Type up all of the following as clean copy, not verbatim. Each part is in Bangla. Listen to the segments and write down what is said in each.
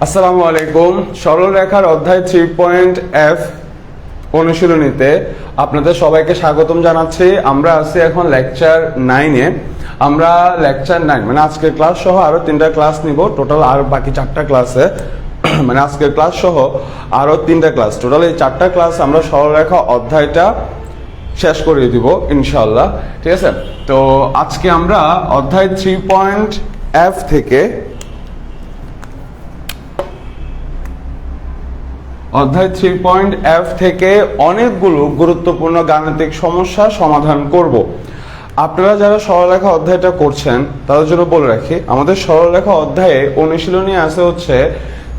আসসালামু আলাইকুম। সরল রেখার অধ্যায় 3.f অনুশীলনীতে আপনাদের সবাইকে স্বাগতম জানাচ্ছি। আমরা আছি এখন লেকচার 9-এ। আমরা লেকচার 9 মানে আজকের ক্লাস সহ আরো 3টা ক্লাস নিব। টোটাল আর বাকি 4টা ক্লাসে মানে আজকের ক্লাস সহ আরো 3টা ক্লাস, টোটাল এই 4টা ক্লাস আমরা সরল রেখা অধ্যায়টা শেষ করে দিব ইনশাআল্লাহ। ঠিক আছে, তো আজকে আমরা অধ্যায় 3.f থেকে অধ্যায় 3.f থেকে অনেকগুলো গুরুত্বপূর্ণ গাণিতিক সমস্যা সমাধান করব। আপনারা যারা সরলরেখা অধ্যায়টা করছেন তাদের জন্য বলে রাখি, আমাদের সরলরেখা অধ্যায়ে অনুশীলনী আছে হচ্ছে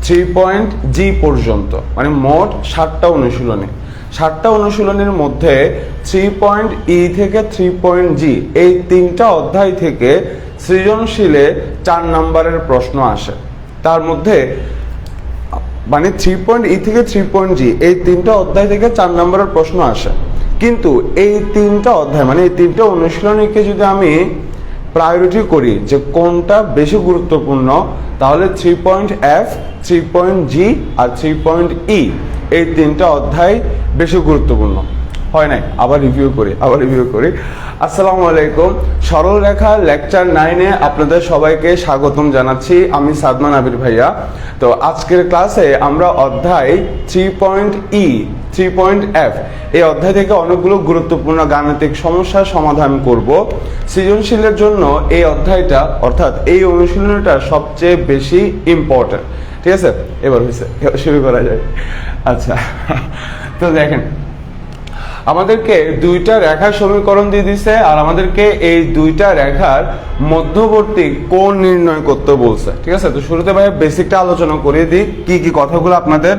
3.g পর্যন্ত, মানে মোট 7টা অনুশীলনী। 7টা অনুশীলনীর মধ্যে 3.e থেকে 3.g এই 3টা অধ্যায় থেকে সৃজনশীলে 4 নম্বরের প্রশ্ন আসে। তার মধ্যে মানে 3.e থেকে 3.g এই 3টা অধ্যায় থেকে 4 নম্বরের প্রশ্ন আসে। কিন্তু এই 3টা অধ্যায় মানে এই 3টা অনুশীলনীকে যদি আমি প্রায়োরিটি করি যে কোনটা বেশি গুরুত্বপূর্ণ, তাহলে 3.f, 3.g আর 3.e এই 3টা অধ্যায় বেশি গুরুত্বপূর্ণ। হয় নাই, আবার রিভিউ করি। আসসালামু আলাইকুম। সরল রেখা লেকচার 9-এ আপনাদের সবাইকে স্বাগতম জানাচ্ছি। আমি সাদমান আবির ভাইয়া। তো আজকের ক্লাসে আমরা অধ্যায় 3.e, 3.f এই অধ্যায় থেকে অনেকগুলো গুরুত্বপূর্ণ গাণিতিক সমস্যার সমাধান করব। সৃজনশীলের জন্য এই অধ্যায়টা অর্থাৎ এই অনুশীলনীটা সবচেয়ে বেশি ইম্পর্টেন্ট। ঠিক আছে, এবার হয়েছে, শুরু করা যায়। আচ্ছা, তো দেখেন, আমাদেরকে দুইটা রেখার সমীকরণ দিয়ে দিছে আর আমাদেরকে এই দুইটা রেখার মধ্যবর্তী কোণ নির্ণয় করতে বলছে। ঠিক আছে, তো শুরুতে ভাই বেসিকটা আলোচনা করিয়ে দিই, কি কি কথাগুলো আপনাদের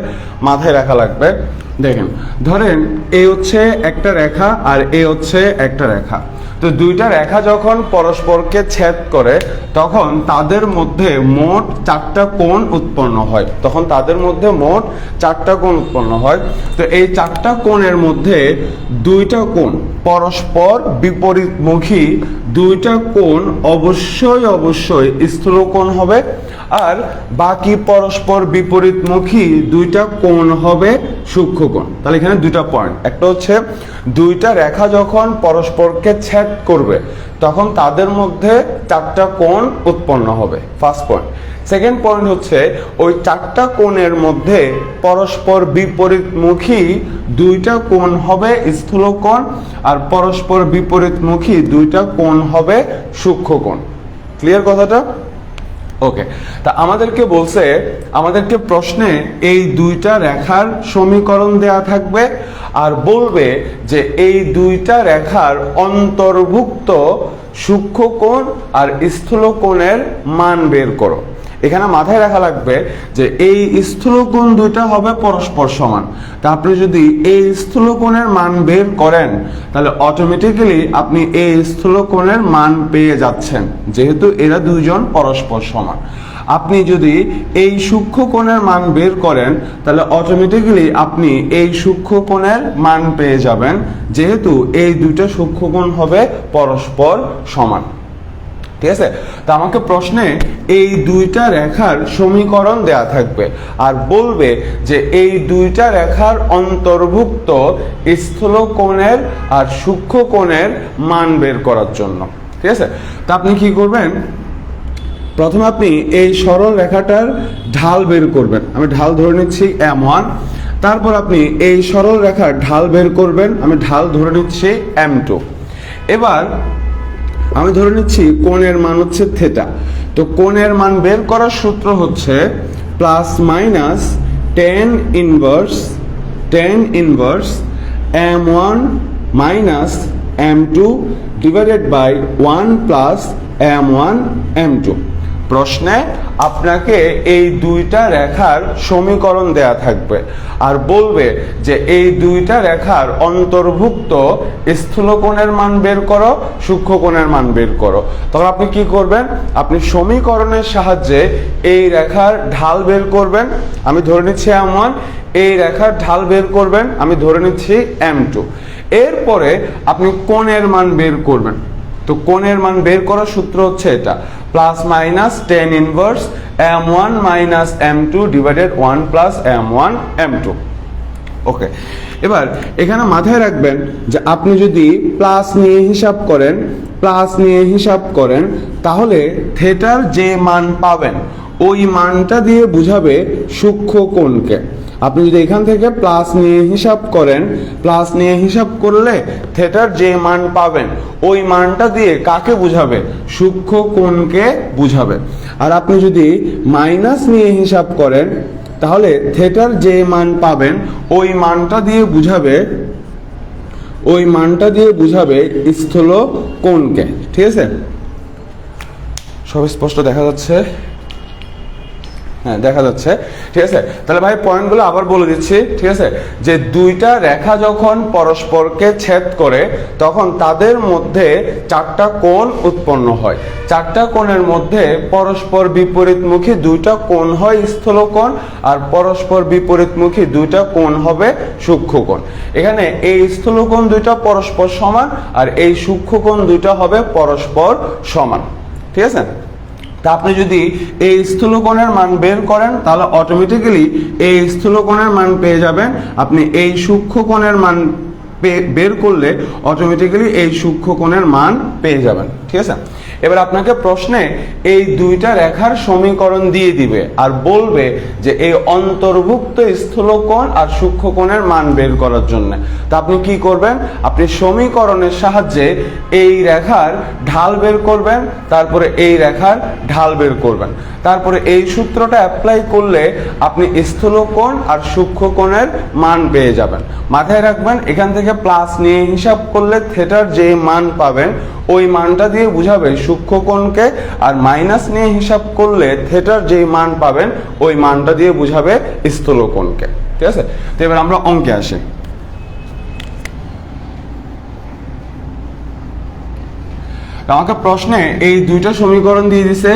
মাথায় রাখা লাগবে। দেখেন, ধরেন এই হচ্ছে একটা রেখা আর এই হচ্ছে একটা রেখা। তো দুইটা রেখা যখন পরস্পরকে ছেদ করে তখন তাদের মধ্যে মোট 4টা কোণ উৎপন্ন হয়। তো এই 4টা কোণের মধ্যে দুইটা কোণ পরস্পর বিপরীতমুখী, দুইটা কোণ অবশ্যই স্থূলকোণ হবে, আর বাকি পরস্পর বিপরীতমুখী দুইটা কোণ হবে সূক্ষ্মকোণ। তাহলে এখানে দুইটা পয়েন্ট, একটা হচ্ছে দুইটা রেখা যখন পরস্পরকে ছেদ করবে তখন তাদের মধ্যে 4টা কোণ উৎপন্ন হবে, ফার্স্ট পয়েন্ট। সেকেন্ড পয়েন্ট হচ্ছে ওই 4টা কোণের মধ্যে পরস্পর বিপরীতমুখী দুইটা কোণ হবে স্থূলকোণ, আর পরস্পর বিপরীতমুখী দুইটা কোণ হবে সূক্ষ্মকোণ। ক্লিয়ার কথাটা? ওকে, তা আমাদেরকে বলছে, আমাদেরকে প্রশ্নে এই দুইটা রেখার সমীকরণ দেয়া থাকবে আর বলবে যে এই দুইটা রেখার অন্তর্ভুক্ত সূক্ষ্মকোণ আর স্থূলকোণের মান বের করো। এখানে মাথায় রাখা লাগবে যে এই স্থূলকোণ দুইটা হবে পরস্পর সমান। তা আপনি যদি এই স্থূলকোণের মান বের করেন তাহলে অটোমেটিক্যালি আপনি এই স্থূলকোণের মান পেয়ে যাচ্ছেন, যেহেতু এরা দুইজন পরস্পর সমান। আপনি যদি এই সূক্ষ্মকোণের মান বের করেন তাহলে অটোমেটিক্যালি আপনি এই সূক্ষ্মকোণের মান পেয়ে যাবেন, যেহেতু এই দুইটা সূক্ষ্মকোণ হবে পরস্পর সমান। ঠিক আছে, তো আমাকে প্রশ্নে এই দুইটা রেখার সমীকরণ দেয়া থাকবে আর বলবে যে এই দুইটা রেখার অন্তর্ভুক্ত স্থূলকোণের আর সূক্ষ্মকোণের মান বের করার জন্য। ঠিক আছে, তো আপনি কি করবেন, প্রথমে আপনি এই সরল রেখাটার ঢাল বের করবেন। আমি ঢাল ধরে নিচ্ছি m1, তারপর আপনি এই সরল রেখার ঢাল বের করবেন। আমি ঢাল ধরে নিচ্ছি m2। এবার আমি ধরে নিচ্ছি কোণের মান হচ্ছে থিটা। তো কোণের মান বের করার সূত্র হচ্ছে plus minus tan inverse m1 minus m2 divided by 1 plus m1 m2। প্রশ্নে আপনাকে এই দুইটা রেখার সমীকরণ দেয়া থাকবে আর বলবে যে এই দুইটা রেখার অন্তর্ভুক্ত স্থূলকোণের মান বের করো, সূক্ষ্মকোণের মান বের করো। তখন আপনি কি করবেন, আপনি সমীকরণের সাহায্যে এই রেখার ঢাল বের করবেন। আমি ধরে নিচ্ছি m1, এই রেখার ঢাল বের করবেন। আমি ধরে নিচ্ছি m2। এরপরে আপনি কোণের মান বের করবেন। তো কোণের মান বের করার সূত্র হচ্ছে এটা, plus minus ten inverse m1 minus m2 divided 1 plus m1 m2। ওকে, এবার এখানে মাথায় রাখবেন যে আপনি যদি প্লাস নিয়ে হিসাব করেন তাহলে থিটার যে মান পাবেন ওই মানটা দিয়ে বুঝাবে সূক্ষ্ম কোণকে। আপনি যদি এখান থেকে প্লাস নিয়ে হিসাব করলে থিটার যে মান পাবেন ওই মানটা দিয়ে কাকে বুঝাবে? সূক্ষ্ম কোণকে বুঝাবে। আর আপনি যদি মাইনাস নিয়ে হিসাব করেন তাহলে থিটার যে মান পাবেন ওই মানটা দিয়ে বুঝাবে স্থূল কোণকে। ঠিক আছে, সব স্পষ্ট দেখা যাচ্ছে? হ্যাঁ, দেখা যাচ্ছে। ঠিক আছে, তাহলে ভাই পয়েন্টগুলো আবার বলে দিচ্ছি। ঠিক আছে, যে দুইটা রেখা যখন পরস্পরকে ছেদ করে তখন তাদের মধ্যে চারটা কোণ উৎপন্ন হয়। চারটা কোণের মধ্যে পরস্পর বিপরীতমুখী দুইটা কোণ হয় স্থূলকোণ, আর পরস্পর বিপরীতমুখী দুইটা কোণ হবে সূক্ষ্মকোণ। এখানে এই স্থূলকোণ দুইটা পরস্পর সমান আর এই সূক্ষ্মকোণ দুইটা হবে পরস্পর সমান। ঠিক আছে, তা আপনি যদি এই স্থূলকোণের মান বের করেন তাহলে অটোমেটিক্যালি এই স্থূলকোণের মান পেয়ে যাবেন। আপনি এই সূক্ষ্মকোণের মান বের করলে অটোমেটিক্যালি এই সূক্ষ্মকোণের মান পেয়ে যাবেন। ঠিক আছে, এবার আপনাকে প্রশ্নে এই দুইটা রেখার সমীকরণ দিয়ে দিবে আর বলবে যে এই অন্তর্ভুক্ত স্থূলকোণ আর সূক্ষ্মকোণের মান বের করার জন্য। তা আপনি কি করবেন? আপনি সমীকরণের সাহায্যে এই রেখার ঢাল বের করবেন, তারপরে এই রেখার ঢাল বের করবেন, তারপরে এই সূত্রটা অ্যাপ্লাই করলে আপনি স্থূলকোণ আর সূক্ষ্মকোণের মান পেয়ে যাবেন। মাথায় রাখবেন, এখান থেকে প্লাস নিয়ে হিসাব করলে থিটার যে মান পাবেন ওই মানটা দিয়ে বুঝাবে সূক্ষ্মকোণকে, আর মাইনাস নিয়ে হিসাব করলে থিটার যে মান পাবেন ওই মানটা দিয়ে বুঝাবে স্থূলকোণকে। ঠিক আছে, তো এবার আমরা অঙ্কে আসি। আমাকে প্রশ্নে এই দুইটা সমীকরণ দিয়ে দিছে,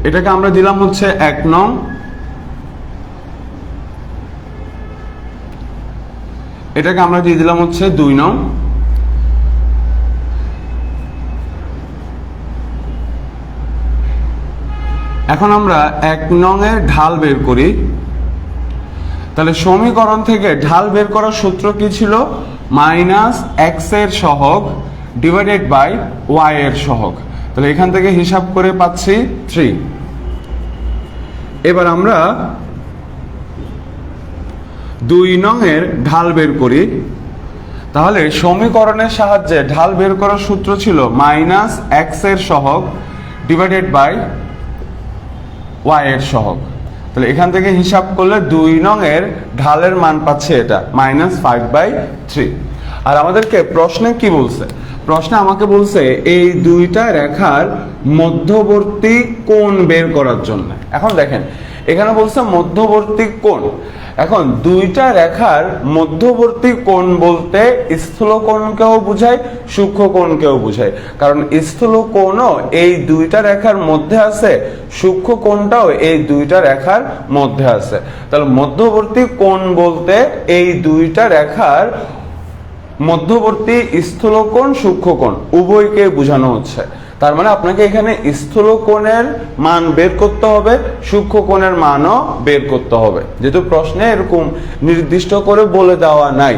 এটাকে আমরা দিলাম হচ্ছে 1 নং, এটাকে আমরা দিয়ে দিলাম হচ্ছে 2 নং। এখন আমরা 1 নং এর ঢাল বের করি। তাহলে সমীকরণ থেকে ঢাল বের করার সূত্র কি ছিল? মাইনাস এক্স এর সহগ ডিভাইডেড বাই ওয়াই এর সহগ। তাহলে এখান থেকে হিসাব করে পাচ্ছি 3। এবার আমরা 2 নং এর ঢাল বের করি। তাহলে সমীকরণের সাহায্যে ঢাল বের করার সূত্র ছিল মাইনাস এক্স এর সহগ ডিভাইডেড বাই ওয়াই এর সহগ। তাহলে এখান থেকে হিসাব করলে 2 নং এর ঢালের মান পাচ্ছে এটা -5/3। আর আমাদেরকে প্রশ্নে কি বলছে? প্রশ্নে আমাকে বলছে এই দুইটা রেখার মধ্যবর্তী কোণ বের করার জন্য। এখন দেখেন, এখানে বলছে মধ্যবর্তী কোণ। এখন দুইটা রেখার মধ্যবর্তী কোণ বলতে স্থূলকোণকেও বোঝায় সূক্ষ্মকোণকেও বোঝায়, কারণ স্থূলকোণও এই দুইটা রেখার মধ্যে আছে, সূক্ষ্মকোণটাও এই দুইটা রেখার মধ্যে আছে। তাহলে মধ্যবর্তী কোণ বলতে এই দুইটা রেখার মধ্যবর্তী স্থূলকোণ সূক্ষ্মকোণ উভয়কে বোঝানো হচ্ছে। তার মানে আপনাকে এখানে স্থূলকোণের মান বের করতে হবে, সূক্ষ্মকোণের মানও বের করতে হবে। যেহেতু প্রশ্নে এরকম নির্দিষ্ট করে বলে দেওয়া নাই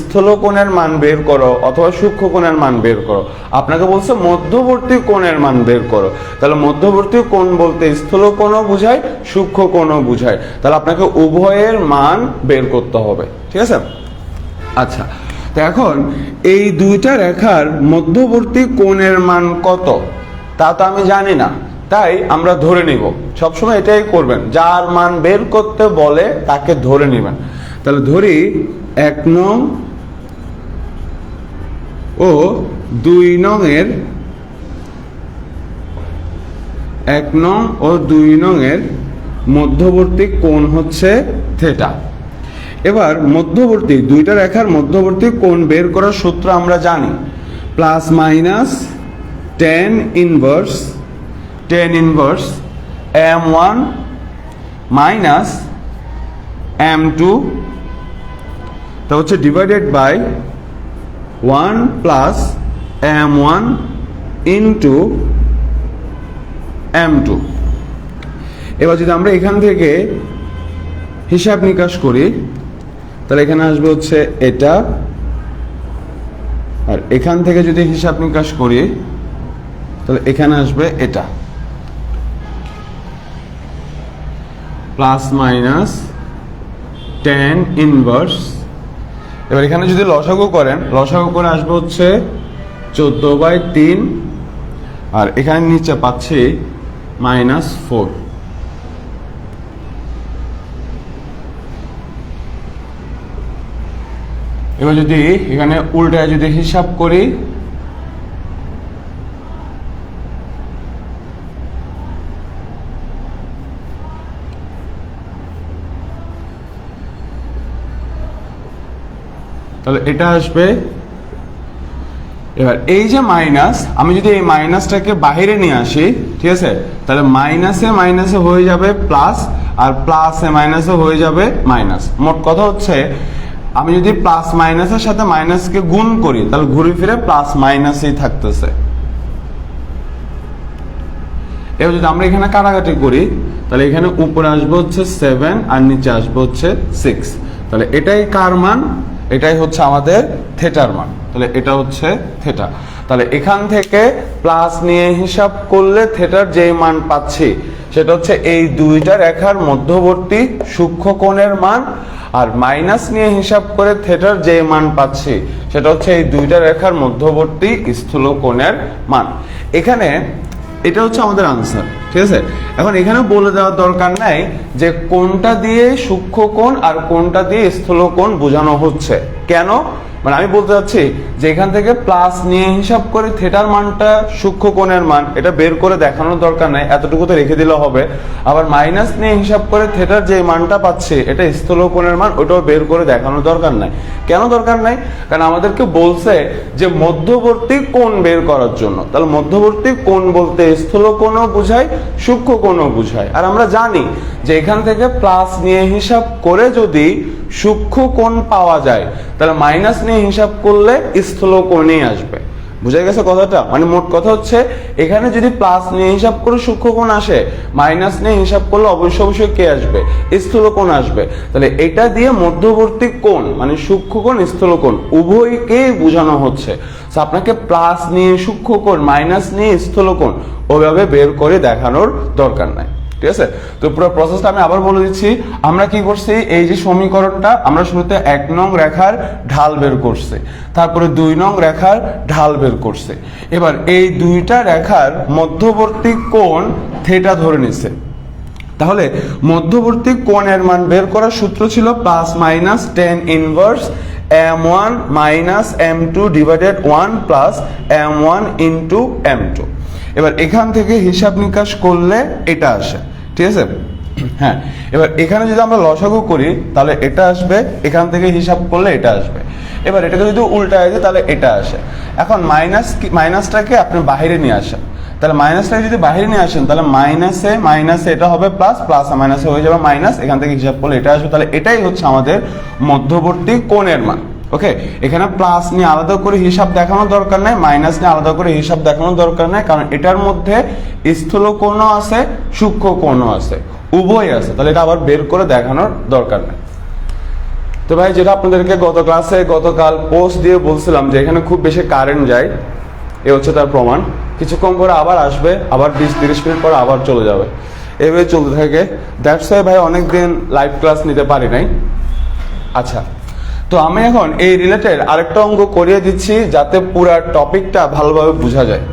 স্থূলকোণের মান বের করো অথবা সূক্ষ্মকোণের মান বের করো, আপনাকে বলছে মধ্যবর্তী কোণের মান বের করো। তাহলে মধ্যবর্তী কোণ বলতে স্থূলকোণও বোঝায় সূক্ষ্মকোণও বোঝায়। তাহলে আপনাকে উভয়ের মান বের করতে হবে। ঠিক আছে, আচ্ছা, তো এখন এই দুইটা রেখার মধ্যবর্তী কোণের মান কত তা তো আমি জানি না, তাই আমরা ধরে নিব। সবসময় এটাই করবেন, যার মান বের করতে বলে তাকে ধরে নেবেন। তাহলে ধরি 1 নং ও 2 নং এর 1 নং ও 2 নং এর মধ্যবর্তী কোণ হচ্ছে থিটা। এবার মধ্যবর্তী দুইটা রেখার মধ্যবর্তী কোণ বের করার সূত্র আমরা জানি, plus minus tan inverse m1 minus m2 তা হচ্ছে divided by 1 plus m1 into m2। এবার যদি আমরা এখান থেকে হিসাব নিকাশ করি তাহলে এখানে আসবে হচ্ছে এটা, আর এখান থেকে যদি হিসাব নিকাশ করি তাহলে এখানে আসবে এটা, প্লাস মাইনাস tan ইনভার্স। এবার এখানে যদি লসাগু করেন, লসাগু করে আসবে হচ্ছে 14/3, আর এখানে নিচে পাচ্ছি -4। এবার যদি এখানে উল্টায় যদি হিসাব করি তাহলে এটা আসবে। এবার এই যে মাইনাস, আমি যদি এই মাইনাসটাকে বাইরে নিয়ে আসি, ঠিক আছে, তাহলে মাইনাসে মাইনাসে হয়ে যাবে প্লাস, আর প্লাসে মাইনাসে হয়ে যাবে মাইনাস। মোট কথা হচ্ছে আমি যদি প্লাস মাইনাসের সাথে মাইনাসকে গুণ করি তাহলে ঘুরে ফিরে প্লাস মাইনাসই থাকতেছে। এবার যদি আমরা এখানে কাটাকাটি করি তাহলে এখানে উপরে আসবে হচ্ছে 7 আর নিচে আসবে হচ্ছে 6। তাহলে এটাই কার মান? এটাই হচ্ছে আমাদের থেটার মান। তাহলে এটা হচ্ছে থেটা। তাহলে এখান থেকে প্লাস নিয়ে হিসাব করলে থেটার যে মান পাচ্ছি সেটা হচ্ছে এই দুইটা রেখার মধ্যবর্তী সূক্ষ্ম কোণের মান, আর মাইনাস নিয়ে হিসাব করে থেটার যে মান পাচ্ছি সেটা হচ্ছে এই দুইটা রেখার মধ্যবর্তী স্থূল কোণের মান। এখানে এটা হচ্ছে আমাদের আনসার, ঠিক আছে। এখন এখানে বলে দেওয়ার দরকার নাই যে কোনটা দিয়ে সূক্ষ্ম কোণ আর কোনটা দিয়ে স্থূল কোণ বোঝানো হচ্ছে। কেন? মানে আমি বলতে চাচ্ছি যে এখান থেকে প্লাস নিয়ে হিসাব করে থেটার মানটা সূক্ষ্ম কোণের মান, এটা বের করে দেখানোর দরকার নাই, এতটুকু তো রেখে দিলে হবে। আবার মাইনাস নিয়ে হিসাব করে থেটার যে মানটা পাচ্ছে এটা স্থূল কোণের মান, ওটাও বের করে দেখানোর দরকার নাই। কেন দরকার নাই? কারণ আমাদেরকে বলছে যে মধ্যবর্তী কোণ বের করার জন্য। তাহলে মধ্যবর্তী কোণ বলতে স্থূল কোণও বোঝায়, সূক্ষ্ম কোণও বোঝায়। আর আমরা জানি যে এখান থেকে প্লাস নিয়ে হিসাব করে যদি সূক্ষ্ম কোণ পাওয়া যায় তাহলে মাইনাস নিয়ে হিসাব করলে স্থূল কোণই আসবে। বুঝা গেছে কথাটা? মানে মোট কথা হচ্ছে এখানে যদি প্লাস নিয়ে হিসাব করে সূক্ষ্ম কোণ আসে, মাইনাস নিয়ে হিসাব করলে অবশ্যই কে আসবে? স্থূল কোণ আসবে। তাহলে এটা দিয়ে মধ্যবর্তী কোণ মানে সূক্ষ্ম কোণ স্থূল কোণ উভয়কেই বোঝানো হচ্ছে। আপনাকে প্লাস নিয়ে সূক্ষ্ম কোণ, মাইনাস নিয়ে স্থূল কোণ ওইভাবে বের করে দেখানোর দরকার নাই, ঠিক আছে। তো পুরো প্রসেসটা আমি আবার বলে দিচ্ছি। আমরা কি করছি, এই যে সমীকরণটা আমরা শুরুতে 1 নং রেখার ঢাল বের করছি, তারপরে 2 নং রেখার ঢাল বের করছে। এবার এই দুইটা রেখার মধ্যবর্তী কোণ থেটা ধরে নিছে। তাহলে মধ্যবর্তী কোণের মান বের করার সূত্র ছিল plus minus tan inverse m1 minus m2 divided 1 plus m1 into m2। এবার এখান থেকে হিসাব নিকাশ করলে এটা আসে, ঠিক আছে। হ্যাঁ, এবার এখানে যদি আমরা লসাগু করি তাহলে এটা আসবে, এখান থেকে হিসাব করলে এটা আসবে। এবার এটাকে যদি উল্টায় দিই তাহলে এটা আসে। এখন মাইনাসটাকে আপনি বাইরে নিয়ে আসেন, তাহলে মাইনাসটাকে যদি বাইরে নিয়ে আসেন তাহলে মাইনাসে মাইনাসে এটা হবে প্লাস, প্লাসে মাইনাসে হয়ে যাবে মাইনাস, এখান থেকে হিসাব করলে এটা আসবে। তাহলে এটাই হচ্ছে আমাদের মধ্যবর্তী কোণের মান। ওকে, এখানে প্লাস নিয়ে আলাদা করে হিসাব দেখানোর দরকার নাই, মাইনাস নিয়ে আলাদা করে হিসাব দেখানোর দরকার নাই, কারণ এটার মধ্যে স্থূল কোণও আছে, সূক্ষ্ম কোণও আছে, উভয় আছে। তাহলে এটা আবার বের করে দেখানোর দরকার নাই। তো ভাই, যেটা আপনাদেরকে গতকাল পোস্ট দিয়ে বলছিলাম যে এখানে খুব বেশি কারেন্ট যায়, এ হচ্ছে তার প্রমাণ। কিছুক্ষণ পরে আবার আসবে, আবার 20-30 মিনিট পরে আবার চলে যাবে, এভাবে চলতে থাকে। দ্যাটস ওয়াই ভাই অনেকদিন লাইভ ক্লাস নিতে পারি নাই। আচ্ছা, তো আমি এখন এই রিলেটেড আরেকটা অঙ্ক করিয়ে দিচ্ছি যাতে পুরো টপিকটা ভালোভাবে বোঝা যায়।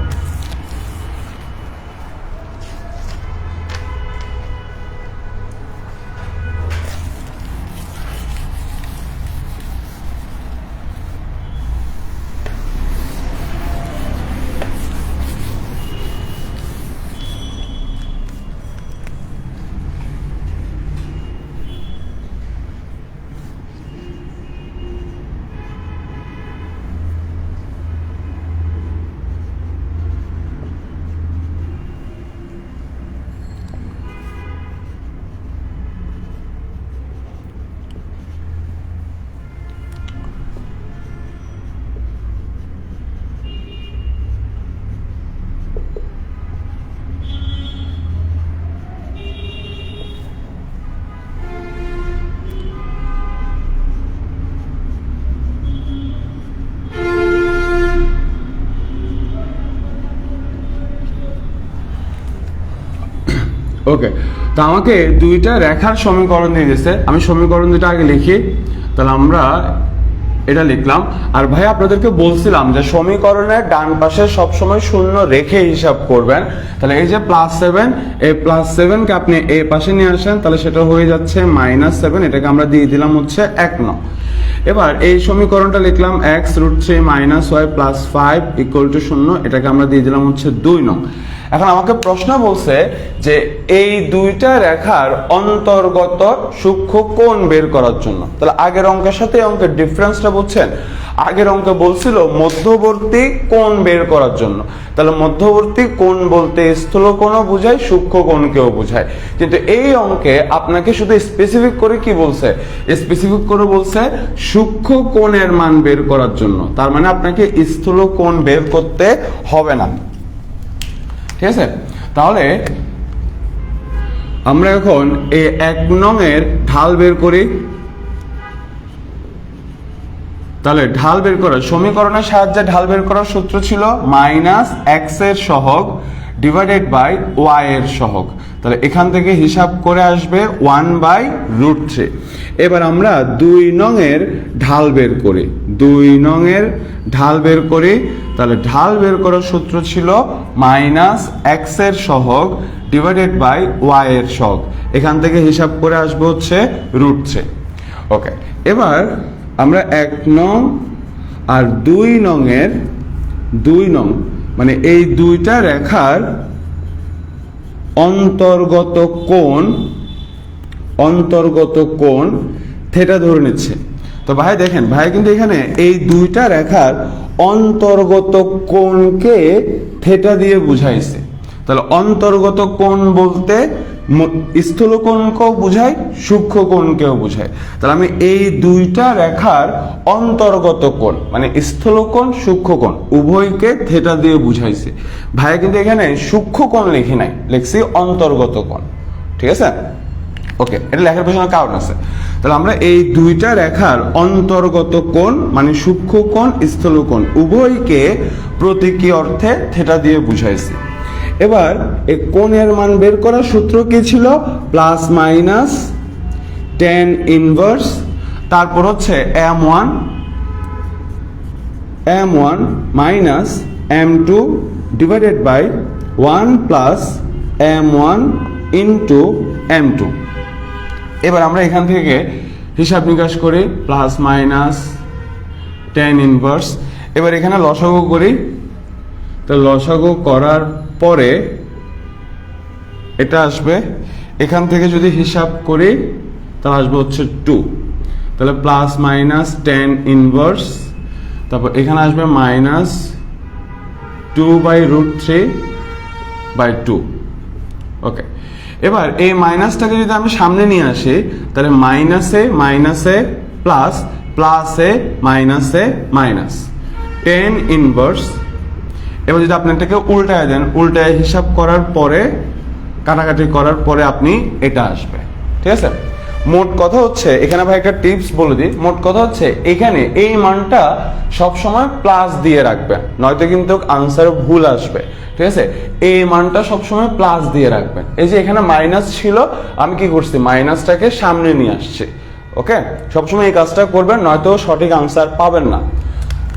ওকে, তো আমাকে দুইটা রেখার সমীকরণ দিয়ে দিয়েছে, আমি সমীকরণ দুটো আগে লিখি। তাহলে আমরা এটা লিখলাম। আর ভাই আপনাদেরকে বলছিলাম যে সমীকরণের ডান পাশে সবসময় শূন্য রেখে হিসাব করবেন। তাহলে এই যে +7, এই +7 কে আপনি এই পাশে নিয়ে আসেন, তাহলে সেটা হয়ে যাচ্ছে -7, এটাকে আমরা দিয়ে দিলাম হচ্ছে 1 নং। এবার এই সমীকরণটা লিখলাম x√3 - y + 5 = 0, এটাকে আমরা দিয়ে দিলাম হচ্ছে 2 নং। এখন আমাকে প্রশ্ন বলছে যে এই দুইটা রেখার অন্তর্গত সূক্ষ্ম কোণ বের করার জন্য। তাহলে আগের অঙ্কের সাথে অঙ্কের ডিফারেন্সটা বুঝছেন? আগের অঙ্কে বলছিল মধ্যবর্তী কোণ বের করার জন্য। তাহলে মধ্যবর্তী কোণ বলতে স্থূলকোণও বোঝায়, সূক্ষ্ম কোণকেও বোঝায়। কিন্তু এই অঙ্কে আপনাকে শুধু স্পেসিফিক করে কি বলছে? স্পেসিফিক করে বলছে সূক্ষ্ম কোণের মান বের করার জন্য। তার মানে আপনাকে স্থূল কোণ বের করতে হবে না। ঠিক আছে, তাহলে আমরা এখন এই 1 নং এর ঢাল বের করি। তাহলে ঢাল বের করার সমীকরণের সাহায্যে ঢাল বের করার সূত্র ছিল -x এর সহগ / y এর সহগ। তাহলে এখান থেকে হিসাব করে আসবে 1/√3। এবার আমরা 2 নং এর ঢাল বের করি। 2 নং এর ঢাল বের করি। তাহলে ঢাল বের করার সূত্র ছিল -x এর সহগ / y এর সহগ। এখান থেকে হিসাব করে আসবে হচ্ছে √3। ওকে, এবার আমরা 1 নং আর 2 নং এর 2 নং মানে এই দুইটা রেখার অন্তর্গত কোণ থিটা ধরে নিচ্ছে। তো ভাই দেখেন, ভাই কিন্তু এখানে এই দুইটা রেখার অন্তর্গত কোণকে থিটা দিয়ে বুঝাইছে। তাহলে অন্তর্গত কোণ বলতে স্থূল কোণকেও বোঝায়, সূক্ষ্ম কোণকেও বোঝায়। তাহলে আমি এই দুইটা রেখার অন্তর্গত কোণ মানে স্থূল কোণ, সূক্ষ্ম কোণ উভয়কে থিটা দিয়ে বুঝাইছে। ভাই কিন্তু এখানে সূক্ষ্ম কোণ লিখি নাই, লিখছি অন্তর্গত কোণ। ঠিক আছে, ওকে, এটা লেখার পেছনে কারণ আছে। তাহলে আমরা এই দুইটা রেখার অন্তর্গত কোণ মানে সূক্ষ্ম কোণ, স্থূল কোণ উভয়কে প্রতীকী অর্থে থিটা দিয়ে বুঝাইছি। এবার এই কোণের মান বের করার সূত্র কি ছিল? +-tan ইনভার্স, তারপর হচ্ছে m1 - m2 / 1 + m1 * m2। এবার আমরা এখান থেকে হিসাব নিকাশ করি +-tan ইনভার্স। এবার এখানে লসাগু করি। তো লসাগু করার পরে এটা আসবে, এখান থেকে যদি হিসাব করি তাহলে আসবে হচ্ছে 2। তাহলে +-tan ইনভার্স, তারপর এখানে আসবে -2/√3/2। ওকে, এবার এই মাইনাসটাকে যদি আমি সামনে নিয়ে আসি তাহলে মাইনাসে প্লাস, প্লাসে মাইনাস tan ইনভার্স। এবার যদি আপনি এটাকে উল্টায় দেন, উল্টায় হিসাব করার পরে কাটাকাটি করার পরে আপনি এটা আসবে। ঠিক আছে, মোট কথা হচ্ছে এখানে ভাই একটা টিপস বলে দিই। মোট কথা হচ্ছে এখানে এই মানটা সবসময় প্লাস দিয়ে রাখবেন, নয়তো কিন্তু আনসারে ভুল আসবে। ঠিক আছে, এই মানটা সবসময় প্লাস দিয়ে রাখবেন। এই যে এখানে মাইনাস ছিল, আমি কি করছি মাইনাসটাকে সামনে নিয়ে আসছি। ওকে, সবসময় এই কাজটা করবেন, নয়তো সঠিক আনসার পাবেন না।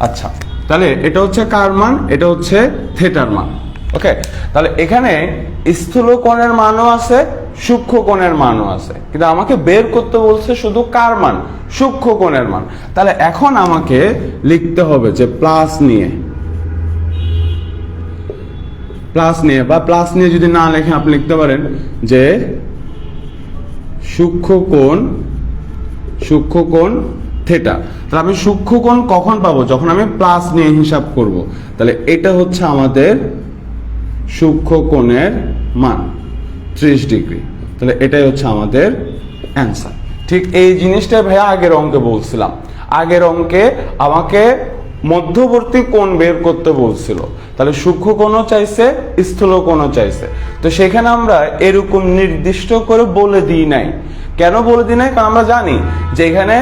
আচ্ছা, তাহলে এটা হচ্ছে কার মান? এটা হচ্ছে থিটার মান। ওকে, তাহলে এখানে স্থূল কোণের মানও আছে, সূক্ষ্ম কোণের মানও আছে, কিন্তু আমাকে বের করতে বলছে শুধু কার মান? সূক্ষ্ম কোণের মান। তাহলে এখন আমাকে লিখতে হবে যে প্লাস নিয়ে বা প্লাস নিয়ে যদি না লেখেন আপনি লিখতে পারেন যে সূক্ষ্ম কোণ থিটা। তাহলে আমি সূক্ষ্ম কোণ কখন পাবো? যখন আমি প্লাস নিয়ে হিসাব করব। তাহলে এটা হচ্ছে আমাদের সূক্ষ্ম কোণের মান 30 ডিগ্রি। তাহলে এটাই হচ্ছে আমাদের অ্যান্সার। ঠিক এই জিনিসটা ভাইয়া আগের অঙ্কে বলছিলাম। আগের অঙ্কে আমাকে মধ্যবর্তী কোণ বের করতে বলছিল, তাহলে সূক্ষ্ম কোণও চাইছে, স্থূল কোণও চাইছে। তো সেখানে আমরা এরকম নির্দিষ্ট করে বলে দিই নাই। কেন বলে দিই নাই? কারণ আমরা জানি যে এখানে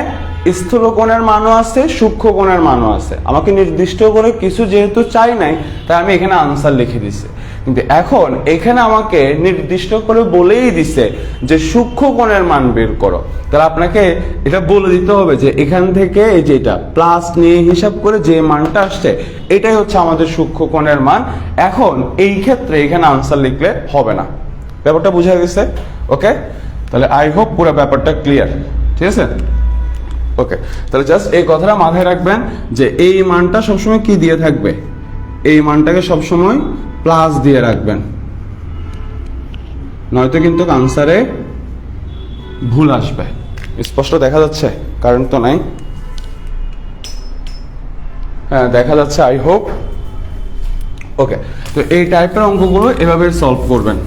স্থূলকোণের মানও আছে, সূক্ষ্মকোণের মানও আছে। আমাকে নির্দিষ্ট করে কিছু যেহেতু চাই নাই, তাই আমি এখানে আনসার লিখে দিছি। কিন্তু এখন এখানে আমাকে নির্দিষ্ট করে বলেই দিছে যে সূক্ষ্মকোণের মান বের করো, তাহলে আপনাকে এটা বলে দিতে হবে যে এখান থেকে এই যেটা প্লাস নিয়ে হিসাব করে যে মানটা আসছে এটাই হচ্ছে আমাদের সূক্ষ্মকোণের মান। এখন এই ক্ষেত্রে এখানে আনসার লিখলে হবে না। ব্যাপারটা বোঝা গেছে? ওকে, তাহলে আই হোপ পুরো ব্যাপারটা ক্লিয়ার। ঠিক আছে, ওকে। তাহলে জাস্ট এই কথাটা মাথায় রাখবেন যে এই মানটা সবসময় কি দিয়ে থাকবে, এই মানটাকে সবসময় প্লাস দিয়ে রাখবেন, নয়তো কিন্তু আনসারে ভুল আসবে। স্পষ্ট দেখা যাচ্ছে? কারেন্ট তো নাই। হ্যাঁ দেখা যাচ্ছে, আই হোপ। ওকে, তো এই টাইপের অঙ্কগুলো এভাবে সলভ করবেন।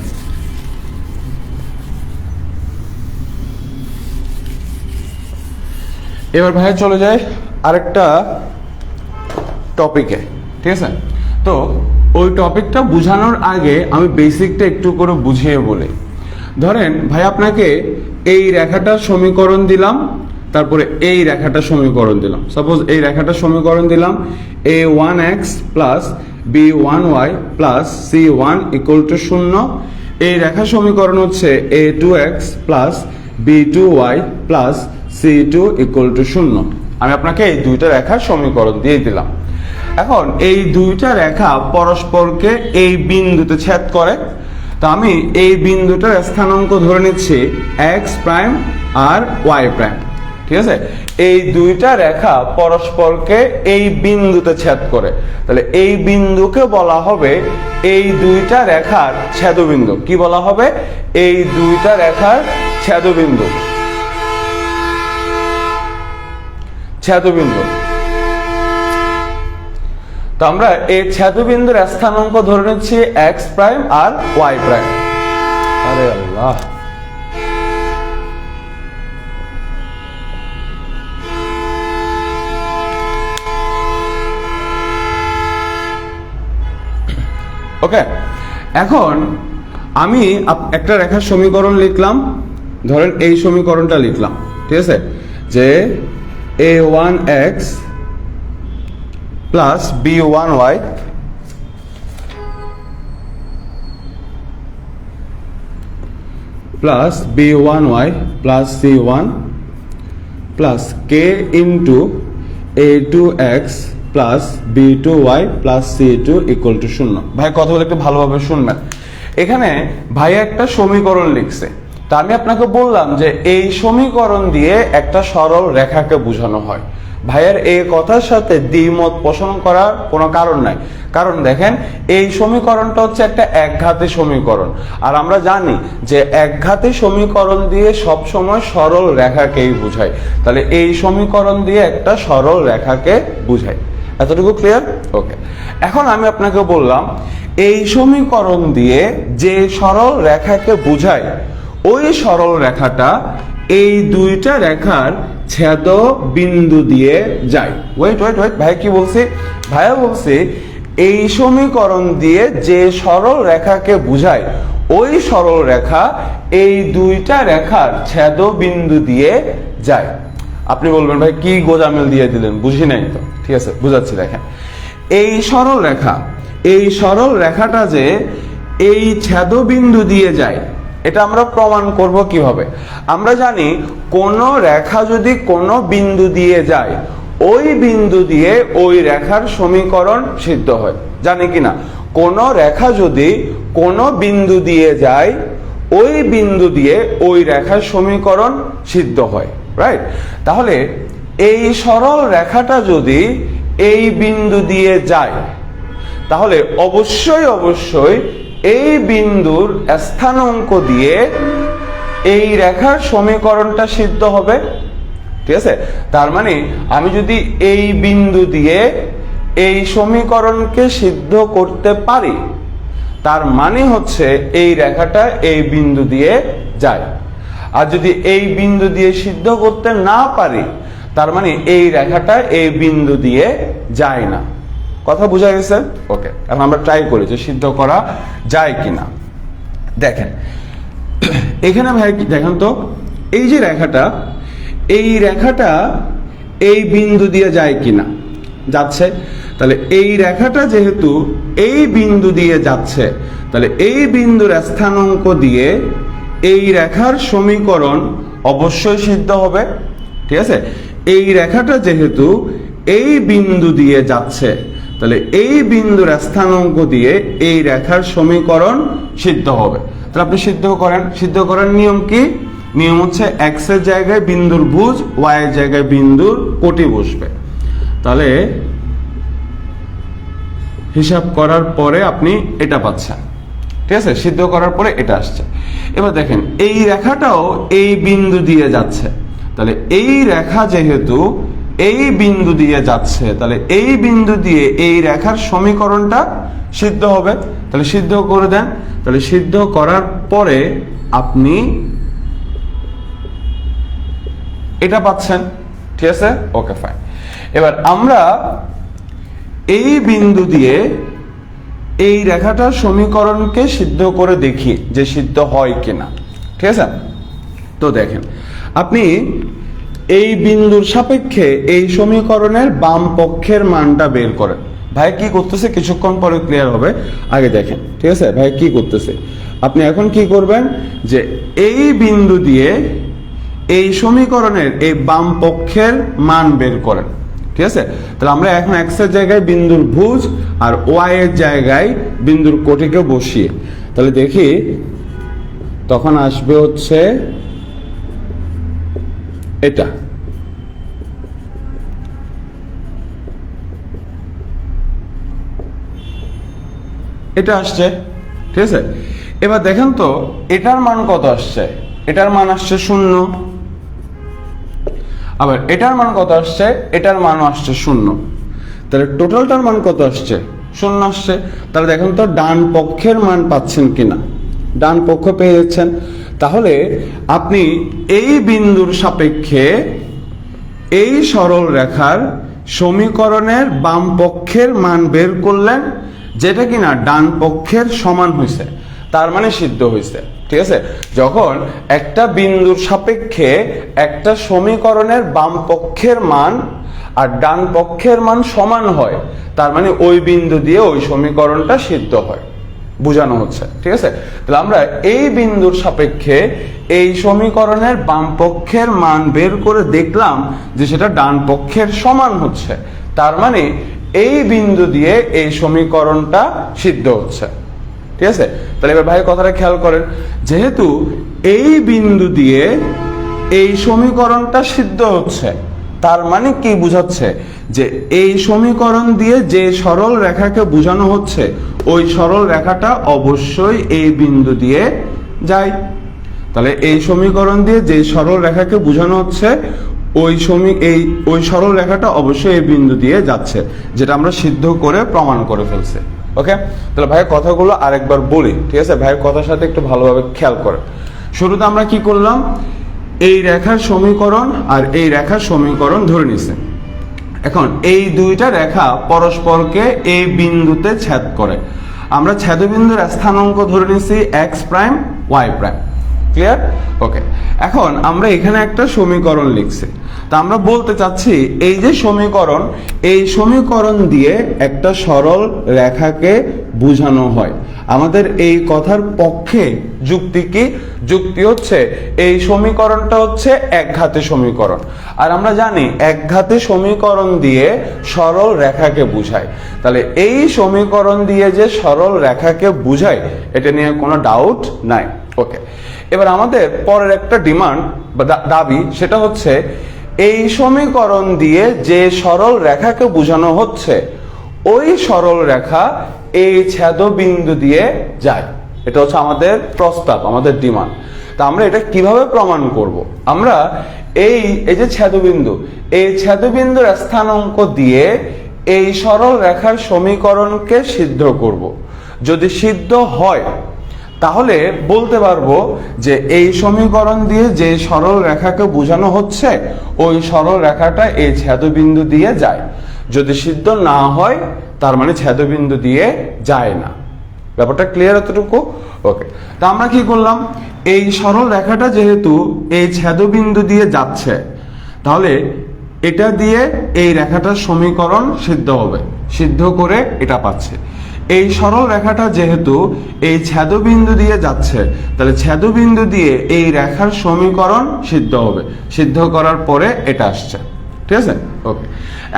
এবার ভাই চলে যায় আরেকটা টপিকে। ঠিক আছে, তো ওই টপিকটা বোঝানোর আগে আমি বেসিকটা একটু করে বুঝিয়ে বলি। ধরেন ভাই আপনাকে এই রেখাটার সমীকরণ দিলাম, তারপরে এই রেখাটার সমীকরণ দিলাম। সাপোজ এই রেখাটার সমীকরণ দিলাম a1x plus b1y plus c1 equal to 0। এই রেখার সমীকরণ হচ্ছে a2x plus b2y plus c2 equal to 0। আমি আপনাকে এই দুইটা রেখার সমীকরণ দিয়ে দিলাম। এখন এই দুইটা রেখা পরস্পরকে এই বিন্দুতে ছেদ করে, তো আমি এই বিন্দুটার স্থানাঙ্ক ধরে নিচ্ছি x প্রাইম আর y প্রাইম। ঠিক আছে, এই দুইটা রেখা পরস্পরকে এই বিন্দুতে ছেদ করে, তাহলে এই বিন্দুকে বলা হবে এই দুইটা রেখার ছেদবিন্দু। কি বলা হবে? এই দুইটা রেখার ছেদবিন্দু। ছেদবিন্দু। তো আমরা এই ছেদবিন্দুর স্থানাঙ্ক ধরে নিচ্ছি x প্রাইম আর y প্রাইম। আরে আল্লাহ, ওকে। এখন আমি একটা রেখার সমীকরণ লিখলাম, ধরেন এই সমীকরণটা লিখলাম। ঠিক আছে, যে a1x plus b1y plus b1y plus c1 plus k into a2x plus b2y plus c2 equal to 0। ভাই কথা বলে একটু ভালোভাবে শুনবেন। এখানে ভাই একটা সমীকরণ লিখছে, তা আমি আপনাকে বললাম যে এই সমীকরণ দিয়ে একটা সরল রেখাকে বোঝানো হয়। ভাইয়ের এই কথার সাথে দ্বিমত পোষণ করার কোনো কারণ নাই, কারণ দেখেন এই সমীকরণটা হচ্ছে একটা একঘাতী সমীকরণ, আর আমরা জানি যে একঘাতী সমীকরণ দিয়ে সব সময় সরল রেখাকেই বোঝায়। তাহলে এই সমীকরণ দিয়ে একটা সরল রেখাকে বোঝায়। এতটুকু ক্লিয়ার? ওকে। এখন আমি আপনাকে বললাম এই সমীকরণ দিয়ে যে সরল রেখাকে বোঝায় ওই সরল রেখাটা এই দুইটা রেখার ছেদ বিন্দু দিয়ে যায়। ওয়েট ওয়েট ওয়েট, ভাই কি বলছি? ভাইয়া বলছি এই সমীকরণ দিয়ে যে সরল রেখাকে বোঝায় ওই সরল রেখা এই দুইটা রেখার ছেদ বিন্দু দিয়ে যায়। আপনি বলবেন ভাই কি গোজামিল দিয়ে দিলেন, বুঝি নাই তো। ঠিক আছে, বুঝাচ্ছি। দেখেন এই সরল রেখা, এই সরল রেখাটা যে এই ছেদ বিন্দু দিয়ে যায়, এটা আমরা প্রমাণ করব কিভাবে? আমরা জানি কোন রেখা যদি কোনো বিন্দু দিয়ে যায় ওই বিন্দু দিয়ে ওই রেখার সমীকরণ সিদ্ধ হয়। জানি কিনা? কোন রেখা যদি কোনো বিন্দু দিয়ে যায় ওই বিন্দু দিয়ে ওই রেখার সমীকরণ সিদ্ধ হয়, রাইট? তাহলে এই সরল রেখাটা যদি এই বিন্দু দিয়ে যায় তাহলে অবশ্যই অবশ্যই এই বিন্দুর স্থানাঙ্ক দিয়ে এই রেখার সমীকরণটা সিদ্ধ হবে। ঠিক আছে, তার মানে আমি যদি এই বিন্দু দিয়ে এই সমীকরণকে সিদ্ধ করতে পারি তার মানে হচ্ছে এই রেখাটা এই বিন্দু দিয়ে যায়। আর যদি এই বিন্দু দিয়ে সিদ্ধ করতে না পারি তার মানে এই রেখাটা এই বিন্দু দিয়ে যায় না। কথা বোঝা গেছে? ওকে, এখন আমরা ট্রাই করি যে সিদ্ধ করা যায় কিনা। দেখেন এখানে ভাই দেখেন তো, এই যে রেখাটা, এই রেখাটা এই বিন্দু দিয়ে যায় কিনা, যাচ্ছে। তাহলে এই রেখাটা যেহেতু এই বিন্দু দিয়ে যাচ্ছে, তাহলে এই বিন্দুর স্থানাঙ্ক দিয়ে এই রেখার সমীকরণ অবশ্যই সিদ্ধ হবে। ঠিক আছে, এই রেখাটা যেহেতু এই বিন্দু দিয়ে যাচ্ছে, তাহলে এই বিন্দুর স্থানাঙ্ক দিয়ে এই রেখার সমীকরণ সিদ্ধ হবে। তাহলে আপনি সিদ্ধ করার নিয়ম কি? নিয়ম হচ্ছে এক্স এর জায়গায় বিন্দুর ভুজ, ওয়াই এর জায়গায় বিন্দুর কোটি বসবে। তাহলে হিসাব করার পরে আপনি এটা পাচ্ছেন। ঠিক আছে, সিদ্ধ করার পরে এটা আসছে। এবার দেখেন এই রেখাটাও এই বিন্দু দিয়ে যাচ্ছে, তাহলে এই রেখা যেহেতু এই বিন্দু দিয়ে যাচ্ছে, তাহলে এই বিন্দু দিয়ে এই রেখার সমীকরণটা সিদ্ধ হবে। তাহলে সিদ্ধ করে দেন। তাহলে সিদ্ধ করার পরে আপনি এটা পাচ্ছেন। ঠিক আছে, ওকে ফাইন। এবার আমরা এই বিন্দু দিয়ে এই রেখাটার সমীকরণকে সিদ্ধ করে দেখি যে সিদ্ধ হয় কিনা। ঠিক আছে, তো দেখেন আপনি এই বিন্দুর সাপেক্ষে এই সমীকরণের বাম পক্ষের মানটা বের করেন। ভাই কি করতেছে কিছুক্ষণ পরে ক্লিয়ার হবে, আগে দেখেন। ঠিক আছে, ভাই কি করতেছে, আপনি এখন কি করবেন যে এই বিন্দু দিয়ে এই সমীকরণের এই বাম পক্ষের মান বের করেন। ঠিক আছে, তাহলে আমরা এখন এক্স এর জায়গায় বিন্দুর ভুজ আর ওয়াই এর জায়গায় বিন্দুর কোটিকে বসিয়ে তাহলে দেখি তখন আসবে হচ্ছে এটা। এটা আসছে। ঠিক আছে, এবার দেখেন তো এটার মান কত আসছে। এটার মান আসছে 0। আবার এটার মান কত আসছে, এটার মানও আসছে 0। তাহলে টোটালটার মান কত আসছে, 0 আসছে। তাহলে দেখেন তো ডান পক্ষের মান পাচ্ছেন কিনা, ডান পক্ষ পেয়ে যাচ্ছেন। তাহলে আপনি এই বিন্দুর সাপেক্ষে এই সরল রেখার সমীকরণের বাম পক্ষের মান বের করলেন, যেটা কিনা ডান পক্ষের সমান হয়েছে, তার মানে সিদ্ধ হয়েছে। ঠিক আছে, যখন একটা বিন্দুর সাপেক্ষে একটা সমীকরণের বাম পক্ষের মান আর ডান পক্ষের মান সমান হয়, তার মানে ওই বিন্দু দিয়ে ওই সমীকরণটা সিদ্ধ হয়, বোঝানো হচ্ছে। ঠিক আছে, তাহলে আমরা এই বিন্দুর সাপেক্ষে এই সমীকরণের বাম পক্ষের মান বের করে দেখলাম যে সেটা ডান পক্ষের সমান হচ্ছে, তার মানে এই বিন্দু দিয়ে এই সমীকরণটা সিদ্ধ হচ্ছে। ঠিক আছে, তাহলে এবার ভাই কথাটা খেয়াল করেন, যেহেতু এই বিন্দু দিয়ে এই সমীকরণটা সিদ্ধ হচ্ছে, তার মানে কি বোঝাচ্ছে যে এই সমীকরণ দিয়ে যে সরল রেখাকে বোঝানো হচ্ছে ওই সরল রেখাটা অবশ্যই এই বিন্দু দিয়ে যায়। তাহলে এই সমীকরণ দিয়ে যে সরল রেখাকে বোঝানো হচ্ছে ওই সরল রেখাটা অবশ্যই এই বিন্দু দিয়ে যাচ্ছে, যেটা আমরা সিদ্ধ করে প্রমাণ করে ফেলছি। ওকে, তাহলে ভাইয়ের কথাগুলো আরেকবার বলি। ঠিক আছে, ভাইয়ের কথার সাথে একটু ভালোভাবে খেয়াল করে। শুরুতে আমরা কি করলাম, এই রেখার সমীকরণ আর এই রেখার সমীকরণ ধরে নিছে। এখন এই দুইটা রেখা পরস্পরকে এই বিন্দুতে ছেদ করে, আমরা ছেদবিন্দুর স্থানাঙ্ক ধরে নিছি X prime Y prime. Clear? Okay, এখন আমরা এখানে একটা সমীকরণ লিখছি। তা আমরা বলতে চাচ্ছি এই যে সমীকরণ, এই সমীকরণ দিয়ে একটা সরল রেখাকে বোঝানো হয়। আমাদের এই কথার পক্ষে যুক্তি কি? যুক্তি হচ্ছে এই সমীকরণটা হচ্ছে একঘাতী সমীকরণ, আর আমরা জানি একঘাতী সমীকরণ দিয়ে সরল রেখাকে বোঝায়। তাহলে এই সমীকরণ দিয়ে যে সরল রেখাকে বোঝায় এটা নিয়ে কোনো ডাউট নাই। ওকে, এবার আমাদের পরের একটা ডিমান্ড বা দাবি, সেটা হচ্ছে এই সমীকরণ দিয়ে যে সরল রেখাকে বোঝানো হচ্ছে ওই সরল রেখা এই ছেদবিন্দু দিয়ে যায়। এটা হচ্ছে আমাদের প্রস্তাব, আমাদের ডিমান্ড। তা আমরা এটা কিভাবে প্রমাণ করব? আমরা এই যে ছেদবিন্দু, এই ছেদবিন্দুর স্থানাঙ্ক দিয়ে এই সরল রেখার সমীকরণকে সিদ্ধ করব। যদি সিদ্ধ হয় তাহলে বলতে পারবো যে এই সমীকরণ দিয়ে যে সরল রেখাকে বোঝানো হচ্ছে ওই সরল রেখাটা এই ছেদবিন্দু দিয়ে যায়। যদি সিদ্ধ না হয় তার মানে ছেদবিন্দু দিয়ে যায় না। ব্যাপারটা ক্লিয়ার এতটুকু? ওকে, তা আমরা কি করলাম, এই সরল রেখাটা যেহেতু এই ছেদবিন্দু দিয়ে যাচ্ছে, তাহলে এটা দিয়ে এই রেখাটার সমীকরণ সিদ্ধ হবে, সিদ্ধ করে এটা পাচ্ছে। এই সরল রেখাটা যেহেতু এই ছেদবিন্দু দিয়ে যাচ্ছে, তাহলে ছেদবিন্দু দিয়ে এই রেখার সমীকরণ সিদ্ধ হবে, সিদ্ধ করার পরে এটা আসছে। ঠিক আছে, ওকে।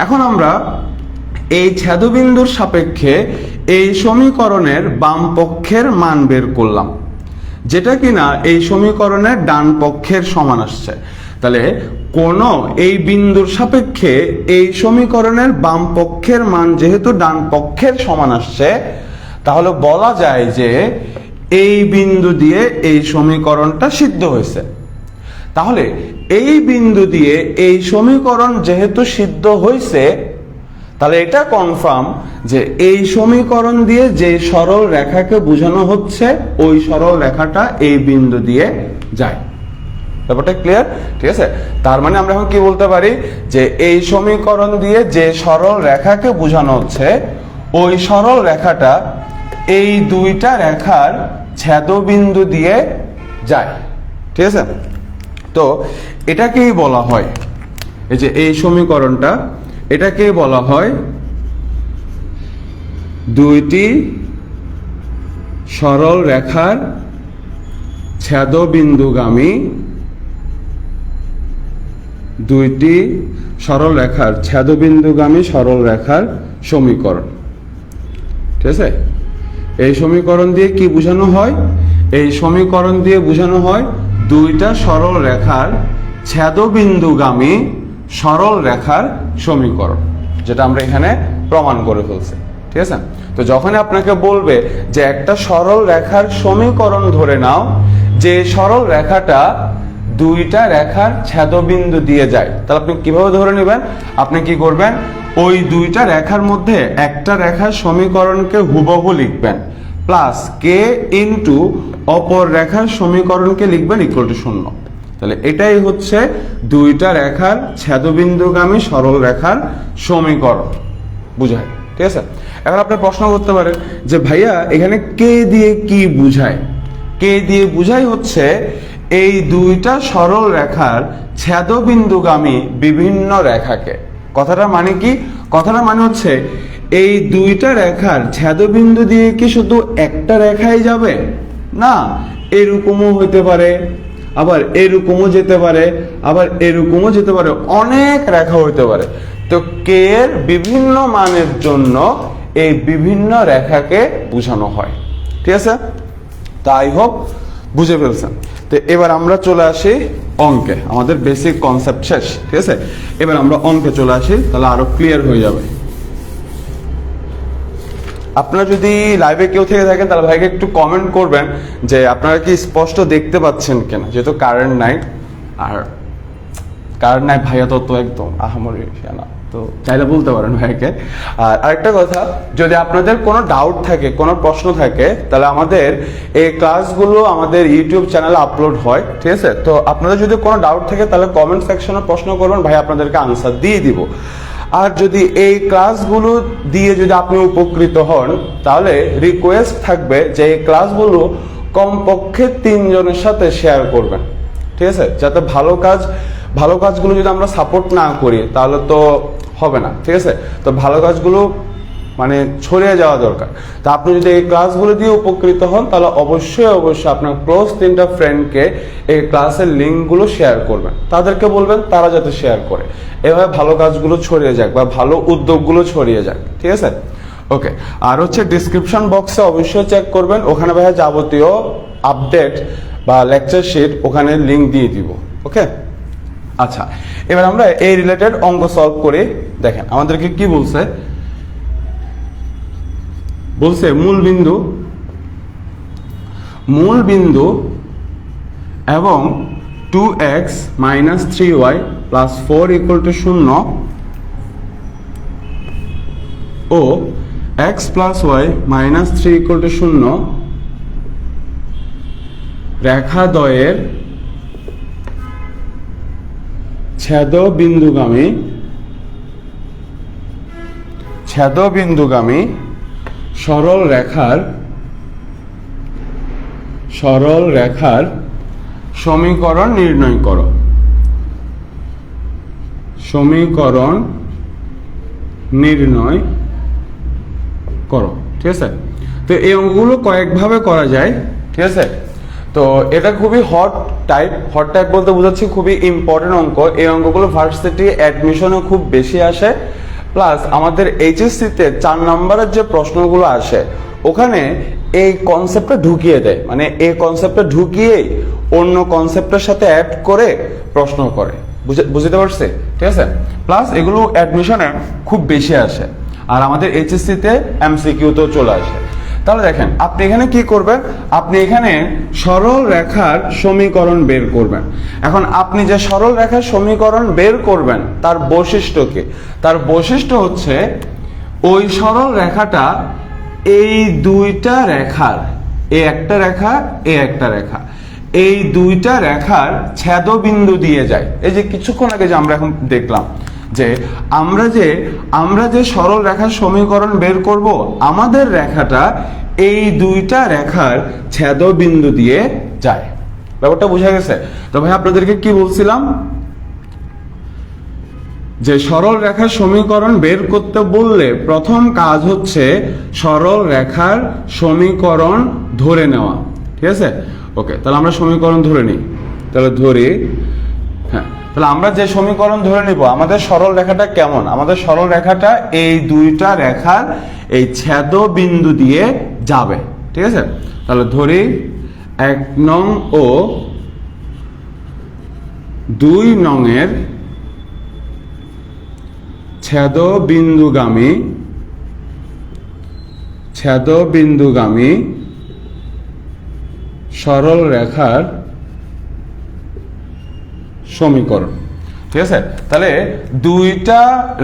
এখন আমরা এই ছেদবিন্দুর সাপেক্ষে এই সমীকরণের বাম পক্ষের মান বের করলাম, যেটা কিনা এই সমীকরণের ডান পক্ষের সমান আসছে। তাহলে কোন এই বিন্দুর সাপেক্ষে এই সমীকরণের বাম পক্ষের মান যেহেতু ডান পক্ষের সমান আসছে, তাহলে বলা যায় যে এই বিন্দু দিয়ে এই সমীকরণটা সিদ্ধ হয়েছে। তাহলে এই বিন্দু দিয়ে এই সমীকরণ যেহেতু সিদ্ধ হয়েছে, তাহলে এটা কনফার্ম যে এই সমীকরণ দিয়ে যে সরল রেখাকে বোঝানো হচ্ছে ওই সরল রেখাটা এই বিন্দু দিয়ে যায়। ব্যাপারটা ক্লিয়ার? ঠিক আছে, তার মানে আমরা এখন কি বলতে পারি যে এই সমীকরণ দিয়ে যে সরল রেখাকে বোঝানো হচ্ছে ওই সরল রেখাটা এই দুইটা রেখার ছেদবিন্দু দিয়ে যায়। ঠিক আছে, তো এটাকেই বলা হয়, এই যে এই সমীকরণটা, এটাকেই বলা হয় দুইটি সরল রেখার ছেদবিন্দুগামী, দুইটি সরল রেখার ছেদবিন্দুগামী সরল রেখার সমীকরণ। ঠিক আছে, এই সমীকরণ দিয়ে কি বোঝানো হয়? এই সমীকরণ দিয়ে বোঝানো হয় দুইটা সরল রেখার ছেদবিন্দুগামী সরল রেখার সমীকরণ, যেটা আমরা এখানে প্রমাণ করে ফেলছি। ঠিক আছে, তো যখন আপনাকে বলবে যে একটা সরল রেখার সমীকরণ ধরে নাও, যে সরল রেখাটা দুইটা রেখার ছেদবিন্দু দিয়ে যায়, তাহলে আপনি কিভাবে ধরে নেবেন? আপনি কি করবেন, ওই দুইটা রেখার মধ্যে একটা রেখার সমীকরণকে হুবহু লিখবেন, প্লাস কে ইন্টু অপর রেখার সমীকরণকে লিখবেন ইকুয়াল টু 0। তাহলে এটাই হচ্ছে দুইটা রেখার ছেদবিন্দুগামী সরল রেখার সমীকরণ বুঝায়। ঠিক আছে, এখন আপনি প্রশ্ন করতে পারেন যে ভাইয়া এখানে কে দিয়ে কি বুঝায়? কে দিয়ে বুঝাই হচ্ছে এই দুইটা সরল রেখার ছেদবিন্দুগামী বিভিন্ন রেখাকে। কথাটা মানে কি? কথাটা মানে হচ্ছে এই দুইটা রেখার ছেদবিন্দু দিয়ে কি শুধু একটা রেখাই যাবে? না, এরকমও হইতে পারে, আবার এরকমও যেতে পারে, আবার এরকমও যেতে পারে, অনেক রেখা হইতে পারে। তো কে এর বিভিন্ন মানের জন্য এই বিভিন্ন রেখাকে বোঝানো হয়। ঠিক আছে, তাই হোক বুঝে ফেলছেন। তো এবার আমরা চলে আসি অঙ্কে, আমাদের বেসিক কনসেপ্ট শেষ। ঠিক আছে, এবার আমরা অঙ্কে চলে আসি, তাহলে আরো ক্লিয়ার হয়ে যাবে। আপনারা যদি লাইভে কেউ থেকে থাকেন তাহলে ভাইকে একটু কমেন্ট করবেন যে আপনারা কি স্পষ্ট দেখতে পাচ্ছেন কিনা, যেহেতু কারেন্ট নাই। আর কারেন্ট নাই ভাইয়া তো একদম আহামরি না, তো চাইলে বলতে পারেন ভাইকে। আর আরেকটা কথা, যদি আপনাদের কোনো ডাউট থাকে, কোনো প্রশ্ন থাকে, তাহলে আমাদের এই ক্লাসগুলো আমাদের ইউটিউব চ্যানেলে আপলোড হয়। ঠিক আছে, তো আপনাদের যদি কোনো ডাউট থাকে তাহলে কমেন্ট সেকশনে প্রশ্ন করবেন, ভাই আপনাদেরকে আনসার দিয়ে দিব। আর যদি এই ক্লাসগুলো দিয়ে যদি আপনি উপকৃত হন, তাহলে রিকোয়েস্ট থাকবে যে এই ক্লাসগুলো কমপক্ষে 3 জনের সাথে শেয়ার করবেন। ঠিক আছে, যাতে ভালো কাজগুলো যদি আমরা সাপোর্ট না করি তাহলে তো হবে না। ঠিক আছে, তো ভালো কাজগুলো মানে ছড়িয়ে যাওয়া দরকার। তা আপনি যদি এই ক্লাসগুলো দিয়ে উপকৃত হন তাহলে অবশ্যই আপনার ক্লোজ 3টা ফ্রেন্ডকে এই ক্লাসের লিঙ্কগুলো শেয়ার করবেন, তাদেরকে বলবেন তারা যাতে শেয়ার করে, এভাবে ভালো কাজগুলো ছড়িয়ে যাক বা ভালো উদ্যোগগুলো ছড়িয়ে যাক। ঠিক আছে, ওকে। আর হচ্ছে ডিসক্রিপশন বক্সে অবশ্যই চেক করবেন, ওখানে ভাইয়া যাবতীয় আপডেট বা লেকচার শিট ওখানে লিঙ্ক দিয়ে দিব। ওকে, আচ্ছা, এবার আমরা এই রিলেটেড অঙ্ক সলভ করে দেখেন আমাদেরকে কি বলছে। মূল বিন্দু এবং 2x - 3y + 4 = 0 ও x + y - 3 = 0 রেখাদ্বয়ের ছেদবিন্দুগামী সরল রেখার সমীকরণ নির্ণয় করো। সমীকরণ নির্ণয় করো। ঠিক আছে, তো এই অঙ্কগুলো কয়েকভাবে করা যায়। ঠিক আছে, তো এটা খুবই হট টাইপ বলতে বোঝাচ্ছি খুবই ইম্পর্টেন্ট অঙ্ক। এই অঙ্কগুলো ভার্সিটি অ্যাডমিশনে খুব বেশি আসে, প্লাস আমাদের এইচএসসিতে 4 নম্বরের যে প্রশ্নগুলো আসে ওখানে এই কনসেপ্টটা ঢুকিয়ে দেয়, মানে এই কনসেপ্টটা ঢুকিয়ে অন্য কনসেপ্টের সাথে অ্যাড করে প্রশ্ন করে। বুঝতে পারছে? ঠিক আছে, প্লাস এগুলো অ্যাডমিশনে খুব বেশি আসে, আর আমাদের এইচএসসিতে এমসিকিউতেও চলে আসে। তাহলে দেখেন আপনি এখানে কি করবেন, আপনি এখানে সরল রেখার সমীকরণ বের করবেন। এখন আপনি যে সরল রেখার সমীকরণ বের করবেন তার বৈশিষ্ট্য কি? তার বৈশিষ্ট্য হচ্ছে ওই সরল রেখাটা এই দুইটা রেখার, এই একটা রেখা, এই একটা রেখা, এই দুইটা রেখার ছেদবিন্দু দিয়ে যায়। এই যে কিছুক্ষণ আগে যে আমরা এখন দেখলাম যে আমরা যে সরল রেখার সমীকরণ বের করব, আমাদের রেখাটা এই দুইটা রেখার ছেদবিন্দু দিয়ে যায়। ব্যাপারটা বোঝা গেছে? তো ভাই আপনাদেরকে কি বলছিলাম যে সরল রেখার সমীকরণ বের করতে বললে প্রথম কাজ হচ্ছে সরল রেখার সমীকরণ ধরে নেওয়া। ঠিক আছে, ওকে, তাহলে আমরা সমীকরণ ধরে নিই। তাহলে ধরি, হ্যাঁ, তাহলে আমরা যে সমীকরণ ধরে নিব, আমাদের সরল রেখাটা কেমন? আমাদের সরল রেখাটা এই দুইটা রেখার এই ছেদ বিন্দু দিয়ে যাবে। ঠিক আছে, তাহলে ধরি 1 নং ও 2 নং এর ছেদ বিন্দুগামী সরল রেখার সমীকরণ। ঠিক আছে, তাহলে দুইটা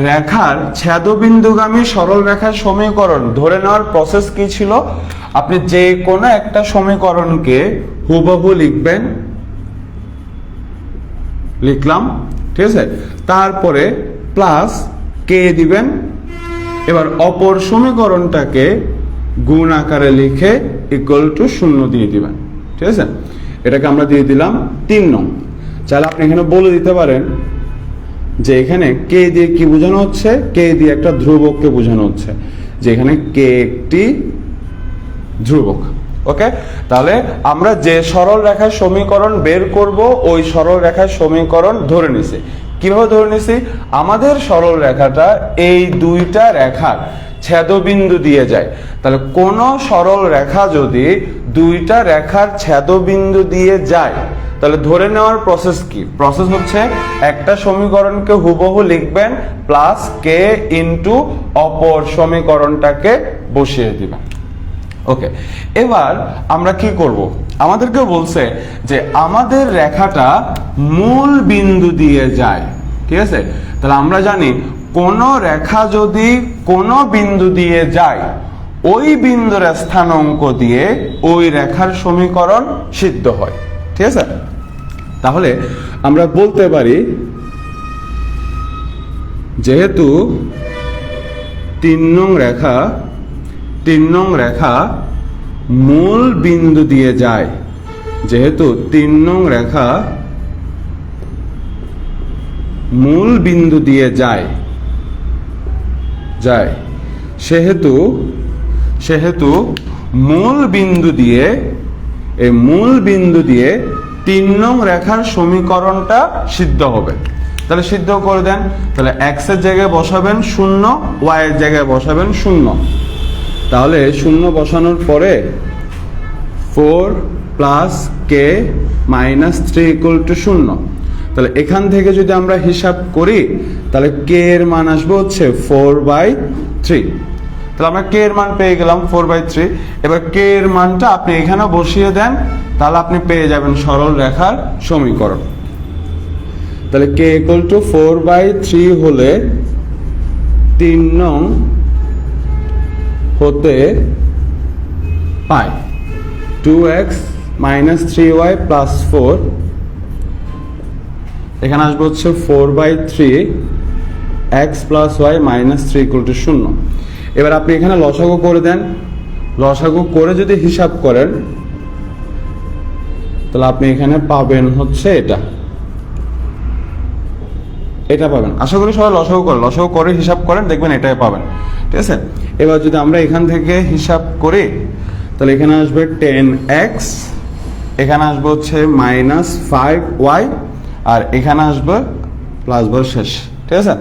রেখার ছেদবিন্দুগামী সরল রেখার সমীকরণ ধরে নেওয়ার প্রসেস কি ছিল? আপনি যে কোনো একটা সমীকরণকে হুবহু লিখবেন, লিখলাম। ঠিক আছে, তারপরে প্লাস কে দিবেন, এবার অপর সমীকরণটাকে গুণ আকারে লিখে ইকুয়াল টু 0 দিয়ে দিবেন। ঠিক আছে, এটাকে আমরা দিয়ে দিলাম 3 নং। চাইলে আপনি এখানে বলে দিতে পারেন যে এখানে কে দিয়ে কি বোঝানো হচ্ছে, কে দিয়ে একটা ধ্রুবককে বোঝানো হচ্ছে, যে এখানে কে একটি ধ্রুবক। ওকে, তাহলে আমরা যে সরল রেখার সমীকরণ বের করব ওই সরল রেখার সমীকরণ ধরে নিছি। কিভাবে ধরে নিছি? আমাদের সরল রেখাটা এই দুইটা রেখার ছেদবিন্দু দিয়ে যায়। তাহলে কোন সরল রেখা যদি দুইটা রেখার ছেদবিন্দু দিয়ে যায়, তাহলে ধরে নেওয়ার প্রসেস কি? প্রসেস হচ্ছে একটা সমীকরণকে হুবহু লিখবেন প্লাস কে ইনটু অপর সমীকরণটাকে বসিয়ে দিবেন। ওকে, এবার আমরা কি করব? আমাদেরকে বলছে যে আমাদের রেখাটা মূল বিন্দু দিয়ে যায়। ঠিক আছে, তাহলে আমরা জানি কোন রেখা যদি কোন বিন্দু দিয়ে যায়, ওই বিন্দুর স্থানাঙ্ক দিয়ে ওই রেখার সমীকরণ সিদ্ধ হয়। ঠিক আছে, তাহলে আমরা বলতে পারি যেহেতু 3 নং রেখা মূল বিন্দু দিয়ে যায়, যেহেতু 3 নং রেখা মূল বিন্দু দিয়ে যায়, সেহেতু মূল বিন্দু দিয়ে 3 নং রেখার সমীকরণটা সিদ্ধ হবে। তাহলে সিদ্ধ করে দেন। তাহলে x এর জায়গায় বসাবেন 0, y এর জায়গায় বসাবেন 0। তাহলে 0 বসানোর পরে 4 plus K minus 3 equal to 0। তাহলে এখান থেকে যদি আমরা হিসাব করি তাহলে কে এর মান আসবে হচ্ছে 4/3। তাহলে আমরা কে এর মান পেয়ে গেলাম 4/3। এবার কে এর মানটা আপনি এখানে বসিয়ে দেন, তাহলে আপনি পেয়ে যাবেন সরল রেখার সমীকরণ। তাহলে কে ইকুয়াল টু 4/3 হলে 3 নং হতে পাই 2x মাইনাস 3y প্লাস 4। এখানে আসবে হচ্ছে 4/3 x plus y minus 3 equal to 0। এবার আপনি এখানে লসাগু করে দেন। লসাগু করে যদি হিসাব করেন তাহলে আপনি এখানে পাবেন হচ্ছে এটা এটা পাবেন। আশা করি সবাই লসাগু করে হিসাব করেন, দেখবেন এটাই পাবেন। ঠিক আছে, এবার যদি আমরা এখান থেকে হিসাব করি তাহলে এখানে আসবে 10x, এখানে আসবে হচ্ছে -5y, আর এখানে আসবে প্লাস বার শেষ। ঠিক আছে,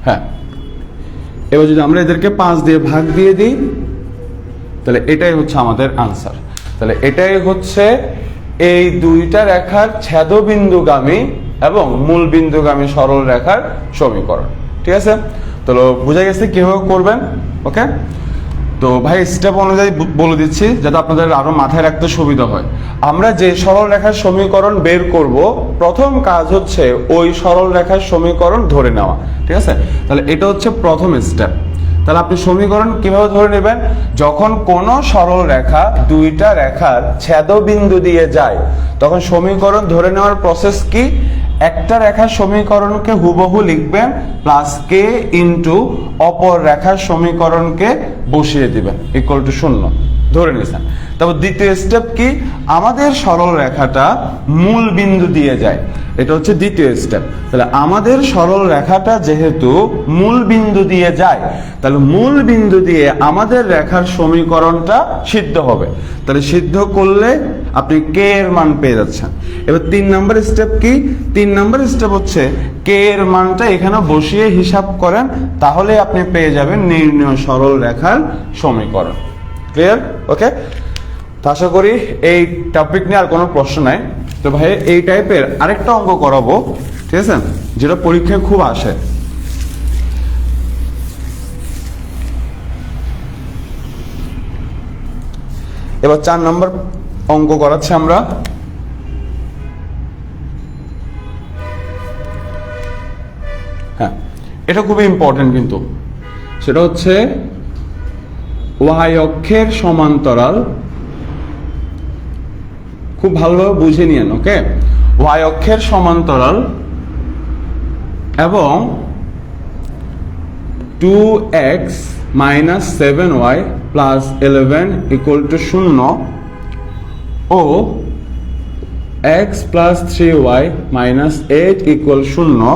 হ্যাঁ। এবার যদি আমরা এদেরকে 5 দিয়ে ভাগ দিয়ে দিই তাহলে এটাই হচ্ছে আমাদের আনসার। তাহলে এটাই হচ্ছে এই দুইটা রেখার ছেদবিন্দুগামী এবং মূল বিন্দুগামী সরল রেখার সমীকরণ। ঠিক আছে, তাহলে বুঝা গেছে কিভাবে করবেন। ওকে, তো ভাই স্টেপ অনুযায়ী বলে দিচ্ছি যাতে আপনাদের আরো মাথায় রাখতে সুবিধা হয়। আমরা যে সরল রেখার সমীকরণ বের করব, প্রথম কাজ হচ্ছে ওই সরল রেখার সমীকরণ ধরে নেওয়া। ঠিক আছে, তাহলে এটা হচ্ছে প্রথম স্টেপ। তাহলে আপনি সমীকরণ কিভাবে ধরে নেবেন? যখন কোন সরল রেখা দুইটা রেখার ছেদবিন্দু দিয়ে যায় তখন সমীকরণ ধরে নেওয়ার প্রসেস কি? একটা রেখার সমীকরণকে হুবহু লিখবেন প্লাস কে ইন্টু অপর রেখার সমীকরণকে বসিয়ে দিবেন ইকুয়াল টু 0 ধরে নিয়েছেন। তারপর দ্বিতীয় স্টেপ কি? আমাদের সরল রেখাটা মূল বিন্দু দিয়ে যায়, এটা হচ্ছে দ্বিতীয় স্টেপ। তাহলে আমাদের সরল রেখাটা যেহেতু মূল বিন্দু দিয়ে যায় তাহলে মূল বিন্দু দিয়ে আমাদের রেখার সমীকরণটা সিদ্ধ হবে। তাহলে সিদ্ধ করলে আপনি কে এর মান পেয়ে যাচ্ছেন। এবার 3 নম্বর স্টেপ কি? 3 নম্বর স্টেপ হচ্ছে কে এর মানটা এখানে বসিয়ে হিসাব করেন, তাহলে আপনি পেয়ে যাবেন নির্ণয় সরল রেখার সমীকরণ। ক্লিয়ার? ওকে, তো আশা করি এই টপিক নিয়ে আর কোনো প্রশ্ন নাই। তো ভাই এই টাইপের আরেকটা অঙ্ক করাবো, ঠিক আছে, যেটা পরীক্ষায় খুব আসে। এবার 4 নম্বর অঙ্ক করাচ্ছি আমরা। হ্যাঁ, এটা খুবই ইম্পর্টেন্ট কিন্তু, সেটা হচ্ছে ওয়াই অক্ষের সমান্তরাল। খুব ভালোভাবে বুঝে নিয়েন। ওকে, ওয়াই অক্ষের সমান্তরাল এবং 2x - 7y + 11 = 0 ও x + 3y - 8 = 0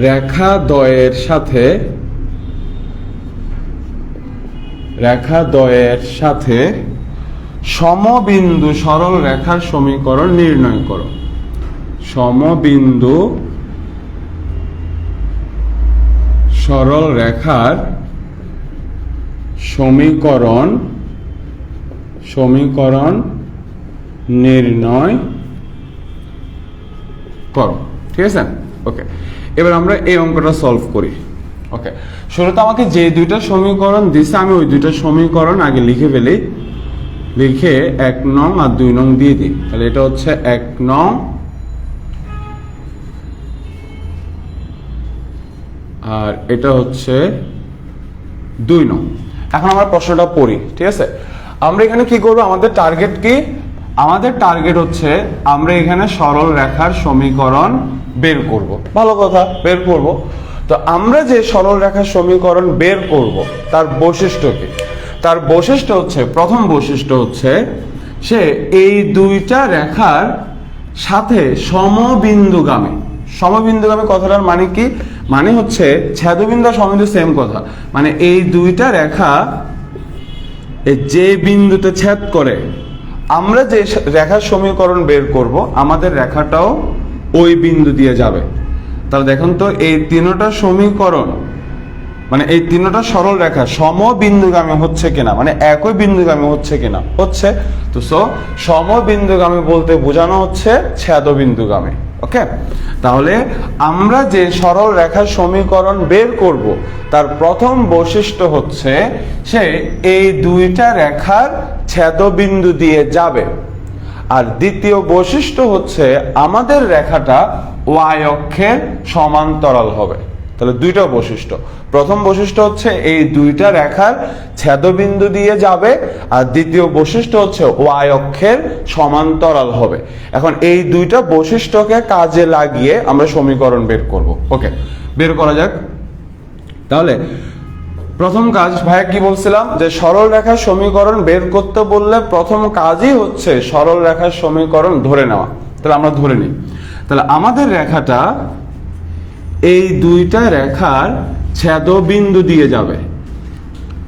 রেখা দ্বয়ের সাথে সমবিন্দু সরল রেখার সমীকরণ নির্ণয় করো। সমবিন্দু সরল রেখার সমীকরণ নির্ণয় করো। ঠিক আছে, ওকে। এবার আমরা এই অঙ্কটা সলভ করি। ওকে, শুরুতে আমাকে যে দুইটা সমীকরণ দিছে আমি ওই দুইটা সমীকরণ আগে লিখে ফেলি, লিখে 1 নং আর 2 নং দিয়ে দিই। তাহলে এটা হচ্ছে 1 নং আর এটা হচ্ছে 2 নং। এখন আমরা প্রশ্নটা পড়ি। ঠিক আছে, আমরা এখানে কি করব? আমাদের টার্গেট কি? আমাদের টার্গেট হচ্ছে আমরা এখানে সরল রেখার সমীকরণ বের করব। ভালো কথা, বের করব। তো আমরা যে সরল রেখার সমীকরণ বের করব তার বৈশিষ্ট্য কি? তার বৈশিষ্ট্য হচ্ছে, প্রথম বৈশিষ্ট্য হচ্ছে সে এই দুইটা রেখার সাথে সমবিন্দুগামী। সমবিন্দুগামী কথাটার মানে কি? মানে হচ্ছে ছেদবিন্দু আর সমবিন্দু সেম কথা। মানে এই দুইটা রেখা যে বিন্দুতে ছেদ করে আমরা যে রেখার সমীকরণ বের করব আমাদের রেখাটাও ওই বিন্দু দিয়ে যাবে। তাহলে দেখুন তো এই তিনটা সমীকরণ মানে এই তিনটা সরল রেখা সমবিন্দুগামী হচ্ছে কিনা, মানে একই বিন্দুগামী হচ্ছে কিনা, হচ্ছে। তো সমবিন্দুগামী বলতে বোঝানো হচ্ছে ছেদবিন্দুগামী। ওকে, তাহলে আমরা যে সরল রেখার সমীকরণ বের করব তার প্রথম বৈশিষ্ট্য হচ্ছে সে এই দুইটা রেখার ছেদবিন্দু দিয়ে যাবে। আর দ্বিতীয় বৈশিষ্ট্য হচ্ছে আমাদের রেখাটা ওয়াই অক্ষের সমান্তরাল হবে। তাহলে দুইটা বৈশিষ্ট্য। প্রথম বৈশিষ্ট্য হচ্ছে এই দুইটা রেখার ছেদবিন্দু দিয়ে যাবে, আর দ্বিতীয় বৈশিষ্ট্য হচ্ছে ওয়াই অক্ষের সমান্তরাল হবে। এখন এই দুইটা বৈশিষ্ট্যকে কাজে লাগিয়ে আমরা সমীকরণ বের করব। ওকে, বের করা যাক। তাহলে প্রথম কাজ, ভাইয়া কি বলছিলাম যে সরল রেখার সমীকরণ বের করতে বললে প্রথম কাজই হচ্ছে সরল রেখার সমীকরণ ধরে নেওয়া। তাহলে আমরা ধরে নিই, তাহলে আমাদের রেখাটা এই দুইটা রেখার ছেদবিন্দু দিয়ে যাবে,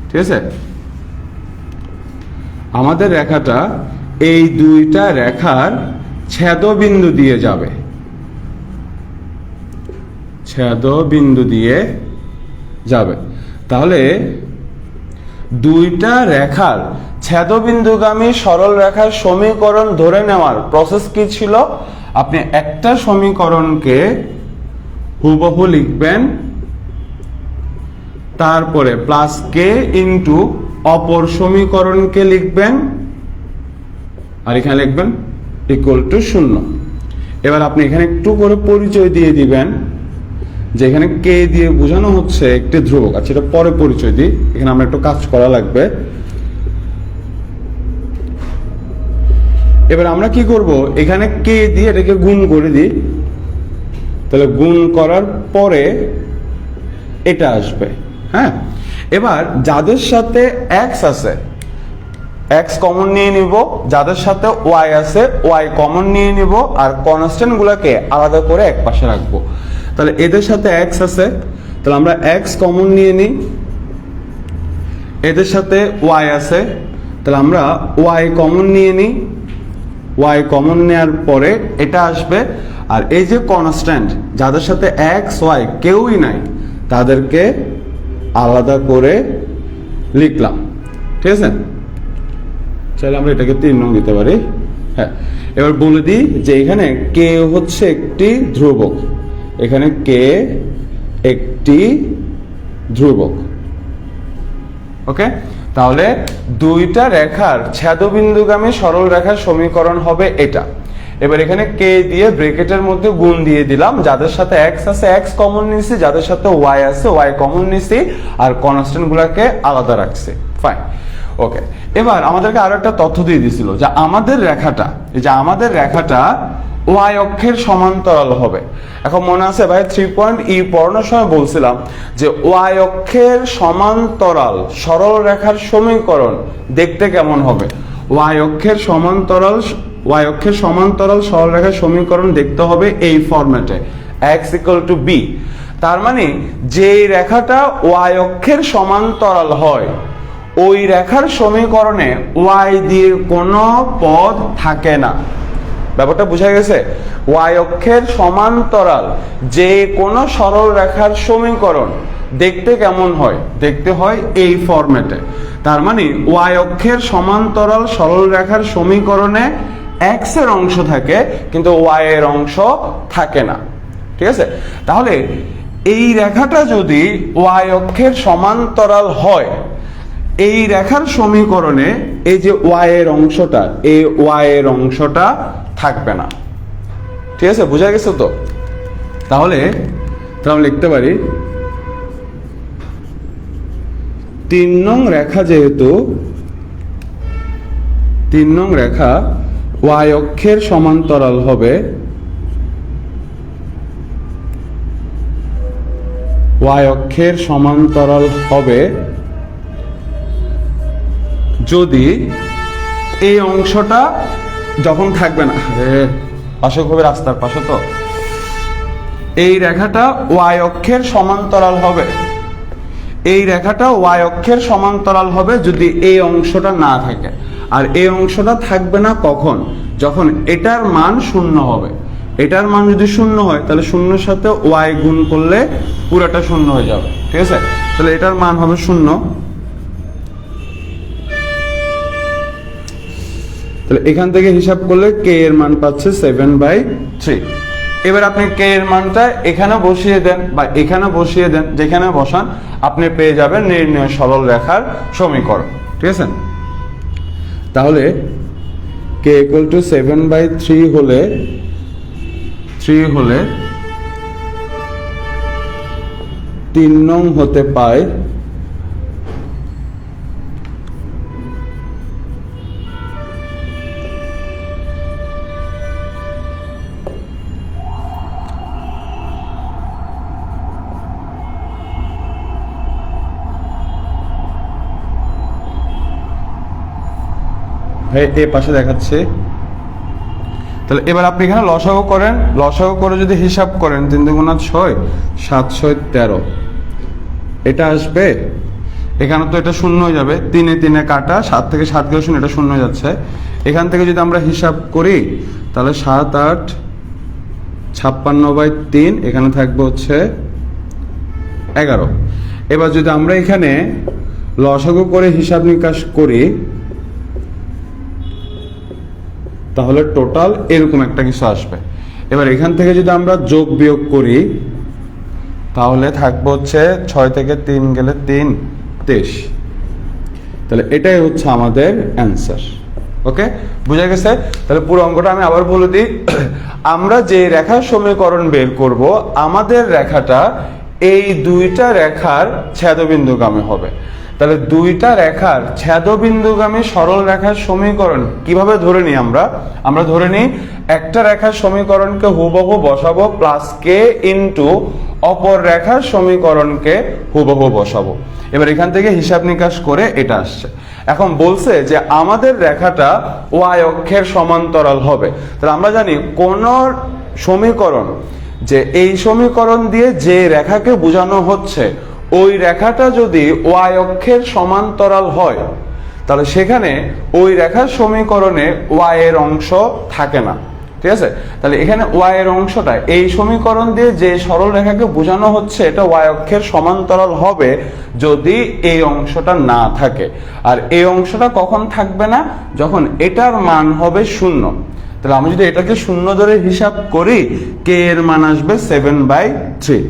ঠিক আছে? আমাদের রেখাটা এই দুইটা রেখার ছেদবিন্দু দিয়ে যাবে, ছেদবিন্দু দিয়ে যাবে। তাহলে দুইটা রেখার ছেদবিন্দুগামী সরল রেখার সমীকরণ ধরে নেওয়ার প্রসেস কি ছিল? আপনি একটা সমীকরণকে হুবহু লিখবেন, তারপরে প্লাস কে ইন্টু অপর সমীকরণকে লিখবেন, আর এখানে লিখবেন ইকুয়াল টু 0। এবার আপনি এখানে একটু করে পরিচয় দিয়ে দিবেন যে এখানে কে দিয়ে বোঝানো হচ্ছে একটি ধ্রুবক। আচ্ছা, এটা পরে পরিচয় দিই, এখানে আমরা একটু কাজ করা লাগবে। এবার আমরা কি করব, এখানে কে দিয়ে এটাকে গুণ করে দিই, তাহলে গুণ করার পরে এটা আসবে। হ্যাঁ, এবার যাদের সাথে এক্স আছে এক্স কমন নিয়ে নিব, যাদের সাথে ওয়াই আছে ওয়াই কমন নিয়ে নিব, আর কনস্ট্যান্ট গুলাকে আলাদা করে এক পাশে রাখবো। তাহলে এদের সাথে এক্স আছে, তাহলে আমরা এক্স কমন নিয়ে নিই। এদের সাথে ওয়াই আছে, তাহলে আমরা ওয়াই কমন নিয়ে নিই। ওয়াই কমন নেওয়ার পরে এটা আসবে, আর এই যে কনস্ট্যান্ট যাদের সাথে এক্স ওয়াই কেউই নাই তাদেরকে আলাদা করে লিখলাম, ঠিক আছে? চাইলে আমরা এটাকে 3 নং দিতে পারি। হ্যাঁ, এবার বলে দিই যে এখানে কে হচ্ছে একটি ধ্রুবক, এখানে কে একটি ধ্রুবক। ওকে, তাহলে দুইটা রেখার ছেদবিন্দুগামী সরল রেখার সমীকরণ হবে এটা। এবার এখানে কে দিয়ে ব্র্যাকেটের মধ্যে গুণ দিয়ে দিলাম, যাদের সাথে এক্স আছে এক্স কমন নিছি, যাদের সাথে ওয়াই আছে ওয়াই কমন নিছি, আর কনস্ট্যান্ট গুলাকে আলাদা রাখছি। ফাইন, ওকে। এবার আমাদেরকে আরো একটা তথ্য দিয়ে দিছিল যে আমাদের রেখাটা, এই যে আমাদের রেখাটা ওয়াই অক্ষের সমান্তরাল হবে। এখন মনে আছে ভাই 3 পয়েন্ট পড়ানোর সময় বলছিলাম যে ওয়াই অক্ষের সমান্তরাল সরল রেখার সমীকরণ দেখতে কেমন হবে? ওয়াই অক্ষের সমান্তরাল সরল রেখার সমীকরণ দেখতে হবে এই ফরম্যাটে, x = b। তার মানে যেই রেখাটা ওয়াই অক্ষের সমান্তরাল হয় ওই রেখার সমীকরণে ওয়াই দিয়ে কোনো পদ থাকে না। ব্যাপারটা বোঝা গেছে? ওয়াই অক্ষের সমান্তরাল যে কোনো সরল রেখার সমীকরণ দেখতে কেমন হয়? দেখতে হয় এই ফরম্যাটে। তার মানে ওয়াই অক্ষের সমান্তরাল সরল রেখার সমীকরণে এক্স এর অংশ থাকে কিন্তু ওয়াই এর অংশ থাকে না, ঠিক আছে? তাহলে এই রেখাটা যদি ওয়াই অক্ষের সমান্তরাল হয়, এই রেখার সমীকরণে এই যে ওয়াই এর অংশটা, এই ওয়াই এর অংশটা থাকবে না, ঠিক আছে? বোঝা গেছে তো? তাহলে আমরা লিখতে পারি 3 নং রেখা, যেহেতু 3 নং রেখা ওয়াই অক্ষের সমান্তরাল হবে, ওয়াই অক্ষের সমান্তরাল হবে যদি এই অংশটা যখন থাকবে না, পাশে খুবই রাস্তার পাশে, তো এই রেখাটা ওয়াই অক্ষের সমান্তরাল হবে, এই রেখাটা ওয়াই অক্ষের সমান্তরাল হবে যদি এই অংশটা না থাকে। আর এই অংশটা থাকবে না কখন? যখন এটার মান 0 হবে। এটার মান যদি 0 হয় তাহলে 0-এর সাথে ওয়াই গুণ করলে পুরোটা 0 হয়ে যাবে, ঠিক আছে? তাহলে এটার মান হবে 0। তাহলে এখান থেকে হিসাব করলে কে এর মান পাচ্ছে 7/3। এবার আপনি কে এর মানটা এখানে বসিয়ে দেন বা এখানে বসিয়ে দেন, যেখানে বসান আপনি পেয়ে যাবেন নির্ণয় সরল রেখার সমীকরণ, ঠিক আছে? তাহলে কে = 7/3 হলে 3 নং হতে পায় ভাই, এ পাশে দেখাচ্ছে তাহলে এবার আপনি এখানে লসাগু করেন, লসাগু করে যদি হিসাব করেন 3 দুগুণা 6, 7 6 13, এটা আসবে। এখানে তো এটা শূন্য হয়ে যাবে, 3 3 কাটা, 7 থেকে 7 গেলে শূন্য, এটা শূন্য হয়ে যাচ্ছে। এখান থেকে যদি আমরা হিসাব করি তাহলে 7 8 56/3, এখানে থাকবে হচ্ছে 11। এবার যদি আমরা এখানে লসাগু করে হিসাব নিকাশ করি তাহলে টোটাল এরকম একটা কিছু আসবে। এবার এখান থেকে যদি আমরা যোগ বিয়োগ করি তাহলে থাকবে হচ্ছে 6 থেকে 3 গেলে 3 23। তাহলে এটাই হচ্ছে আমাদের অ্যান্সার। ওকে, বুঝা গেছে? তাহলে পুরো অঙ্কটা আমি আবার বলে দিই। আমরা যে রেখার সমীকরণ বের করব, আমাদের রেখাটা এই দুইটা রেখার ছেদবিন্দুগামী হবে। তাহলে দুইটা রেখার ছেদবিন্দুগামী সরল রেখার সমীকরণ কিভাবে ধরে নিই আমরা ধরে নিই একটা রেখার সমীকরণকে হুবহু বসাবো প্লাস কে ইনটু অপর রেখার সমীকরণকে হুবহু বসাবো। এবার এখান থেকে হিসাব নিকাশ করে এটা আসছে। এখন বলছে যে আমাদের রেখাটা ওয়াই অক্ষের সমান্তরাল হবে। তাহলে আমরা জানি কোন সমীকরণ, যে এই সমীকরণ দিয়ে যে রেখাকে বোঝানো হচ্ছে ওই রেখাটা যদি ওয়াই অক্ষের সমান্তরাল হয় তাহলে সেখানে ওই রেখার সমীকরণে ওয়াই এর অংশ থাকে না। ঠিক আছে? তাহলে এখানে ওয়াই এর অংশটা এই সমীকরণ দিয়ে যে সরল রেখাকে বোঝানো হচ্ছে এটা ওয়াই অক্ষের সমান্তরাল হবে যদি এই অংশটা না থাকে। আর এই অংশটা কখন থাকবে না? যখন এটার মান হবে 0। তাহলে আমি যদি এটাকে 0 ধরে হিসাব করি কে এর মান আসবে 7/3।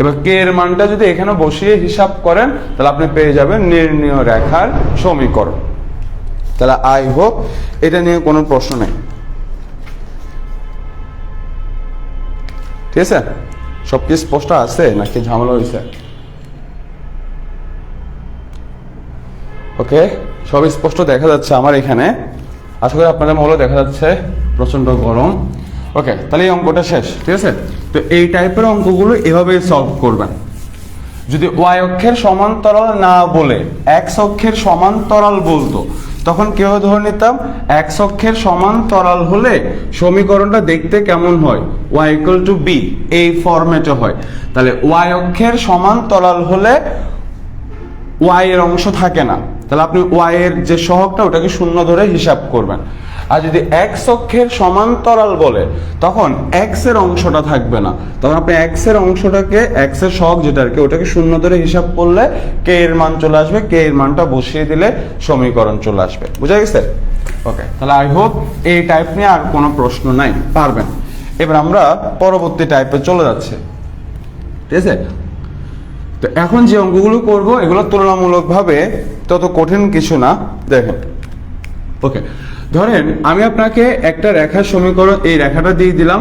এবার কে এর মানটা যদি এখানে বসিয়ে হিসাব করেন তাহলে আপনি পেয়ে যাবেন নির্ণীয় রেখার সমীকরণ। তাহলে আই হোপ এটা নিয়ে কোনো প্রশ্ন নেই। ঠিক আছে? সব কি স্পষ্ট আছে নাকি ঝামেলা হয়েছে? ওকে, সব স্পষ্ট দেখা যাচ্ছে আমার এখানে। আশা করি আপনাদের মহলে দেখা যাচ্ছে প্রচন্ড গরম। ওকে, তাহলে এই অঙ্কটা শেষ। ঠিক আছে? তো এই টাইপের অঙ্কগুলো এভাবে সলভ করবেন। যদি ওয়াই অক্ষের সমান্তরাল না বলে এক্স অক্ষের সমান্তরাল বলতো তখন কিভাবে ধরে নিতাম? এক্স অক্ষের সমান্তরাল হলে সমীকরণটা দেখতে কেমন হয়? ওয়াই ইকুয়াল টু বি, এই ফরম্যাটে হয়। তাহলে ওয়াই অক্ষের সমান্তরাল হলে ওয়াই এর অংশ থাকে না, তাহলে আপনি ওয়াই এর যে সহগটা ওটাকে 0 ধরে হিসাব করবেন। আর যদি এক্স অক্ষের সমান্তরাল বলে তখন এক্স এর অংশটা থাকবে না, তখন আপনি এক্স এর অংশটাকে, এক্স এর সহগ যেটা আর কি, ওটাকে 0 ধরে হিসাব করলে কে এর মান চলে আসবে, কে এর মানটা বসিয়ে দিলে সমীকরণ চলে আসবে। বুঝা গেছে? ওকে, তাহলে আই হোপ এই টাইপ নিয়ে আর কোনো প্রশ্ন নাই, পারবেন। এবার আমরা পরবর্তী টাইপে চলে যাচ্ছি। ঠিক আছে? তো এখন যে অঙ্কগুলো করব এগুলো তুলনামূলকভাবে তত কঠিন কিছু না। দেখেন, ওকে, ধরেন আমি আপনাকে একটা রেখার সমীকরণ, এই রেখাটা দিয়ে দিলাম,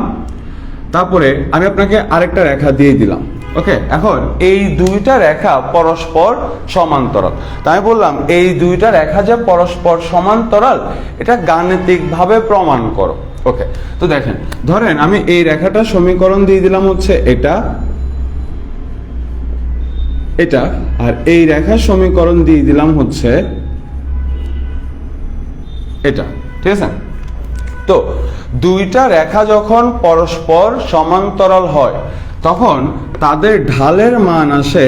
তারপরে আমি আপনাকে আরেকটা রেখা দিয়ে দিলাম। ওকে, এখন এই দুইটা রেখা পরস্পর সমান্তরাল। তাই আমি বললাম এই দুইটা রেখা যে পরস্পর সমান্তরাল এটা গাণিতিকভাবে প্রমাণ করো। ওকে, তো দেখেন, ধরেন আমি এই রেখাটার সমীকরণ দিয়ে দিলাম হচ্ছে এটা, এটা, আর এই রেখার সমীকরণ দিয়ে দিলাম হচ্ছে এটা। ঠিক আছে? তো দুইটা রেখা যখন পরস্পর সমান্তরাল হয় তখন তাদের ঢালের মান আসে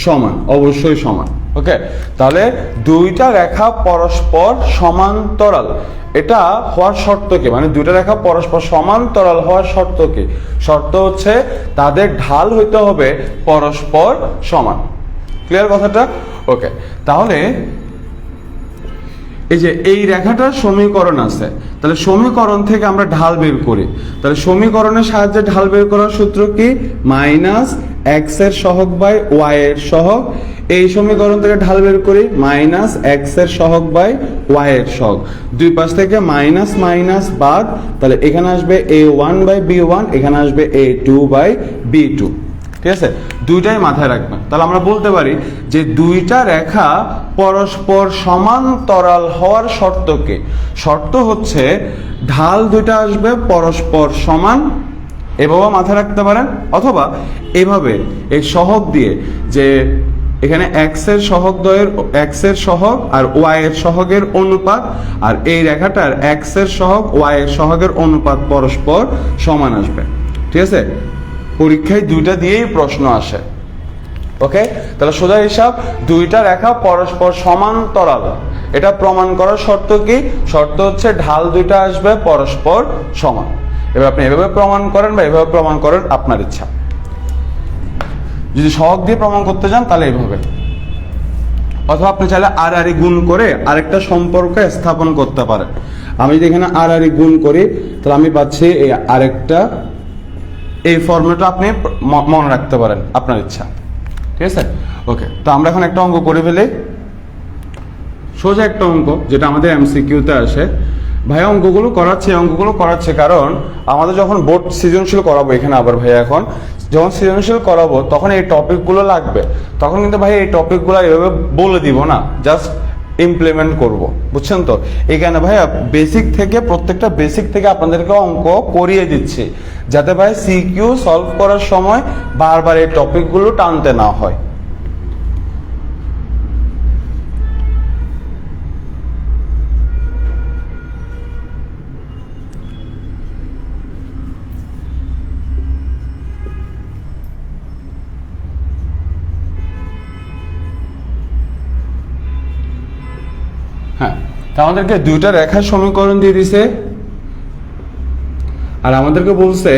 সমান, অবশ্যই সমান। ওকে, তাহলে দুইটা রেখা পরস্পর সমান্তরাল এটা হওয়ার শর্ত কি? মানে দুইটা রেখা পরস্পর সমান্তরাল হওয়ার শর্ত কি? শর্ত হচ্ছে তাদের ঢাল হইতে হবে পরস্পর সমান। ক্লিয়ার কথাটা? ওকে, তাহলে এই যে এই রেখাটার সমীকরণ আছে, তাহলে সমীকরণ থেকে আমরা ঢাল বের করি। তাহলে সমীকরণের সাহায্যে ঢাল বের করার সূত্র কি? মাইনাস এক্স এর সহগ বাই ওয়াই এর সহগ। এই সমীকরণ থেকে ঢাল বের করি মাইনাস এক্স এর সহগ বাই ওয়াই এর সহগ। দুই পাশ থেকে মাইনাস মাইনাস বাদ, তাহলে এখানে আসবে a1 বাই b1, এখানে আসবে a2 বাই b2। ঠিক আছে? দুইটাই মাথায় রাখবেন। তাহলে আমরা বলতে পারি যে দুইটা রেখা পরস্পর সমান্তরাল হওয়ার শর্ত কি? শর্ত হচ্ছে ঢাল দুইটা আসবে পরস্পর সমান। এভাবে মাথায় রাখতে পারেন, অথবা এভাবে এই সহগ দিয়ে যে এখানে এক্স এর সহগ আর ওয়াই এর সহগের অনুপাত, আর এই রেখাটার এক্স এর সহগ ওয়াই এর সহগের অনুপাত পরস্পর সমান আসবে। ঠিক আছে, পরীক্ষায় দুইটা দিয়েই প্রশ্ন আসে। ওকে, তাহলে সোজা হিসাব, দুইটা রেখা পরস্পর সমান্তরাল, এটা প্রমাণ করার শর্ত কি? শর্ত হচ্ছে ঢাল দুইটা আসবে পরস্পর সমান। এবার আপনি এভাবে প্রমাণ করেন বা এভাবে প্রমাণ করেন, আপনার ইচ্ছা। যদি সহগ দিয়ে প্রমাণ করতে চান তাহলে এইভাবে, অথবা আপনি চাইলে আর আর গুণ করে আরেকটা সম্পর্ক স্থাপন করতে পারেন। আমি যদি এখানে আর আর গুণ করি তাহলে আমি পাচ্ছি এই আরেকটা, এই ফর্মুলাটা আপনি মনে রাখতে পারেন, আপনার ইচ্ছা। ঠিক আছে, ওকে। তো আমরা এখন একটা অঙ্ক করে ফেলি, সোজা একটা অঙ্ক যেটা আমাদের এমসিকিউতে আসে। ভাইয়া অঙ্কগুলো করাচ্ছে কারণ আমাদের যখন বোর্ড সৃজনশীল করাবো এখানে, আবার ভাইয়া এখন যখন সৃজনশীল করাবো তখন এই টপিকগুলো লাগবে, তখন কিন্তু ভাই এই টপিকগুলো এভাবে বলে দিব না, জাস্ট ইমপ্লিমেন্ট করব, বুঝছেন তো? এখানে ভাইয়া বেসিক থেকে, প্রত্যেকটা বেসিক থেকে আপনাদেরকে অঙ্ক করিয়ে দিচ্ছি, যাতে ভাই সিকিউ সলভ করার সময় বারবার এই টপিকগুলো টানতে না হয়। হ্যাঁ, তা আমাদেরকে দুইটা রেখার সমীকরণ দিয়ে দিছে, আর আমাদেরকে বলছে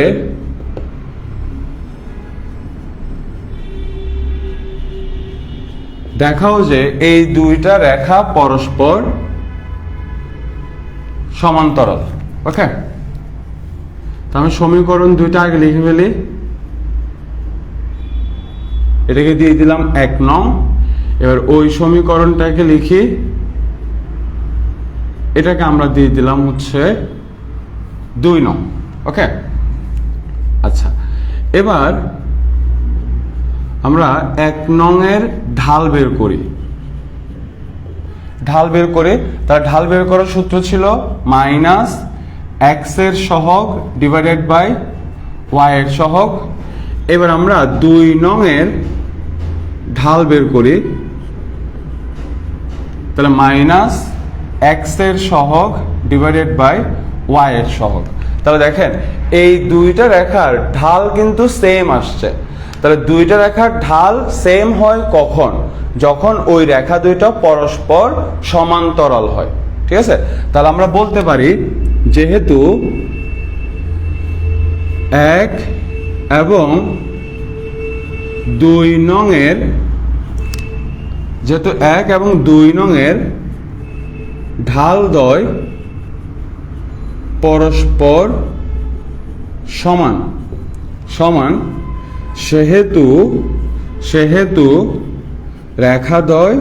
দেখাও যে এই দুইটা রেখা পরস্পর সমান্তরাল। ওকে, তা আমি সমীকরণ দুইটা আগে লিখে ফেলি। এটাকে দিয়ে দিলাম 1 নং। এবার ওই সমীকরণটাকে লিখি, এটাকে আমরা দিয়ে দিলাম হচ্ছে 2 নং। ওকে, আচ্ছা, এবার আমরা 1 নং এর ঢাল বের করি। তার ঢাল বের করার সূত্র ছিল মাইনাস এক্স এর সহগ ডিভাইডেড বাই ওয়াই এর সহগ। এবার আমরা 2 নং এর ঢাল বের করি, তাহলে মাইনাস এক্স এর সহগ ডিভাইডেড বাই ওয়াই এর সহগ। তাহলে দেখেন এই দুইটা রেখার ঢাল কিন্তু সেম আসছে। তাহলে দুইটা রেখার ঢাল সেম হয় কখন? যখন ওই রেখা দুইটা পরস্পর সমান্তরাল হয়। ঠিক আছে, তাহলে আমরা বলতে পারি যেহেতু 1 এবং 2 নং এর, যেহেতু 1 এবং 2 নং এর ঢালদ্বয় পরস্পর সমান, সেহেতু রেখাদ্বয়